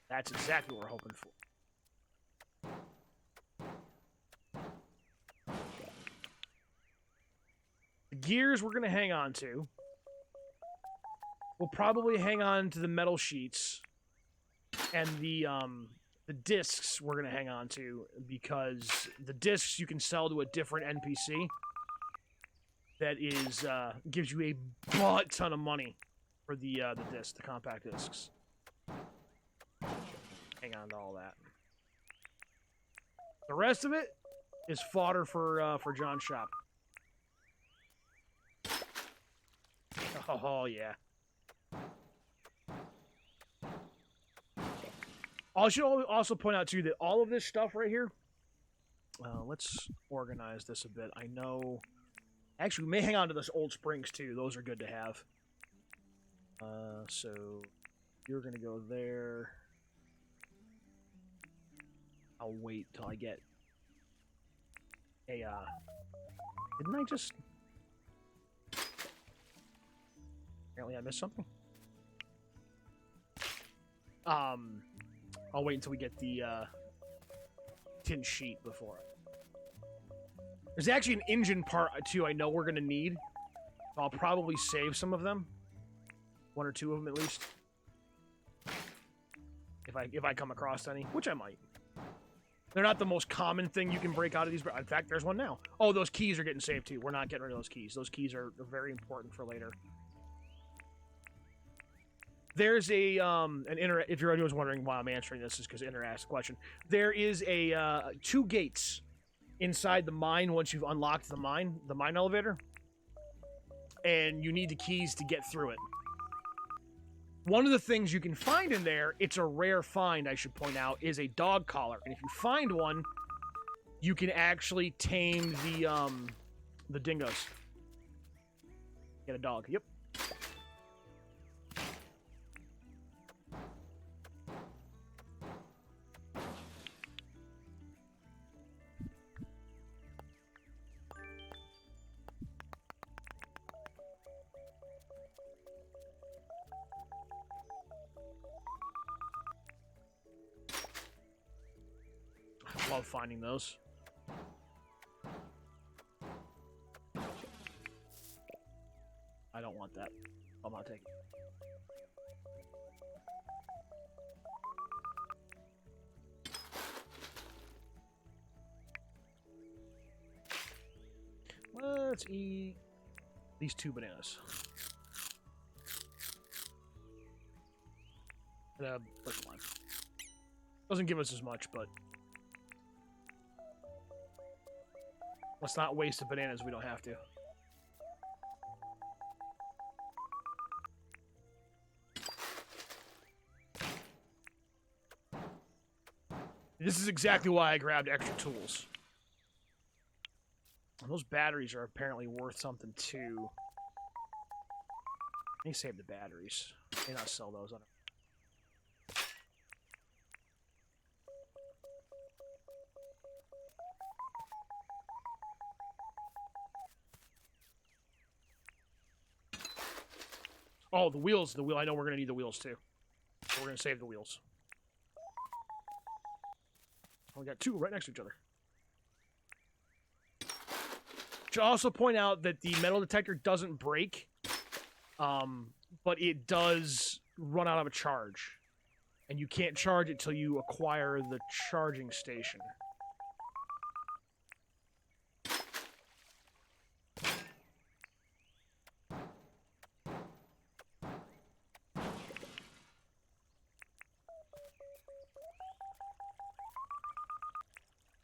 That's exactly what we're hoping for. The gears we're going to hang on to. We'll probably hang on to the metal sheets. And the discs we're going to hang on to, because the discs you can sell to a different NPC that is gives you a butt ton of money for the discs, the compact discs. Hang on to all that. The rest of it is fodder for John's shop. Oh yeah. I should also point out, too, that all of this stuff right here, let's organize this a bit. I know, actually, we may hang on to those old springs, too. Those are good to have. So, you're going to go there. I'll wait till I get a, didn't I just... Apparently I missed something. I'll wait until we get the tin sheet before. There's actually an engine part, too, I know we're going to need. I'll probably save some of them. One or two of them, at least. If I come across any, which I might. They're not the most common thing you can break out of these. In fact, there's one now. Oh, those keys are getting saved, too. We're not getting rid of those keys. Those keys are very important for later. There's a if you're anyone's wondering why I'm answering this, is because Inter asked a question. There is a 2 gates inside the mine once you've unlocked the mine elevator. and you need the keys to get through it. One of the things you can find in there, it's a rare find, I should point out, is a dog collar. And if you find one, you can actually tame the dingoes. Get a dog. Yep. I love finding those. I don't want that. I'll not take it. Let's eat these 2 bananas. First one. Doesn't give us as much, but let's not waste the bananas. We don't have to. This is exactly why I grabbed extra tools. And those batteries are apparently worth something too. Let me save the batteries. May not sell those. I don't. Oh, the wheels. The wheel. I know we're gonna need the wheels too. So we're gonna save the wheels. Oh, we got 2 right next to each other. Should also point out that the metal detector doesn't break, but it does run out of a charge, and you can't charge it till you acquire the charging station.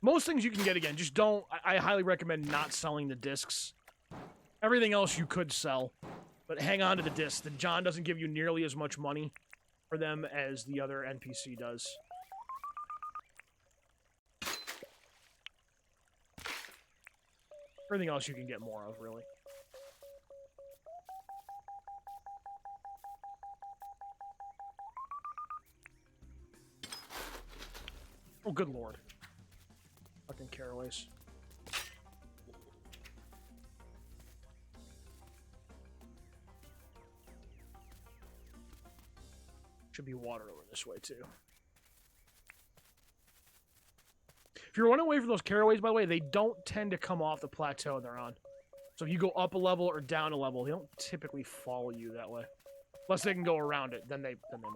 Most things you can get again. Just don't... I highly recommend not selling the discs. Everything else you could sell. But hang on to the discs. The John doesn't give you nearly as much money for them as the other NPC does. Everything else you can get more of, really. Oh, good lord. Fucking caraways. Should be water over this way, too. If you're running away from those caraways, by the way, they don't tend to come off the plateau they're on. So if you go up a level or down a level, they don't typically follow you that way. Unless they can go around it, then they might.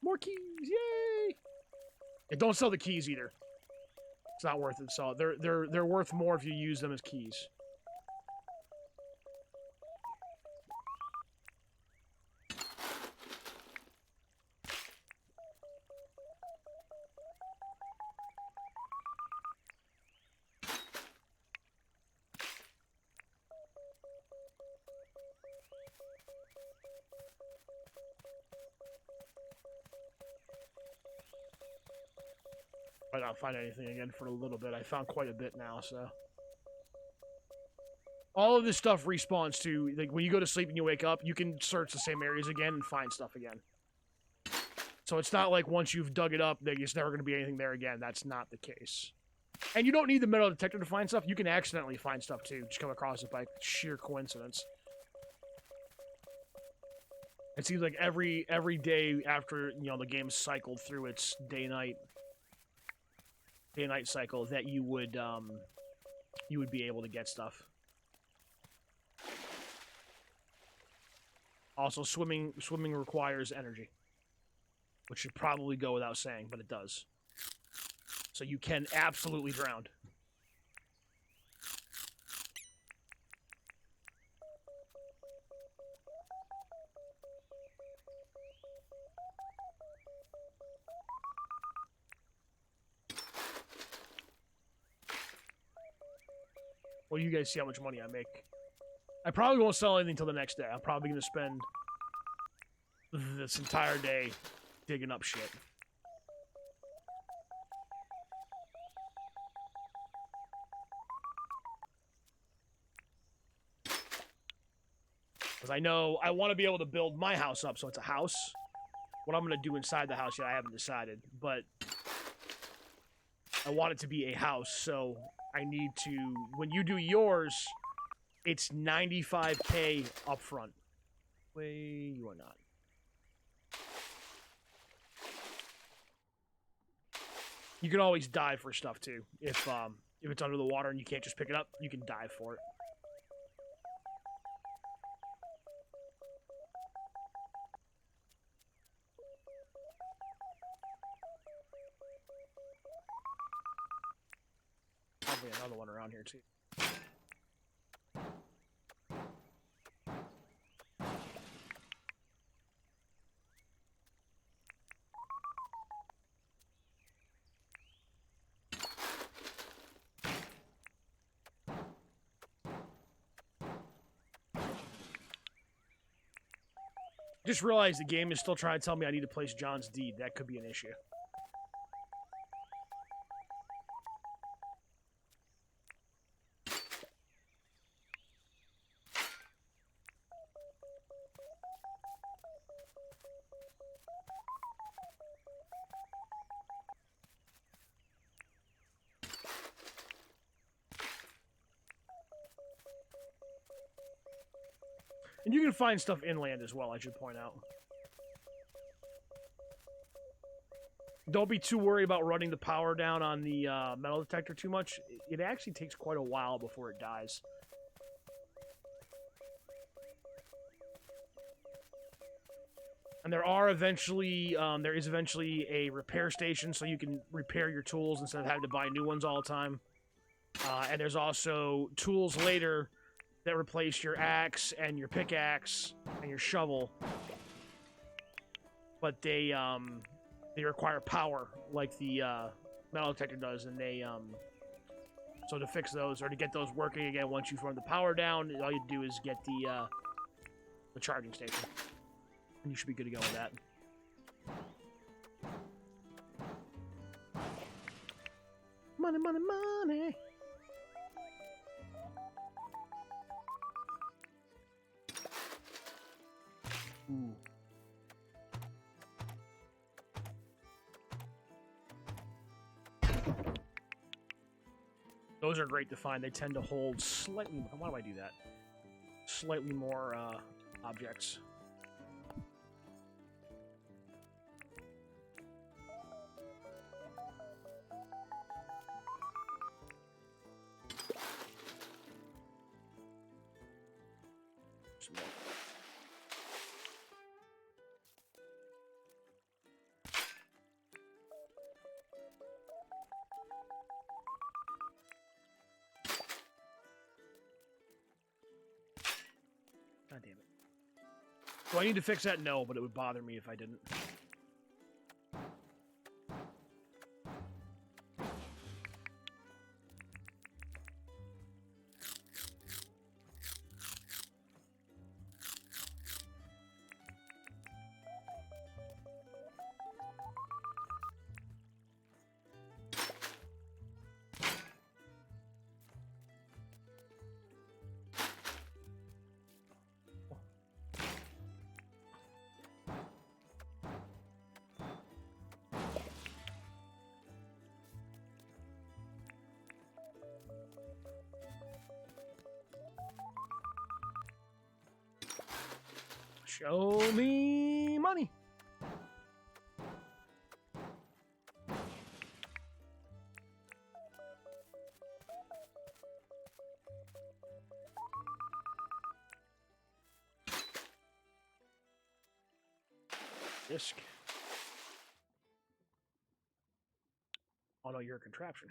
More keys, yay! And don't sell the keys either. It's not worth it. So they're worth more if you use them as keys. Might not find anything again for a little bit. I found quite a bit now, so. All of this stuff respawns to, like, when you go to sleep and you wake up, you can search the same areas again and find stuff again. So it's not like once you've dug it up, there's never going to be anything there again. That's not the case. And you don't need the metal detector to find stuff. You can accidentally find stuff, too. Just come across it by sheer coincidence. It seems like every day after, you know, the game's cycled through its day-night cycle that you would be able to get stuff. Also, swimming requires energy, which should probably go without saying, but it does. So you can absolutely drown. Well, you guys see how much money I make. I probably won't sell anything until the next day. I'm probably going to spend this entire day digging up shit. Because I know I want to be able to build my house up so it's a house. What I'm going to do inside the house yet, I haven't decided. But I want it to be a house, so I need to... When you do yours, it's 95k up front. Wait, you are not. You can always dive for stuff, too. If it's under the water and you can't just pick it up, you can dive for it. Probably another one around here, too. Just realized the game is still trying to tell me I need to place John's deed. That could be an issue. And you can find stuff inland as well, I should point out. Don't be too worried about running the power down on the metal detector too much. It actually takes quite a while before it dies. And there is eventually a repair station so you can repair your tools instead of having to buy new ones all the time. And there's also tools later that replace your axe and your pickaxe and your shovel, but they require power like the metal detector does, and so to fix those or to get those working again once you've run the power down, all you do is get the charging station, and you should be good to go with that. Money, money, money. Ooh. Those are great to find. They tend to hold slightly... Why do I do that? Slightly more objects. God damn it. Do I need to fix that? No, but it would bother me if I didn't. Show me money. Disc. Oh no, you're a contraption.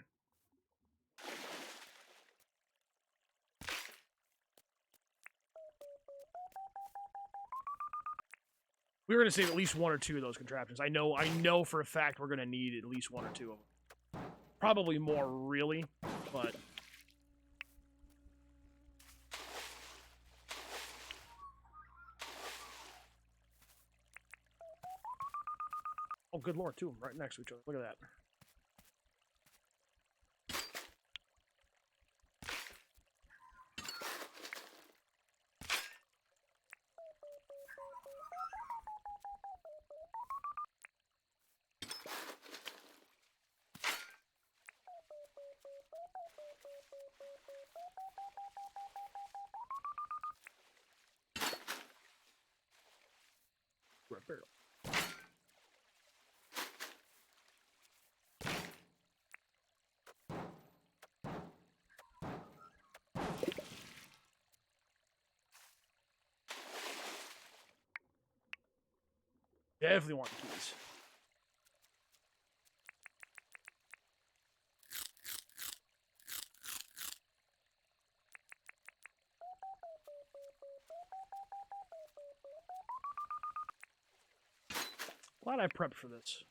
We were going to save at least one or two of those contraptions. I know for a fact we're going to need at least one or two of them. Probably more, really, but... Oh, good lord, two of them right next to each other. Look at that. Red barrel. Definitely want the keys. Glad I prepped for this.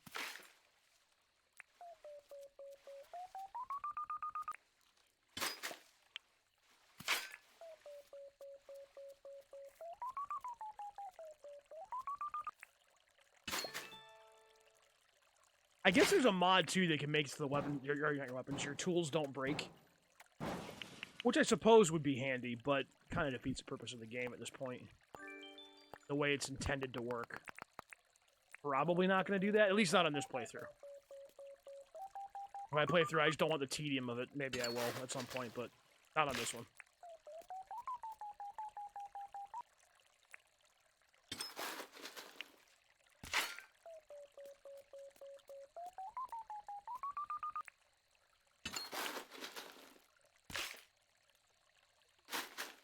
I guess there's a mod too that can make it so the weapon, your tools don't break. Which I suppose would be handy, but kind of defeats the purpose of the game at this point. The way it's intended to work. Probably not going to do that, at least not on this playthrough. When I play through, I just don't want the tedium of it. Maybe I will at some point, but not on this one.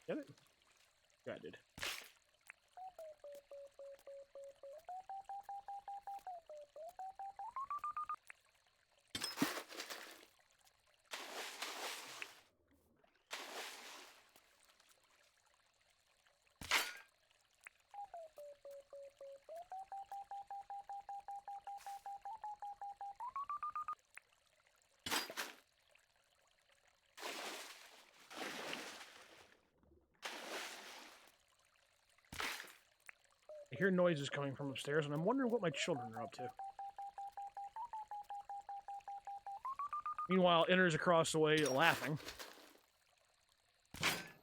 Get it? Yeah, I did. I hear noises coming from upstairs, and I'm wondering what my children are up to. Meanwhile, Inner's across the way laughing.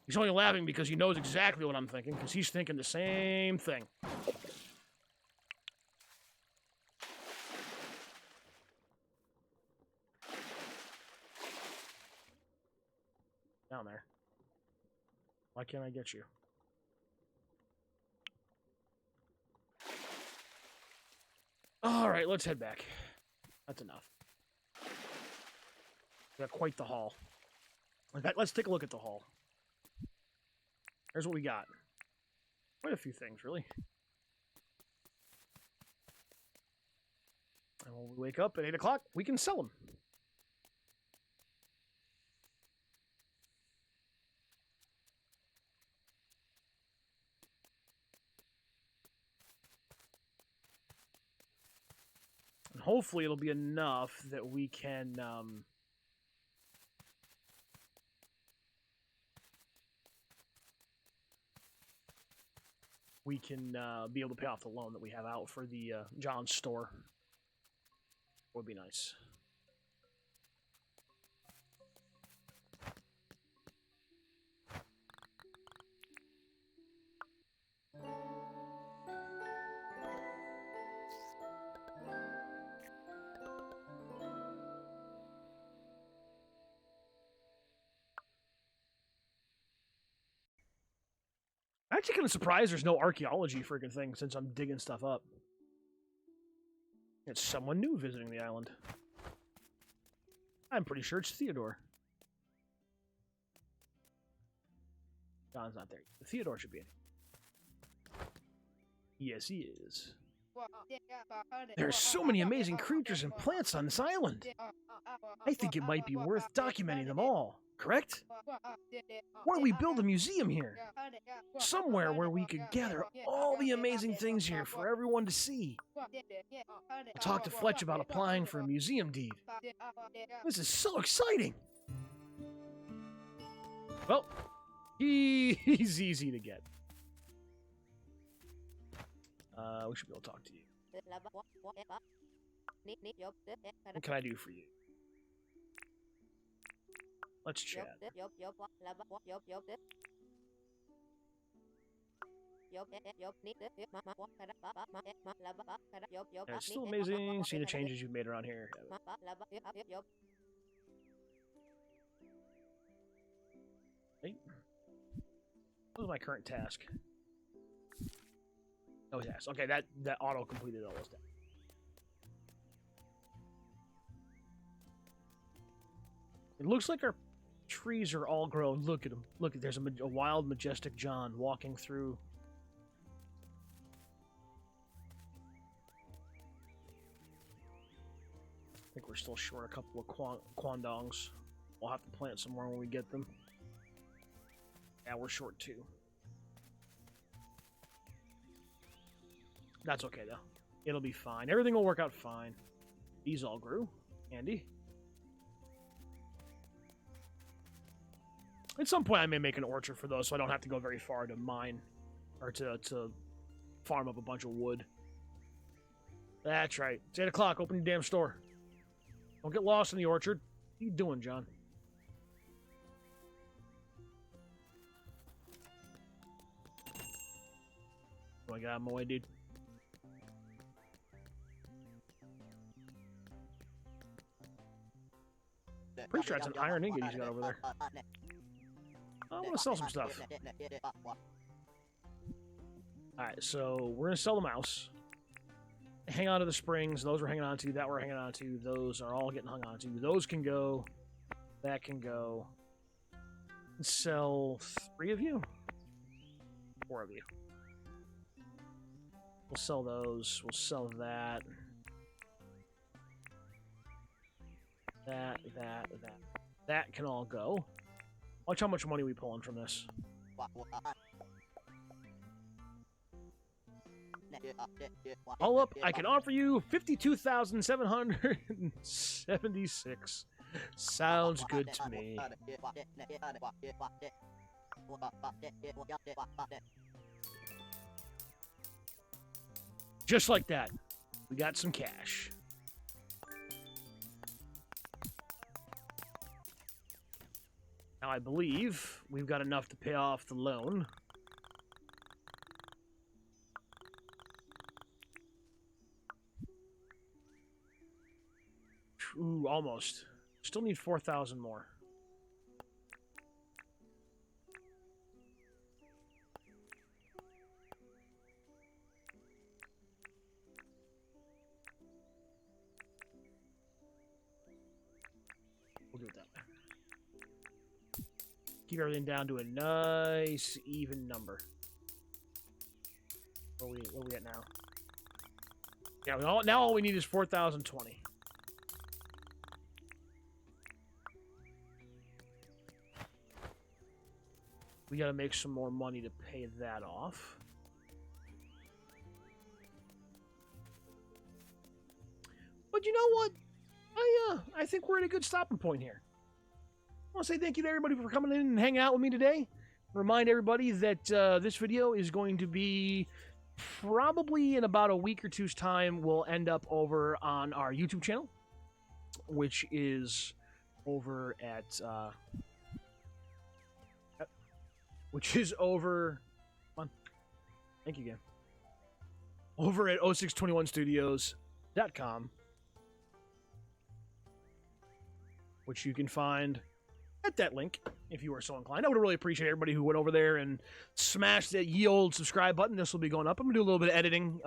He's only laughing because he knows exactly what I'm thinking, because he's thinking the same thing. Down there. Why can't I get you? Alright, let's head back. That's enough. We got quite the haul. In fact, let's take a look at the haul. Here's what we got. Quite a few things, really. And when we wake up at 8 o'clock, we can sell them. And hopefully it'll be enough that we can be able to pay off the loan that we have out for the John's store. Would be nice. I'm actually kind of surprised there's no archaeology freaking thing since I'm digging stuff up. It's someone new visiting the island. I'm pretty sure it's Theodore. John's not there. Theodore should be in. Yes, he is. There are so many amazing creatures and plants on this island. I think it might be worth documenting them all, correct? Why don't we build a museum here? Somewhere where we could gather all the amazing things here for everyone to see. I'll talk to Fletch about applying for a museum deed. This is so exciting! Well, he's easy to get. We should be able to talk to you. What can I do for you? Let's chat. Yeah, it's still amazing seeing the changes you've made around here. Hey. What was my current task? Oh, yes. Okay, that auto completed all those tasks. It looks like our trees are all grown. Look at them. Look, there's a wild, majestic John walking through. I think we're still short a couple of quandongs. We'll have to plant some more when we get them. Yeah, we're short too. That's okay, though. It'll be fine. Everything will work out fine. These all grew. Handy. At some point, I may make an orchard for those, so I don't have to go very far to mine or to farm up a bunch of wood. That's right. It's 8 o'clock. Open your damn store. Don't get lost in the orchard. What are you doing, John? Oh, I got him away, dude. Pretty sure it's an iron ingot he's got over there. I want to sell some stuff. Alright, so we're going to sell the mouse. Hang on to the springs. Those we're hanging on to. That we're hanging on to. Those are all getting hung on to. Those can go. That can go. Sell 3 of you? 4 of you. We'll sell those. We'll sell that. That can all go. Watch how much money we pulling from this. All up, I can offer you 52,776. Sounds good to me. Just like that, we got some cash. Now, I believe we've got enough to pay off the loan. Ooh, almost. Still need 4,000 more. We'll do it that way. Keep everything down to a nice, even number. Where we at now? Yeah, now all we need is 4,020. We gotta make some more money to pay that off. But you know what? I think we're at a good stopping point here. I want to say thank you to everybody for coming in and hanging out with me today. Remind everybody that this video is going to be probably in about a week or two's time. Will end up over on our YouTube channel, which is over at come on, thank you again, over at 0621studios.com, which you can find at that link if you are so inclined. I would really appreciate everybody who went over there and smashed that ye old subscribe button. This will be going up. I'm gonna do a little bit of editing.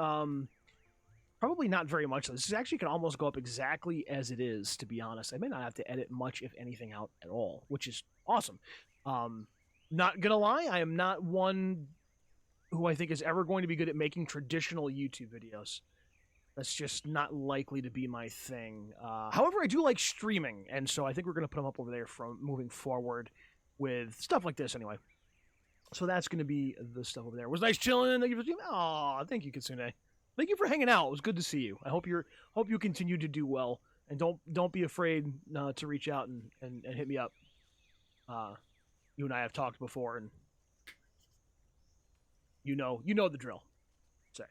Probably not very much. This actually can almost go up exactly as it is, to be honest. I may not have to edit much, if anything, out at all, which is awesome. Not gonna lie, I am not one who I think is ever going to be good at making traditional YouTube videos. That's just not likely to be my thing. However, I do like streaming, and so I think we're going to put them up over there from moving forward with stuff like this anyway. So that's going to be the stuff over there. It was nice chilling. Thank you for streaming. Aw, thank you, Kitsune. Thank you for hanging out. It was good to see you. I hope you continue to do well, and don't be afraid to reach out and hit me up. You and I have talked before, and you know the drill. So,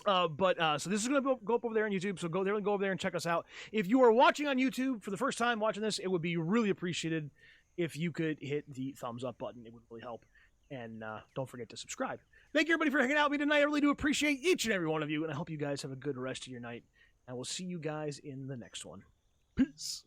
So this is going to go up over there on YouTube. So go over there and check us out. If you are watching on YouTube for the first time watching this, it would be really appreciated if you could hit the thumbs up button. It would really help. And don't forget to subscribe. Thank you, everybody, for hanging out with me tonight. I really do appreciate each and every one of you. And I hope you guys have a good rest of your night. And we'll see you guys in the next one. Peace.